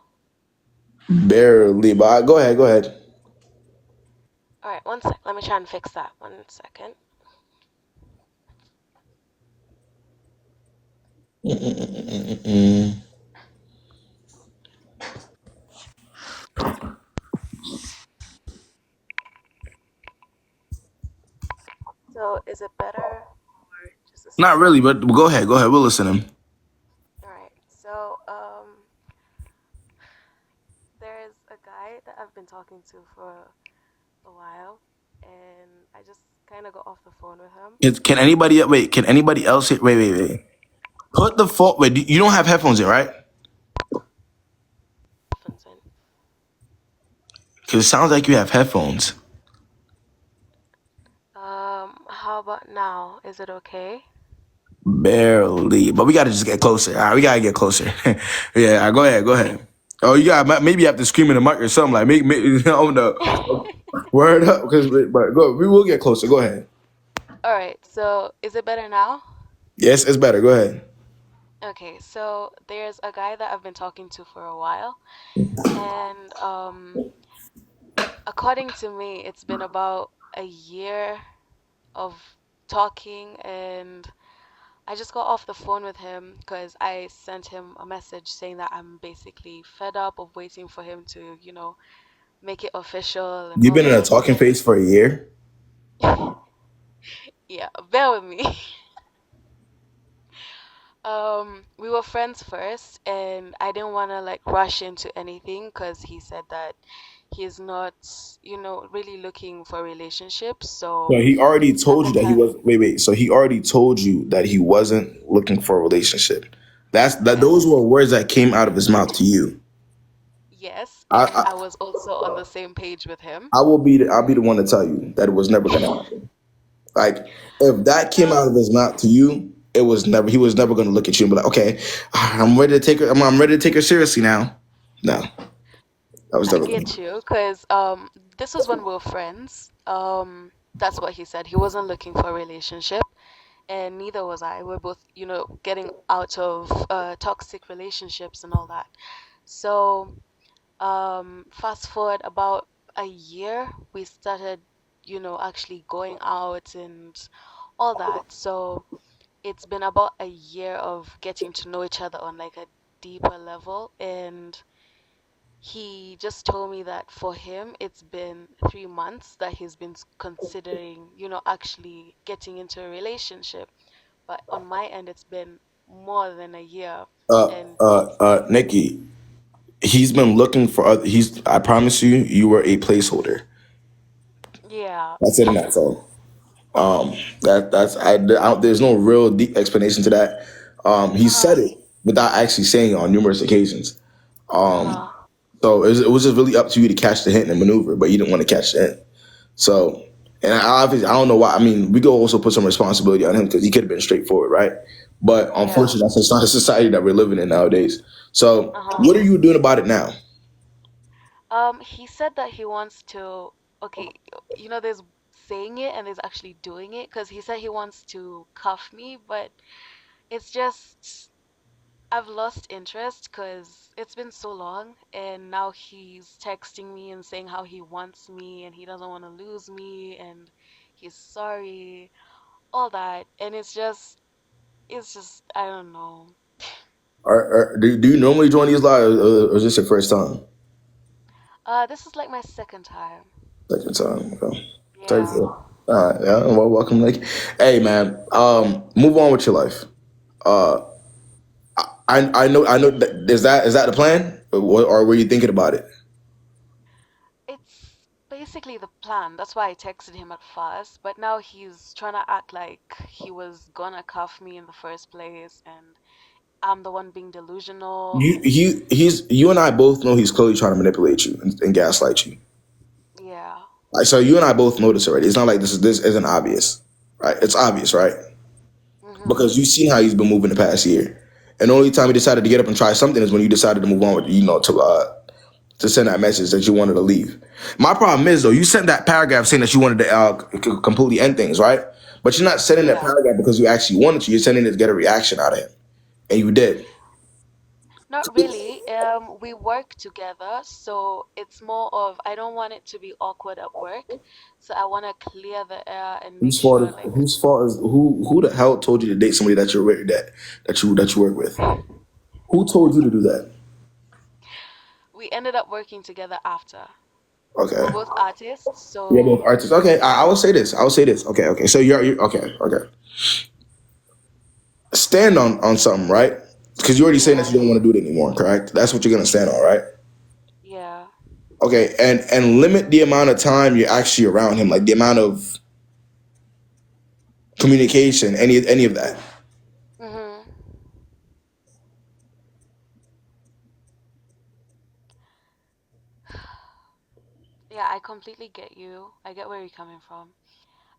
A: Barely, but go ahead.
T: All right, one sec. Let me try and fix that. 1 second. So, is it better or just the same?
A: Not really, but go ahead. We'll listen to him.
T: All right. So, there's a guy that I've been talking to for a while, and I just kind of got off the phone with him.
A: Can anybody wait? Can anybody else hit? Wait. Put the phone. Wait, you don't have headphones in, right? Because it sounds like you have headphones.
T: How about now? Is it okay?
A: Barely, but we gotta just get closer. All right, we gotta get closer. Yeah, go ahead. Oh, maybe you have to scream in the mic or something like maybe oh no. Word up, but go. We will get closer. Go ahead.
T: All right. So, is it better now?
A: Yes, it's better. Go ahead.
T: Okay, so there's a guy that I've been talking to for a while, and according to me, it's been about a year of talking, and I just got off the phone with him because I sent him a message saying that I'm basically fed up of waiting for him to, make it official. And
A: You've
T: all
A: been in a
T: that.
A: talking phase for a year.
T: Yeah, bear with me. We were friends first, and I didn't want to rush into anything because he said that he's not, really looking for relationships. So
A: So he already told you that he was. Wait. So he already told you that he wasn't looking for a relationship. Those were words that came out of his mouth to you.
T: Yes, and I was also on the same page with him.
A: I'll be the one to tell you that it was never gonna happen. Like if that came out of his mouth to you, he was never gonna look at you and be like, okay, I'm ready to take her. I'm ready to take her seriously now. No, that was
T: I
A: never.
T: get you, because this was when we were friends. That's what he said. He wasn't looking for a relationship, and neither was I. We're both, getting out of toxic relationships and all that. So, fast forward about a year, we started, actually going out and all that. So it's been about a year of getting to know each other on a deeper level, and he just told me that for him it's been 3 months that he's been considering, actually getting into a relationship. But on my end, it's been more than a year. And
A: Nikki, he's been looking for other. I promise you, you were a placeholder.
T: yeah,
A: That's it, and that's all. There's no real deep explanation to that. He said it without actually saying it on numerous occasions. So it was just really up to you to catch the hint and maneuver, but you didn't want to catch the hint. So, and I don't know why. I mean, we could also put some responsibility on him because he could have been straightforward, right? But unfortunately, that's not a society that we're living in nowadays. So, what are you doing about it now?
T: he said that he wants to. Okay, there's saying it and there's actually doing it. Because he said he wants to cuff me, but it's just I've lost interest because it's been so long, and now he's texting me and saying how he wants me and he doesn't want to lose me and he's sorry, all that, and it's just I don't know.
A: Do you normally join these lives, or is this your first time?
T: This is like my second time.
A: Second time. Okay.
T: Yeah.
A: All right. Yeah. Well, welcome, Nick. Hey, man. Move on with your life. I know. That, is that the plan, or were you thinking about it?
T: It's basically the plan. That's why I texted him at first, but now he's trying to act like he was gonna cuff me in the first place, and I'm the one being delusional.
A: You and I both know he's clearly trying to manipulate you and gaslight you.
T: Yeah.
A: Like, so you and I both know this already. It's not like this isn't obvious, right? It's obvious, right? Because you've seen how he's been moving the past year, and the only time he decided to get up and try something is when you decided to move on with, to send that message that you wanted to leave. My problem is, though, you sent that paragraph saying that you wanted to completely end things, right? But you're not sending that paragraph because you actually wanted to. You're sending it to get a reaction out of him, and you did.
T: Not really. We work together, so it's more of I don't want it to be awkward at work, so I want to clear the air and make sure like
A: Whose fault is who the hell told you to date somebody that you're with, that you work with? Who told you to do that?
T: we ended up working together after.
A: Okay.
T: We're both artists, so
A: You're both artists. Okay, I will say this. Okay. So you're okay. Stand on something, right? Because you're already saying that you don't want to do it anymore, correct? That's what you're gonna stand on, right?
T: yeah.
A: Okay, and limit the amount of time you're actually around him, like the amount of communication, any of that.
T: Yeah, I completely get you. I get where you're coming from.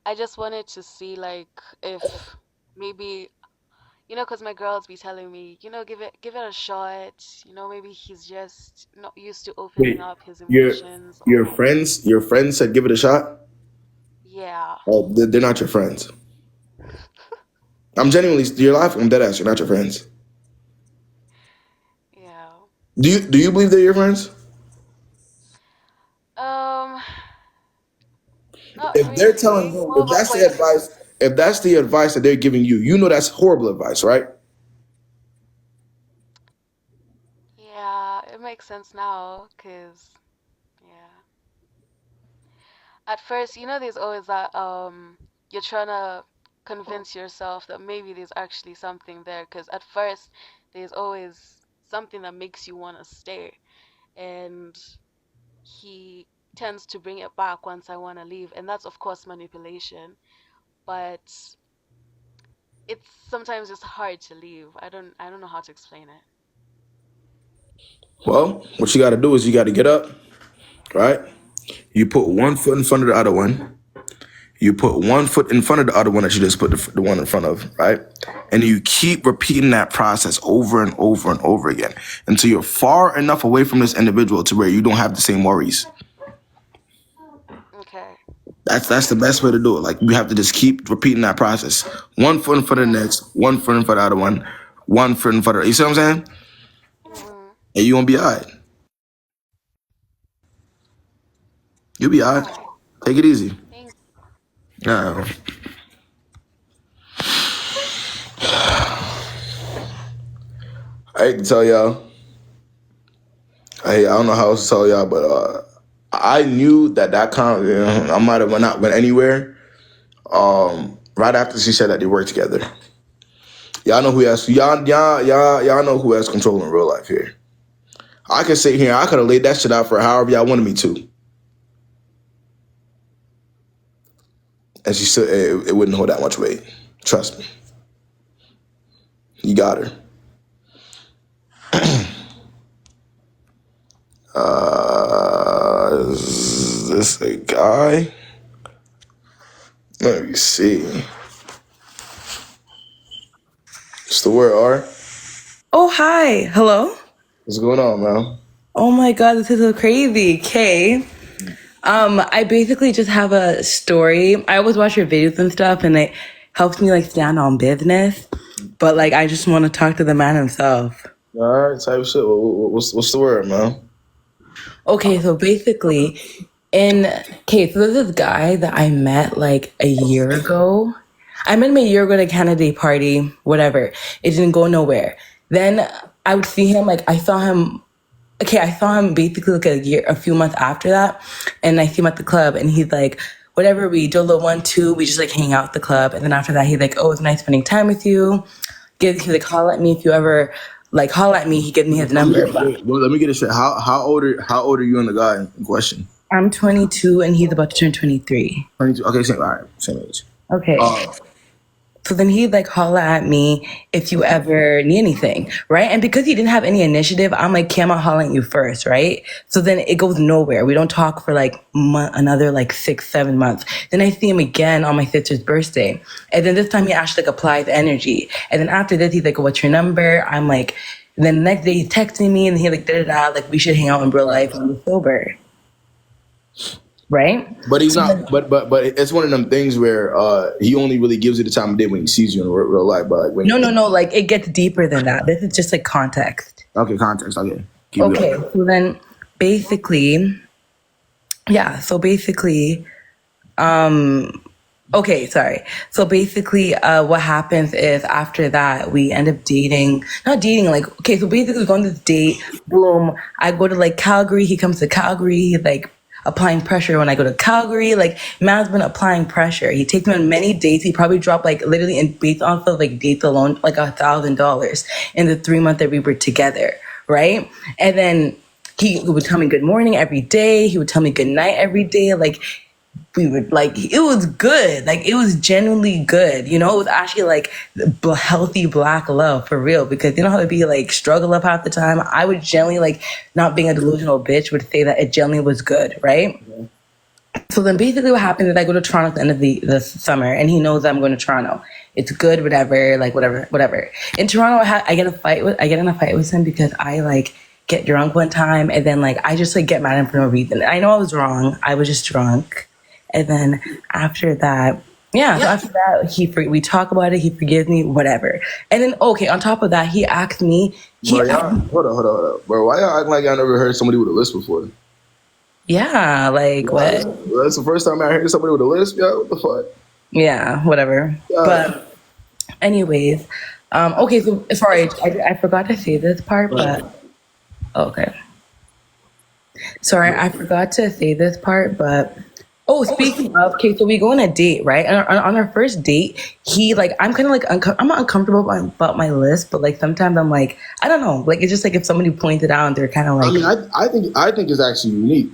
T: I just wanted to see like if maybe because my girls be telling me, give it a shot. Maybe he's just not used to opening
A: Wait,
T: up his
A: your
T: emotions.
A: your
T: Or
A: friends your friends said give it a shot.
T: yeah.
A: Oh, they're not your friends. I'm genuinely, you're laughing. I'm dead ass. You're not your friends.
T: Yeah.
A: Do you believe they're your friends?
T: Not
A: If they're telling
T: really.
A: you,
T: More of acquaintances.
A: if that's the advice that they're giving you, you know that's horrible advice, right?
T: Yeah, it makes sense now, cause yeah. At first, there's always that you're trying to convince yourself that maybe there's actually something there, cause at first there's always something that makes you want to stay, and he tends to bring it back once I want to leave, and that's of course manipulation, but it's sometimes just hard to leave. I don't know how to explain it.
A: Well, what you got to do is you got to get up, right? You put one foot in front of the other one. You put one foot in front of the other one that you just put the one in front of, right? And you keep repeating that process over and over and over again until you're far enough away from this individual to where you don't have the same worries.
T: Okay.
A: That's the best way to do it. Like, you have to just keep repeating that process. One foot in front of the next, one foot in front of the other one foot in front of the, you see what I'm saying? And you won't be all right. You'll be all right. Take it easy.
T: Thank
A: No. I hate to tell y'all. I don't know how else to tell y'all, but I knew that I might have not went anywhere. Right after she said that they work together. Y'all know who has y'all know who has control in real life here. I could sit here. I could have laid that shit out for however y'all wanted me to, and she still it wouldn't hold that much weight. Trust me. You got her. Is this a guy? Let me see. It's the word R.
U: Oh, hi. Hello?
A: What's going on, man?
U: Oh my god, this is so crazy. Kay, I basically just have a story. I always watch your videos and stuff, and it helps me like stand on business. But like, I just want to talk to the man himself.
A: All right, type shit. What's the word, man?
U: Okay, so basically, so there's this guy that I met like a year ago. I met him a year ago at a Canada party, whatever. It didn't go nowhere. Then I would see him, like I saw him basically like a few months after that. And I see him at the club and he's like, whatever, we do a little 1-2, we just like hang out at the club. And then after that, he's like, oh, it's nice spending time with you. He's like, holler at me if you ever like holler at me. He gives me his number.
A: Well, let me get a shit. How old are you and the guy in question?
U: I'm 22 and he's about to turn 23.
A: 22. Okay, same age.
U: Okay. So then he'd like holler at me if you ever need anything, right? And because he didn't have any initiative, I'm like, okay, I'm not hollering at you first, right? So then it goes nowhere. We don't talk for like another like 6-7 months. Then I see him again on my sister's birthday. And then this time he actually like applies energy. And then after this, he's like, what's your number? I'm like, and then the next day he's texting me and he's like, like we should hang out in real life when we're sober. Right?
A: But he's not. But it's one of them things where he only really gives you the time of day when he sees you in real life. But like when
U: no. Like it gets deeper than that. This is just like context.
A: Okay, context. Okay.
U: Okay. So then, basically, yeah. So basically, okay. Sorry. So basically, what happens is after that we end up dating. Not dating. Like okay. So basically, we go on this date. Boom. I go to like Calgary. He comes to Calgary. He's like applying pressure when I go to Calgary. Like man's been applying pressure. He takes me on many dates. He probably dropped like literally in based off of like dates alone like $1,000 in the 3 months that we were together, right? And then he would tell me good morning every day. He would tell me good night every day. Like we would like it was good. Like it was genuinely good. You know, it was actually like healthy black love for real. Because you know how it'd be like struggle love half the time. I would generally like not being a delusional bitch would say that it generally was good, right? Mm-hmm. So then basically what happened is I go to Toronto at the end of the summer and he knows that I'm going to Toronto. It's good, whatever, like whatever. In Toronto, I get in a fight with him because I like get drunk one time and then like I just like get mad at him for no reason. I know I was wrong. I was just drunk. And then after that, so after that, we talk about it. He forgives me, whatever. And then, okay, on top of that, he asked me.
A: Hold on. Bro, why y'all acting like I never heard somebody with a list before?
U: Yeah, like what?
A: That's the first time I heard somebody with a list. Yeah, what the fuck?
U: Yeah, whatever. But anyways, okay, so sorry, I forgot to say this part, but okay. Sorry, I forgot to say this part, but oh, speaking of, okay, so we go on a date, right? And on our first date, he like, I'm kind of like, I'm not uncomfortable about my list, but like sometimes I'm like, I don't know, like it's just like if somebody points it out and they're kind of like.
A: I mean, I think it's actually unique.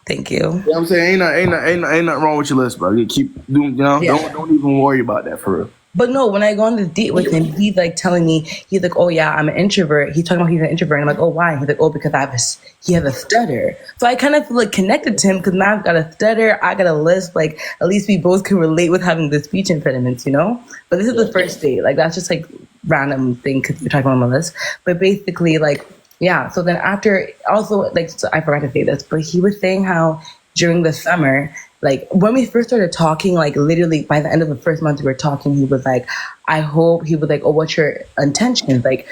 U: Thank you.
A: You know what I'm saying? Ain't nothing wrong with your list, bro. You keep doing, you know, don't even worry about that for real.
U: But no, when I go on the date with him, he's like telling me, he's like, oh yeah, I'm an introvert. He's talking about he's an introvert. And I'm like, oh, why? He's like, oh, because he has a stutter. So I kind of feel like connected to him because now I've got a stutter. I got a list. Like at least we both can relate with having the speech impediments, you know? But this is the first date. Like that's just like random thing because we're talking about my list. But basically like, yeah. So then after also like, so I forgot to say this, but he was saying how during the summer, like when we first started talking, like literally by the end of the first month we were talking, he was like, he was like, oh, what's your intentions? Like,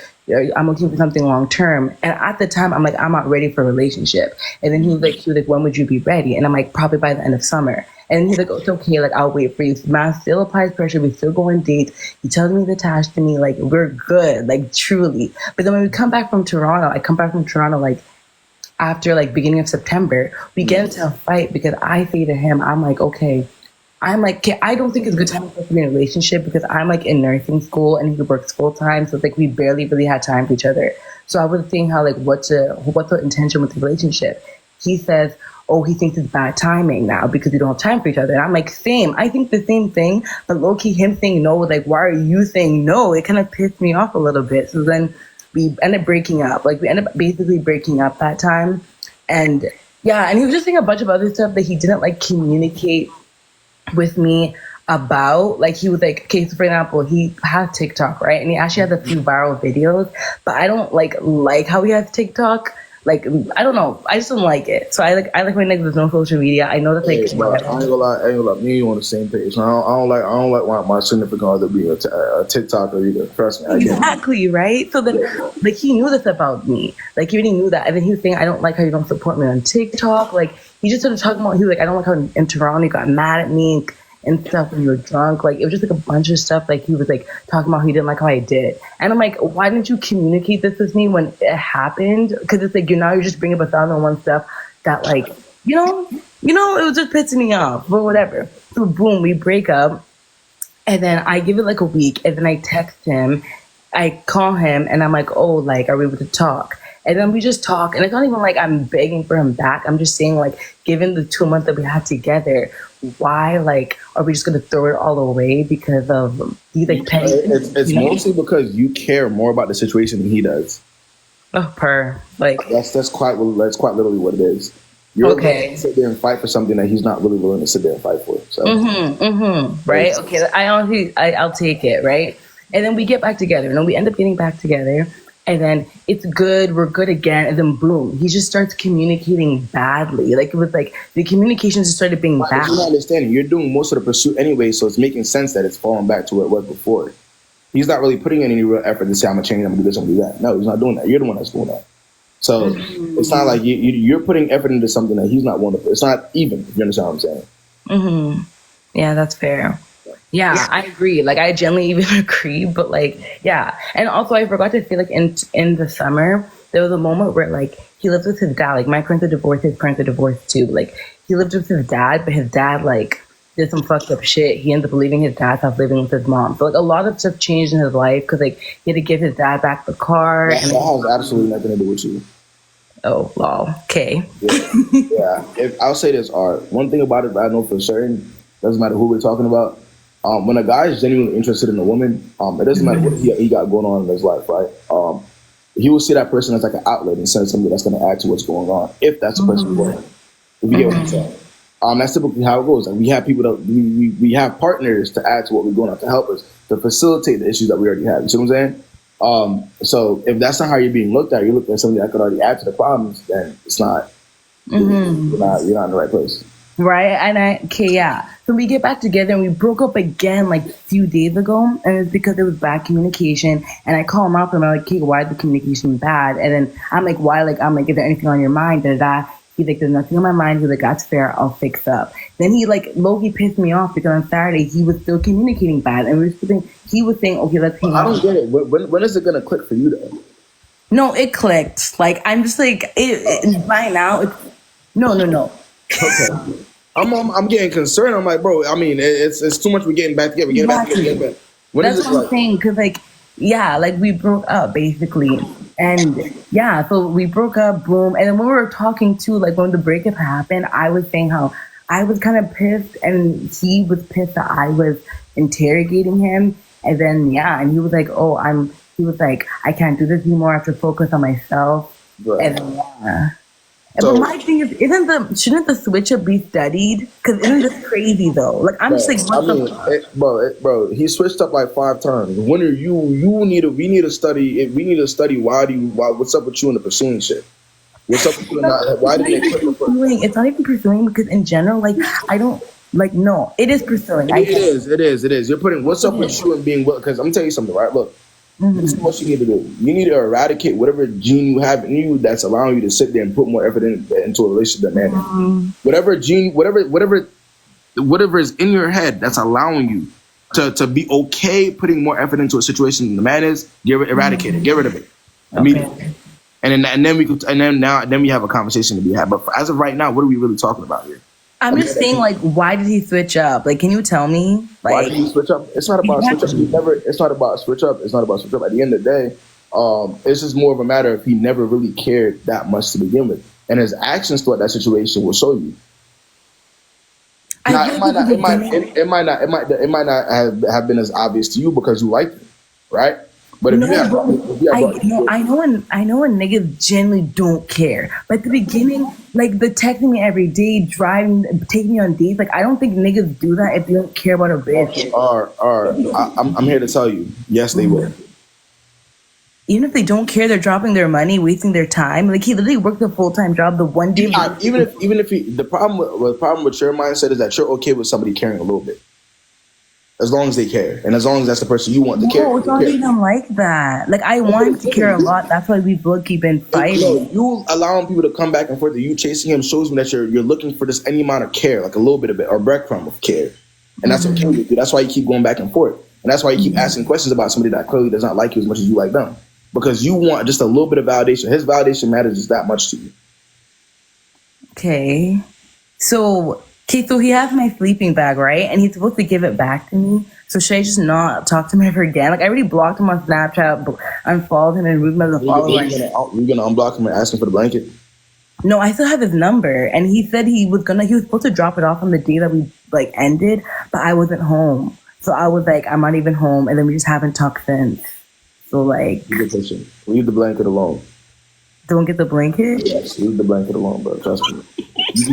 U: I'm looking for something long term. And at the time, I'm like, I'm not ready for a relationship. And then he was like, when would you be ready? And I'm like, probably by the end of summer. And he's like, oh, it's okay. Like, I'll wait for you. Man still applies pressure. We still go on dates. He tells me he's attached to me. Like, we're good. Like, truly. But then when we come back from Toronto, like after like beginning of September, we get into a fight because I say to him, I'm like, okay, I don't think it's a good time for us to be in a relationship because I'm like in nursing school and he works full time. So it's like we barely really had time for each other. So I was saying how like, what's the intention with the relationship? He says, oh, he thinks it's bad timing now because we don't have time for each other. And I'm like, same. I think the same thing. But low-key him saying no, like, why are you saying no? It kind of pissed me off a little bit. So then we ended up breaking up. Like we ended up basically breaking up that time. And yeah, and he was just saying a bunch of other stuff that he didn't like communicate with me about. Like he was like, okay, so for example, he has TikTok, right? And he actually has a few viral videos, but I don't like how he has TikTok. Like, I don't know. I just don't like it. So I like my niggas with no social media. I know that like.
A: Hey, bro, I ain't gonna lie. Me and you on the same page. I don't like my significant other being a TikToker either. Trust me.
U: Exactly, right? So then, like, he knew this about me. Like, he already knew that. And then he was saying, I don't like how you don't support me on TikTok. Like, he just started talking about, he was like, I don't like how in Toronto you got mad at me and stuff when you were drunk. Like, it was just like a bunch of stuff. Like, he was like talking about how he didn't like how I did. And I'm like, why didn't you communicate this with me when it happened? Because it's like, you're just bringing up 1,001 stuff that, like, you know, it was just pissing me off, but whatever. So boom, we break up. And then I give it like a week, and then I text him, I call him, and I'm like, oh, like, are we able to talk? And then we just talk, and it's not even like I'm begging for him back. I'm just saying, like, given the 2 months that we had together, why, like, are we just gonna throw it all away because of he like petty?
A: It's mostly because you care more about the situation than he does. That's quite literally what it is. You're okay to sit there and fight for something that he's not really willing to sit there and fight for. So
U: right? Okay, I'll take it, right? And then we get back together. And then we end up getting back together. And then it's good, we're good again, and then boom, he just starts communicating badly. Like, it was like the communication just started being bad.
A: You're not understanding. You're doing most of the pursuit anyway, so it's making sense that it's falling back to what it was before. He's not really putting in any real effort to say, I'm gonna change, I'm gonna do this, I'm gonna do that. No, he's not doing that. You're the one that's doing that. So it's not like you're putting effort into something that he's not willing to put. It's not even, if you understand what I'm saying.
U: Yeah, that's fair. Yeah, I agree. Like, I genuinely even agree, but like, yeah. And also, I forgot to say, like, in the summer, there was a moment where, like, he lived with his dad. Like, my parents are divorced, his parents are divorced too. Like, he lived with his dad, but his dad, like, did some fucked up shit. He ended up leaving his dad's house, living with his mom. So, like, a lot of stuff changed in his life because, like, he had to give his dad back the car.
A: That has absolutely nothing to do with you.
U: Oh, lol. Okay.
A: Yeah. I'll say this, Art. One thing about it that I know for certain, doesn't matter who we're talking about, when a guy is genuinely interested in a woman, it doesn't matter what he got going on in his life, right? He will see that person as like an outlet instead of somebody that's going to add to what's going on, if that's the person for him. If you get what I'm saying. That's typically how it goes. Like, we have people that we have partners to add to what we're going on, to help us, to facilitate the issues that we already have. You see what I'm saying? So if that's not how you're being looked at, you're looking at somebody that could already add to the problems, then it's not, you're not in the right place.
U: Right. And so we get back together and we broke up again like a few days ago, and it's because there was bad communication. And I call him out and I'm like, okay, why is the communication bad? And then I'm like, why? Like, I'm like, is there anything on your mind? He's like, there's nothing on my mind. He's like, that's fair, I'll fix up. Then he like low-key pissed me off because on Saturday he was still communicating bad, and he was saying, okay, let's hang out.
A: I don't get it. When is it gonna click for you though?
U: No, it clicked. Like, I'm just like, by now, no.
A: Okay. I'm getting concerned. I'm like, bro, I mean, it's too much. We're getting back together. We're getting back together.
U: That's what I'm saying. Cause like, yeah, like we broke up basically. And yeah, so we broke up, boom. And then when we were talking too, like when the breakup happened, I was saying how I was kind of pissed and he was pissed that I was interrogating him. And then, yeah, and he was like, he was like, I can't do this anymore. I have to focus on myself. Right. And then, yeah. But my thing is, shouldn't the switch up be studied? Because isn't this crazy though? Like, I'm just like,
A: bro, he switched up like 5 times. When are we need to study what's up with you in the pursuing shit? What's up with you why did they quit?
U: It's not even pursuing, because in general, like, I don't, like, no, it is pursuing.
A: It is. You're putting what's up with you and being, because I'm telling you something, right? Look. This is what you need to do. You need to eradicate whatever gene you have in you that's allowing you to sit there and put more effort into a relationship that man. Whatever gene, whatever is in your head that's allowing you to be okay putting more effort into a situation than the man is, eradicate it, get rid of it immediately. And then we have a conversation to be had. But as of right now, what are we really talking about here?
U: I'm just saying, like, why did he switch up? Like, can you tell me? Like,
A: why did he switch up? It's not about switch up. It's not about switch up. It's not about switch up. At the end of the day, it's just more of a matter of he never really cared that much to begin with, and his actions toward that situation will show you. Now, it might not have been as obvious to you because you liked him, right? But I
U: know when niggas generally don't care. But at the beginning, like the texting me every day, driving, taking me on dates, like I don't think niggas do that if they don't care about a bitch.
A: I'm here to tell you, yes, they will.
U: even if they don't care, they're dropping their money, wasting their time. Like he literally worked a full-time job the one day.
A: Even if the problem with your mindset is that you're okay with somebody caring a little bit, as long as they care, and as long as that's the person you want to care.
U: No, it's not even like that. Like I want him to care a lot. That's why we both keep been fighting.
A: You allowing people to come back and forth, you chasing him shows me that you're looking for just any amount of care, like a little bit of it, or breadcrumb of care, and that's okay with you. That's why you keep going back and forth, and that's why you keep asking questions about somebody that clearly does not like you as much as you like them, because you want just a little bit of validation. His validation matters just that much to you.
U: Okay, so he has my sleeping bag, right? And he's supposed to give it back to me. So should I just not talk to him ever again? Like I already blocked him on Snapchat, unfollowed him, and removed him as a follower.
A: You're gonna unblock him and ask him for the blanket?
U: No, I still have his number, and he said he was supposed to drop it off on the day that we ended, but I wasn't home. So I was like, I'm not even home, and then we just haven't talked since. So like,
A: leave the blanket alone.
U: Don't get the blanket?
A: Yes, leave the blanket alone, bro. Trust me. You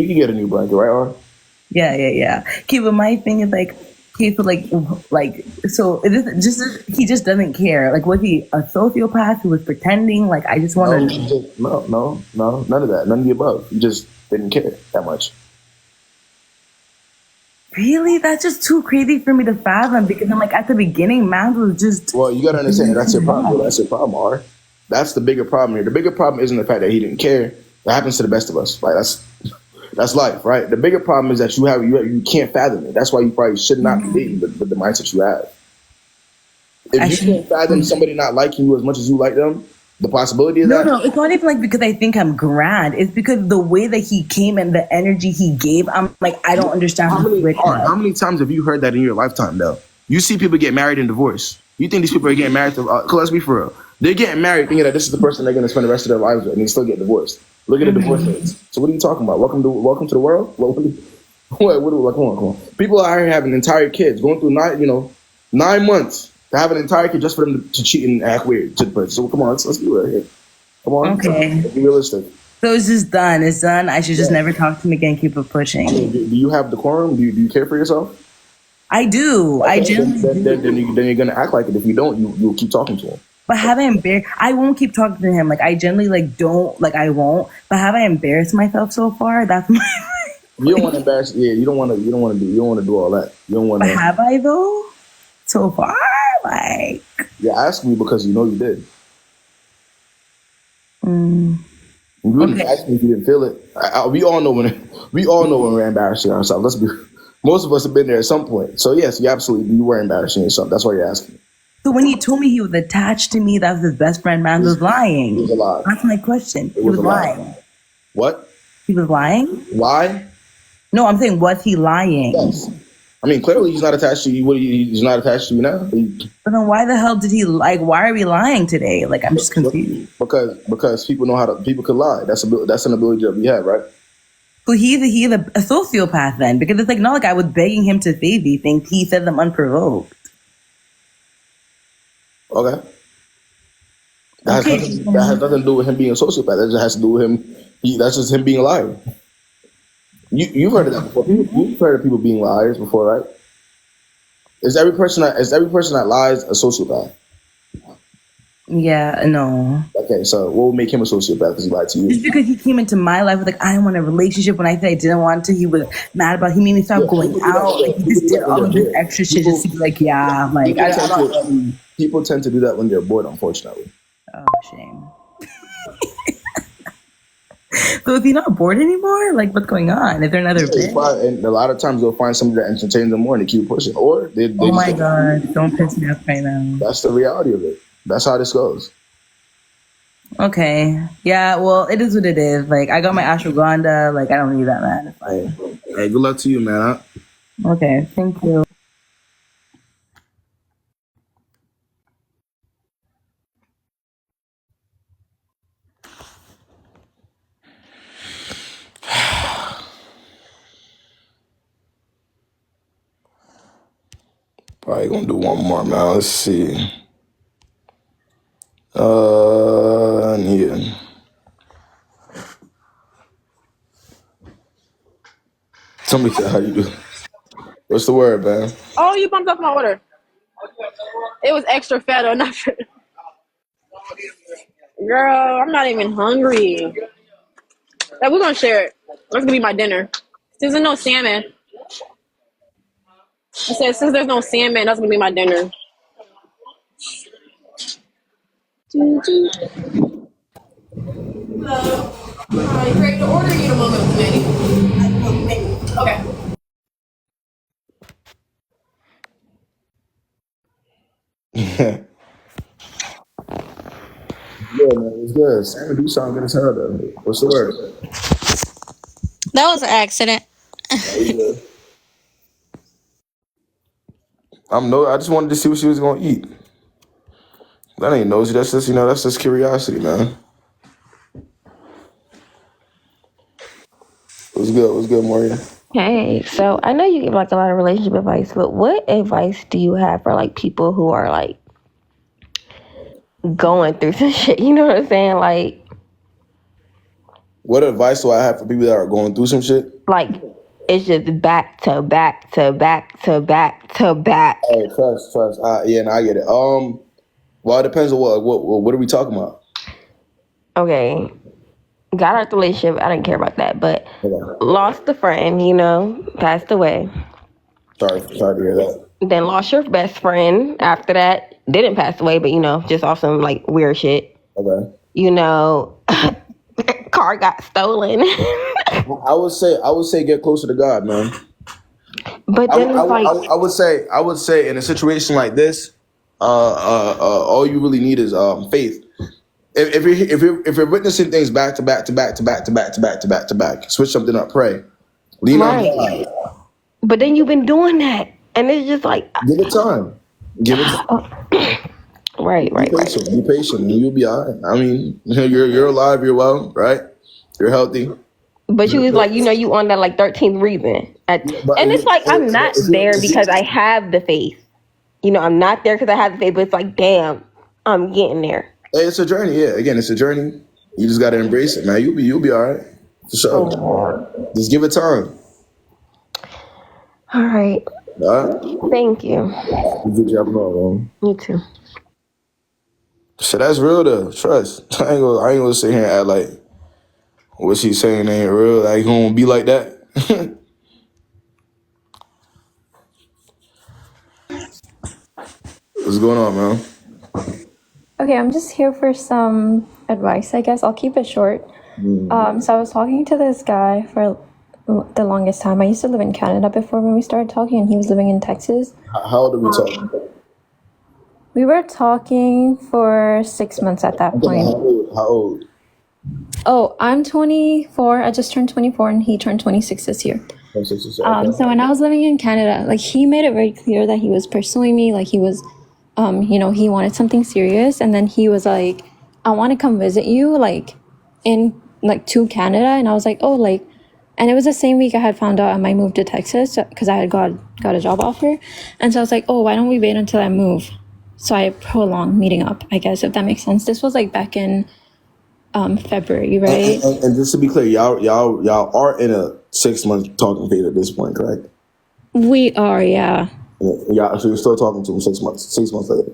A: can get a new blanket, right, Ar?
U: Yeah. Okay, but my thing is like, okay, so is this he just doesn't care. Like, was he a sociopath who was pretending? Like, I just want to
A: No, none of that. None of the above. He just didn't care that much.
U: Really? That's just too crazy for me to fathom, because I'm like, at the beginning, man was just...
A: Well, you gotta understand, that's your problem. That's your problem, Ar. That's the bigger problem here. The bigger problem isn't the fact that he didn't care. That happens to the best of us. Like, that's life, right? The bigger problem is that you can't fathom it. That's why you probably should not be dating with the mindset you have. If you can't fathom somebody not liking you as much as you like them, the possibility of that.
U: No, it's not even like because I think I'm grand. It's because the way that he came and the energy he gave, I'm like, I don't understand.
A: How many times have you heard that in your lifetime, though? You see people get married and divorced. You think these people are getting married to, let's be for real. They're getting married thinking that this is the person they're going to spend the rest of their lives with, and they still get divorced. Look at the divorce rates. So what are you talking about? Welcome to the world? Come on. People are here having entire kids, going through 9 months to have an entire kid just for them to cheat and act weird. So come on, let's be real here. Come on.
U: Okay.
A: Let's be realistic.
U: So it's just done. It's done. I should just never talk to him again. Keep it pushing.
A: I mean, do you have decorum? Do you care for yourself?
U: I do.
A: Okay,
U: I genuinely do.
A: Then you're gonna act like it. If you don't, you'll keep talking to him.
U: But have I embarrassed? I won't keep talking to him. Like I generally don't. Like I won't. But have I embarrassed myself so far? That's my.
A: You don't want to embarrass. Yeah, you don't want to do all that. You don't want to.
U: But have I though? So far, like.
A: You're asking me because you know you did. You didn't ask me if you didn't feel it. We all know when we're embarrassing ourselves. Let's be. Most of us have been there at some point. So yes, you were embarrassing yourself. That's why you're asking.
U: So when he told me he was attached to me, that was his best friend, man was lying.
A: It was a lie.
U: That's my question. He was lying.
A: What?
U: He was lying?
A: Why?
U: No, I'm saying, was he lying?
A: Yes. I mean, clearly he's not attached to you. He's not attached to you now.
U: But then why the hell did he why are we lying today? Like, I'm just confused.
A: Because people know people could lie. That's an ability that we have, right?
U: So he's a sociopath then, because it's like not like I was begging him to say these things. He said them unprovoked.
A: Okay. That has nothing to do with him being a sociopath. That just has to do with him. That's just him being a liar. You've heard of that before. You've heard of people being liars before, right? Is every person that lies a sociopath?
U: Yeah, no.
A: Okay, so what would make him a sociopath because he lied to you?
U: Just because he came into my life with like, I want a relationship. When I said I didn't want to, he was mad about it. He made me stop going out. Like, he just did all of this extra shit just to be like, yeah, like,
A: people tend to do that when they're bored, unfortunately.
U: Oh, shame. So is he not bored anymore? Like, what's going on? Is there another bit?
A: And a lot of times they'll find somebody that entertains them more and they keep pushing. Or they
U: oh my God, don't piss me off right now.
A: That's the reality of it. That's how this goes.
U: Okay. Yeah, well, it is what it is. Like, I got my ashwagandha. Like, I don't need that, man. It's fine.
A: Hey, good luck to you, man.
U: Okay, thank you.
A: Probably gonna do one more, man. Let's see. Yeah. Somebody said, how you do? What's the word, man?
C: Oh, you bumped up my order. It was extra fat or not. Girl, I'm not even hungry. Like, we're gonna share it. That's gonna be my dinner. Since there's no salmon. I said, since there's no salmon, that's gonna be my dinner.
D: Great to order you in a moment, lady. Okay.
A: Yeah, man, it's good. Sammy do sound good as hell, though. What's the word?
V: That was an accident.
A: I just wanted to see what she was gonna eat. That ain't nosy. That's just, that's just curiosity, man. What's good? What's good, Maria?
V: Hey, so I know you give like a lot of relationship advice, but what advice do you have for like people who are like going through some shit? You know what I'm saying? Like,
A: what advice do I have for people that are going through some shit?
V: Like, it's just back to back to back to back to back.
A: Oh, trust. Yeah, no, I get it. Well, it depends on what are we talking about?
V: Okay. Got out the relationship. I didn't care about that, but lost a friend, passed away.
A: Sorry to hear that.
V: Then lost your best friend after that. Didn't pass away, but just off some like weird shit.
A: Okay.
V: Car got stolen.
A: I would say get closer to God, man.
V: But then
A: I would say in a situation like this, all you really need is faith. If you're witnessing things back to back, switch something up, pray, lean on God.
V: But then you've been doing that, and it's just like
A: give it time.
V: Right.
A: Be patient, and you'll be all right. I mean, you're alive, you're well, right? You're healthy.
V: But you was like, you on that like 13th reason, and it's like I'm not there because I have the faith. I'm not there because I have the faith, but it's like, damn, I'm getting there.
A: Hey, it's a journey. Yeah, again, it's a journey. You just gotta embrace it, man. You'll be all right for sure. Just give it time.
V: All right.
A: All right.
V: Thank you.
A: Good job, man.
V: You too.
A: Shit, that's real though. Trust. I ain't gonna sit here and act like what she's saying ain't real. Like, gonna be like that. What's going on, man?
W: Okay, I'm just here for some advice, I guess. I'll keep it short. So I was talking to this guy for the longest time. I used to live in Canada before when we started talking, and he was living in Texas.
A: How old are we talking?
W: We were talking for 6 months at that point.
A: How old?
W: Oh, I'm 24. I just turned 24, and he turned 26 this year. So when I was living in Canada, like, he made it very clear that he was pursuing me, like he was, he wanted something serious, and then he was like, I want to come visit you, like, to Canada, and I was like, oh, like, and it was the same week I had found out I might move to Texas because I had got a job offer, and so I was like, oh, why don't we wait until I move? So I prolonged meeting up, I guess, if that makes sense. This was like back in February, right?
A: And just to be clear, y'all are in a 6 month talking phase at this point, correct?
W: We are, yeah.
A: Yeah. So you're still talking to him 6 months later.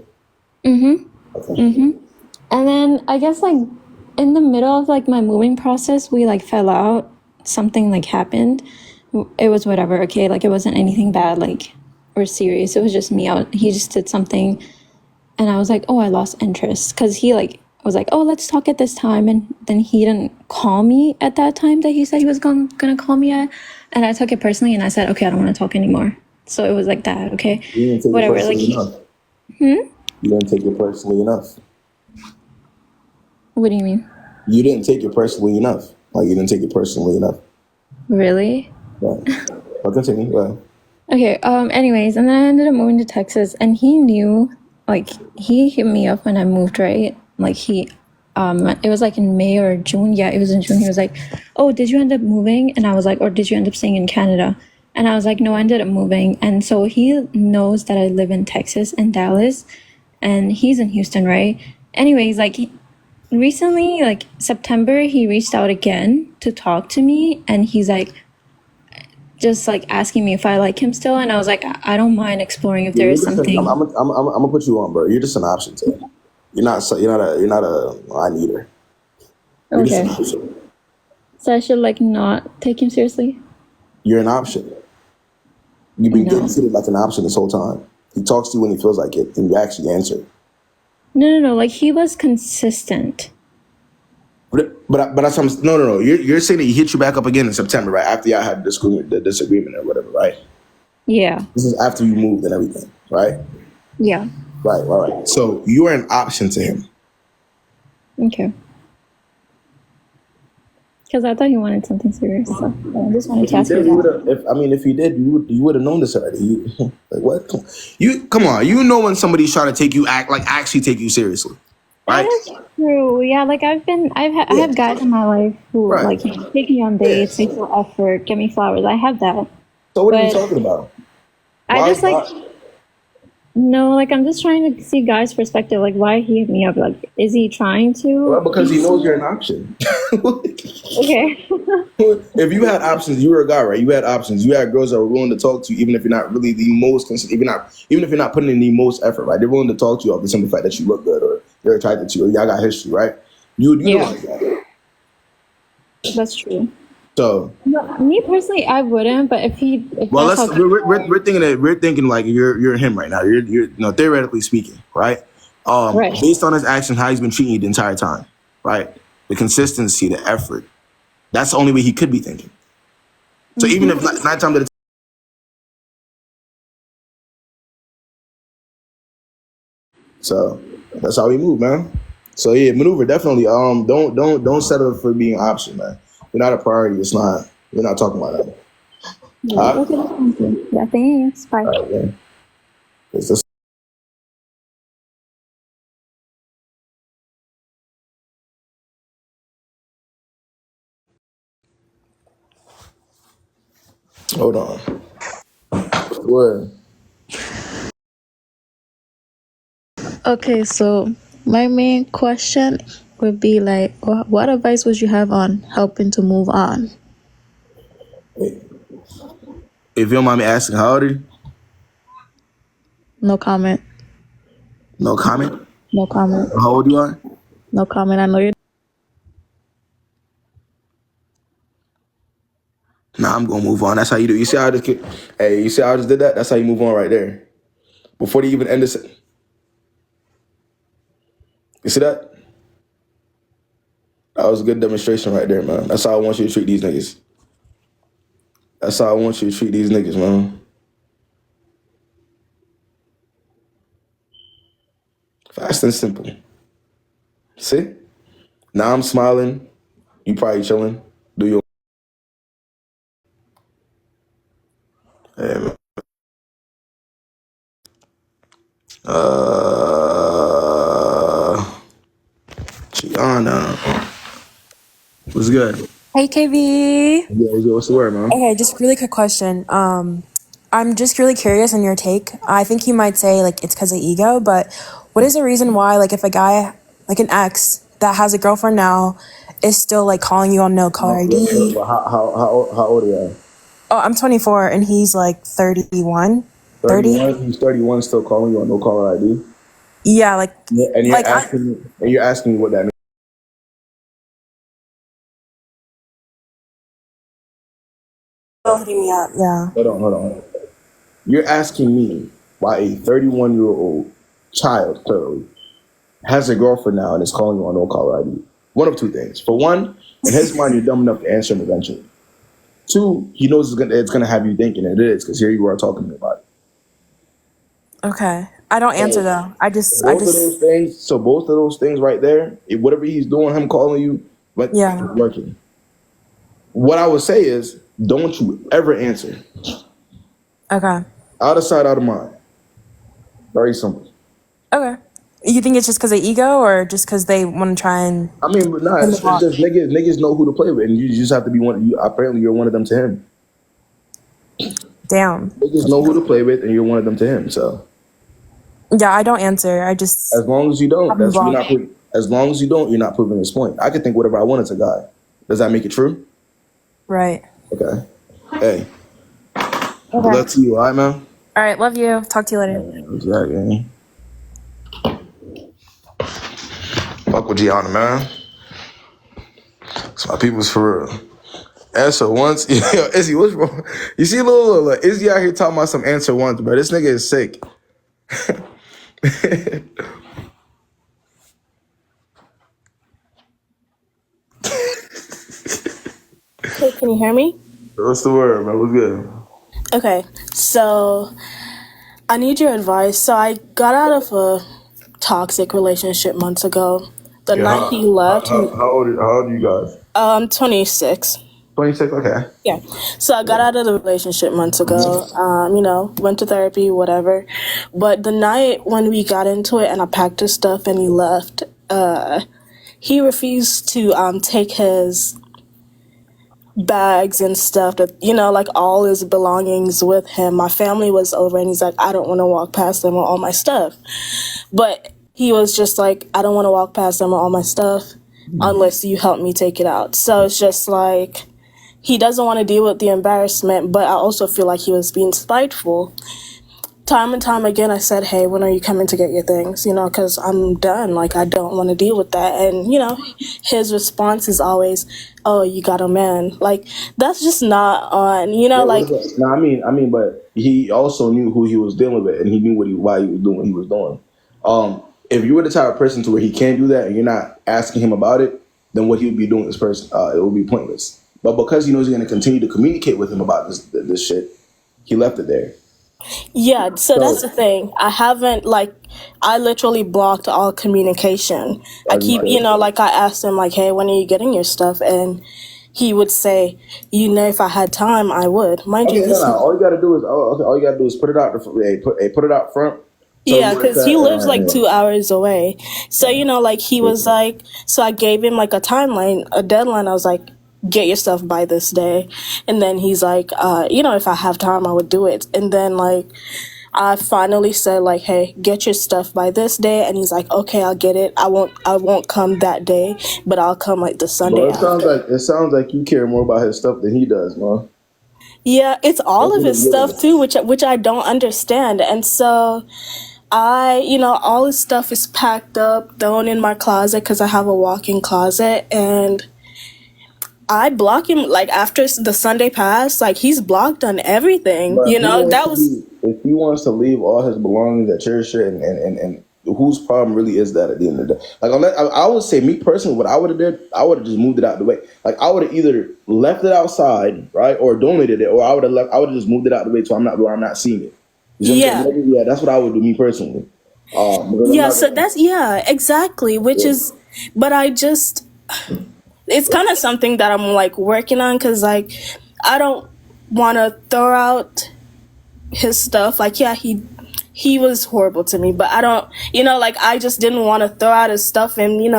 W: And then I guess like in the middle of like my moving process, we like fell out. Something like happened. It was whatever. Okay, like it wasn't anything bad, like, or serious. It was just me. He just did something, and I was like, oh, I lost interest because he like was like, oh, let's talk at this time, and then he didn't call me at that time that he said he was gonna call me at, and I took it personally, and I said, okay, I don't want to talk anymore. So it was like that. Okay, whatever. Like,
A: You didn't take it personally enough.
W: What do you mean?
A: You didn't take it personally enough. Like, you didn't take it personally enough.
W: Really?
A: Right. I'll continue. Go ahead.
W: Okay, anyways, and then I ended up moving to Texas, and he knew, like, he hit me up when I moved, right? Like, it was like in May or June. Yeah, it was in June. He was like, oh, did you end up moving? And I was like, or did you end up staying in Canada? And I was like, no, I ended up moving. And so he knows that I live in Texas and Dallas, and he's in Houston, right? Anyways, like, recently, like September, he reached out again to talk to me, and he's like, just like asking me if I like him still, and I was like, I don't mind exploring if there is something.
A: I'm gonna put you on, bro. You're just an option to him. You're not a I need her. You're just
W: Okay.
A: an option.
W: So I should like not take him seriously?
A: You're an option. You've been getting treated like an option this whole time. He talks to you when he feels like it, and you actually answer.
W: No. Like he was consistent.
A: But that's no. You're saying that he hit you back up again in September, right? After y'all had the disagreement or whatever, right?
W: Yeah.
A: This is after you moved and everything, right?
W: Yeah.
A: Right. So you are an option to him.
W: Okay. Because I thought he wanted something serious, so I just wanted to ask you that.
A: If you did, you would have known this already. Like what? Come on. You know when somebody's trying to actually take you seriously, right?
W: That is true. Yeah, like I have guys in my life who like take me on dates, make full effort, get me flowers. I have that.
A: So what are you talking about?
W: No, like I'm just trying to see guys' perspective. Like why he hit me up? Like is he trying to?
A: Well, because he knows you're an option.
W: Okay.
A: If you had options, you were a guy, right? You had options. You had girls that were willing to talk to you, even if you're not really the most consistent, even if you're not putting in the most effort, right? They're willing to talk to you off the simple fact that you look good or they're attracted to you or y'all got history, right? You would utilize that.
W: That's true.
A: So
W: me personally, I wouldn't. But if
A: we're thinking like you're him right now. You're theoretically speaking, right?
W: Right.
A: Based on his action, how he's been treating you the entire time, right? The consistency, the effort. That's the only way he could be thinking. So even if 9 times out of 10, so that's how we move, man. So yeah, maneuver definitely. Don't settle for being an option, man. You're not a priority. It's not. We're not talking about that.
W: Okay. Yeah, thanks. Bye.
A: All right, man. It's just hold on. Word.
B: Okay, so my main question would be like, what advice would you have on helping to move on?
A: If you don't mind me asking, how old are you?
B: No comment.
A: No comment?
B: No comment.
A: How old you are?
B: No comment. I know you're.
A: Nah, I'm gonna move on. That's how you do. You see how I just you see how I just did that? That's how you move on right there. Before they even end this. You see that? That was a good demonstration right there, man. That's how I want you to treat these niggas. That's how I want you to treat these niggas, man. Fast and simple. See? Now I'm smiling. You probably chilling. Do your hey, man. Gianna. What's good?
E: Hey KV.
A: Yeah, what's the word, man?
E: Okay, just really quick question. I'm just really curious on your take. I think you might say like it's because of ego, but what is the reason why like if a guy like an ex that has a girlfriend now is still like calling you on no caller ID?
A: How old are you?
E: Oh, I'm 24 and he's like 31. 30?
A: He's 31, still calling you on no caller ID.
E: Yeah, like
A: and you're asking me what that means.
E: Hitting me up, yeah.
A: Hold on. You're asking me why a 31-year-old child, clearly, has a girlfriend now and is calling you on no caller ID. One of two things. For one, in his mind, you're dumb enough to answer him eventually. Two, he knows it's gonna have you thinking, and it is, because here you are talking about it.
E: Okay. I don't answer though.
A: Both of those things right there, whatever he's doing, him calling you, but it's working. What I would say is, don't you ever answer.
E: Okay.
A: Out of sight, out of mind. Very simple.
E: Okay. You think it's just because of ego or just because they want to try and...
A: I mean, but nah, it's just niggas know who to play with, and you just have to be one. Apparently, you're one of them to him.
E: Damn.
A: Niggas know who to play with, and you're one of them to him. So
E: yeah, I don't answer. I just...
A: As long as you don't, as long as you don't, you're not proving this point. I can think whatever I want as a guy. Does that make it true?
E: Right.
A: Okay. Hey.
E: Okay.
A: Love to you, all right, man?
E: All right, love you. Talk to you later.
A: Exactly. Fuck with Gianna, man. It's my people's for real. Answer once. Yo, Izzy, what's wrong? You see little Izzy out here talking about some answer once, bro. This nigga is sick.
F: Hey, can you hear me?
A: What's the word, man? What's good?
F: Okay, so I need your advice. So I got out of a toxic relationship months ago. The night he left.
A: How old are you guys?
F: 26.
A: 26, okay.
F: Yeah. So I got out of the relationship months ago. Went to therapy, whatever. But the night when we got into it and I packed his stuff and he left, he refused to take his bags and stuff, that like all his belongings with him. My family was over and he's like, I don't want to walk past them with all my stuff. But he was just like, I don't want to walk past them with all my stuff unless you help me take it out. So it's just like, he doesn't want to deal with the embarrassment, but I also feel like he was being spiteful. Time and time again, I said, hey, when are you coming to get your things? Because I'm done. Like, I don't want to deal with that. And, his response is always, oh, you got a man. Like, that's just not on, like...
A: No, I mean, but he also knew who he was dealing with, and he knew why he was doing what he was doing. If you were the type of person to where he can't do that, and you're not asking him about it, then what he would be doing this person, it would be pointless. But because he knows you're going to continue to communicate with him about this shit, he left it there.
F: Yeah, so that's the thing. I literally blocked all communication. I keep, I asked him, like, hey, when are you getting your stuff? And he would say, if I had time, I would. Mind you,
A: all you got to do is put it out. Put it out front. So
F: yeah, because he lives like 2 hours away. So, he was like, so I gave him like a timeline, a deadline. I was like, get your stuff by this day. And then he's like, if I have time, I would do it. And then I finally said like, hey, get your stuff by this day. And he's like, okay, I'll get it. I won't come that day, but I'll come like the Sunday after.
A: It sounds like you care more about his stuff than he does, man.
F: Yeah, it's all of his stuff too, which I don't understand. And so all his stuff is packed up, thrown in my closet because I have a walk-in closet, and I block him like after the Sunday pass. Like, he's blocked on everything.
A: If he wants to leave all his belongings at your shit, and whose problem really is that at the end of the day? Like, I would say, me personally, what I would have did, I would have just moved it out of the way. Like, I would have either left it outside, right, or donated it, or I would have just moved it out of the way so I'm not seeing it. Yeah, that's what I would do, me personally.
F: Exactly. But I just, it's kind of something that I'm like working on, because like I don't want to throw out his stuff. Like, yeah, he was horrible to me, but I don't, I just didn't want to throw out his stuff, and it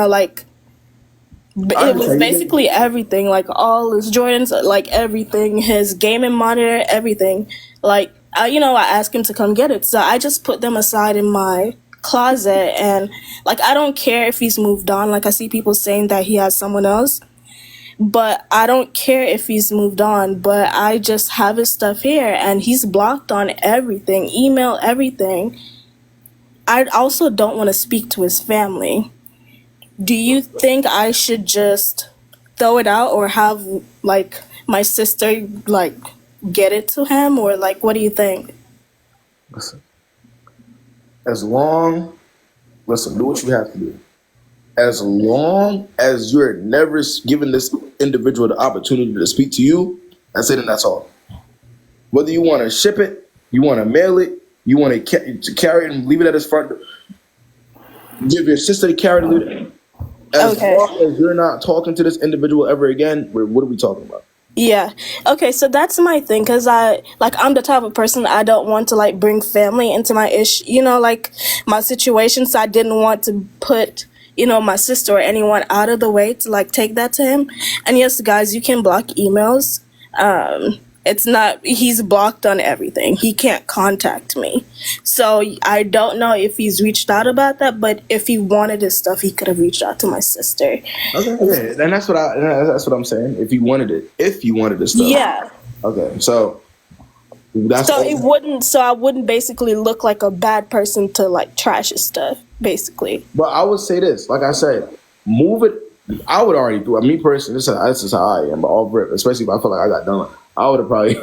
F: was basically everything, like all his Jordans, like everything, his gaming monitor, everything. Like, I asked him to come get it, so I just put them aside in my closet. And like, I don't care if he's moved on. Like, I see people saying that he has someone else, but I don't care if he's moved on. But I just have his stuff here, and he's blocked on everything, email, everything. I also don't want to speak to his family. Do you think I should just throw it out, or have like my sister like get it to him, or like, what do you think?
A: Listen, do what you have to do. As long as you're never giving this individual the opportunity to speak to you, that's it, and that's all. Whether you want to ship it, you want to mail it, you want to carry it and leave it at his front door, give your sister to carry it and leave it. As long as you're not talking to this individual ever again, what are we talking about?
F: Yeah. Okay, so that's my thing, because I'm the type of person, I don't want to like bring family into my issue, like my situation. So I didn't want to put, my sister or anyone out of the way to like take that to him. And yes, guys, you can block emails. He's blocked on everything. He can't contact me. So I don't know if he's reached out about that, but if he wanted his stuff, he could have reached out to my sister.
A: Okay, and that's what I'm saying. If he wanted his stuff. Yeah. Okay, so
F: I wouldn't basically look like a bad person to like trash his stuff, basically.
A: But I would say this, like I said, move it. I would already do it. Me personally, this is how I am. But all rip, especially if I feel like I got done, I would have probably.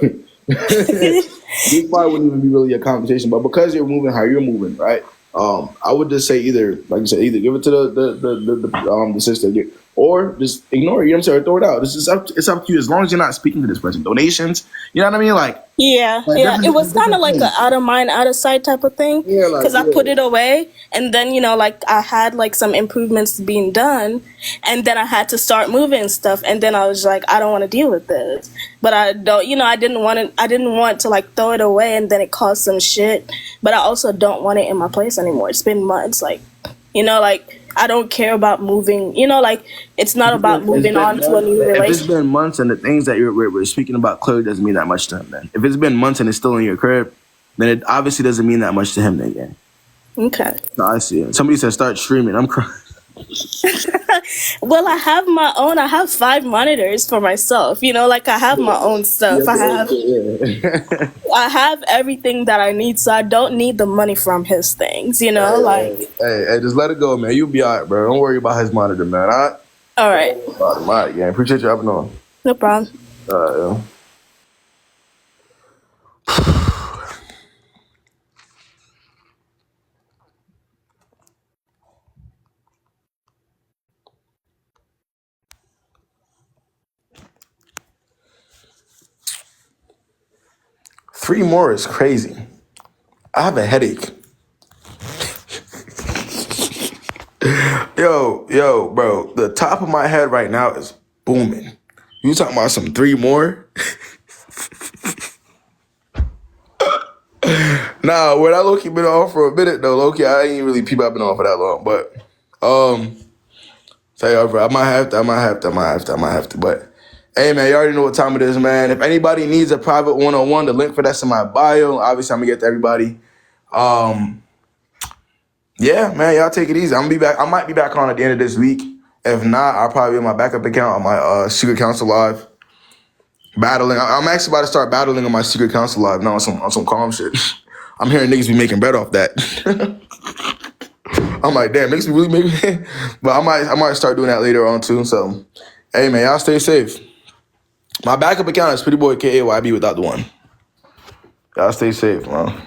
A: This probably wouldn't even be really a conversation, but because you're moving how you're moving, right? I would just say either, like you said, either give it to the sister, or just ignore it. You know what I'm saying? Or throw it out. It's up to you. As long as you're not speaking to this person. Donations, you know what I mean? Like
F: Yeah. It was kind of like a out of mind, out of sight type of thing.
A: Yeah, like,
F: because I put it away, and then like I had like some improvements being done, and then I had to start moving stuff, and then I was like, I don't want to deal with this. But I don't, I didn't want to like throw it away and then it caused some shit. But I also don't want it in my place anymore. It's been months, like I don't care about moving. Like it's not about moving on to a new relationship.
A: If it's been months and the things that we're speaking about clearly doesn't mean that much to him, then if it's been months and it's still in your crib, then it obviously doesn't mean that much to him. Then again,
F: okay.
A: No, I see it. Somebody said start streaming. I'm crying.
F: Well, I have my own. I have 5 monitors for myself. Like I have my own stuff. I have everything that I need, so I don't need the money from his things. Hey,
A: just let it go, man. You'll be alright, bro. Don't worry about his monitor, man.
F: All right.
A: All right, yeah. Appreciate you having on.
F: No problem.
A: Yeah. 3 more is crazy. I have a headache. Yo, bro. The top of my head right now is booming. You talking about some 3 more? Nah, when I low-key been on for a minute though, low-key, I ain't really people I've been on for that long. But tell y'all, bro, I might have to. But hey, man, you already know what time it is, man. If anybody needs a private one-on-one, the link for that's in my bio. Obviously, I'm gonna get to everybody. Yeah, man, y'all take it easy. I'm gonna be back. I might be back on at the end of this week. If not, I'll probably be on my backup account on my Secret Council Live. Battling. I'm actually about to start battling on my Secret Council Live now on some calm shit. I'm hearing niggas be making bread off that. I'm like, damn, niggas be really making. But I might start doing that later on too. So, hey, man, y'all stay safe. My backup account is PrettyBoyKayB without the 1. Y'all stay safe, man.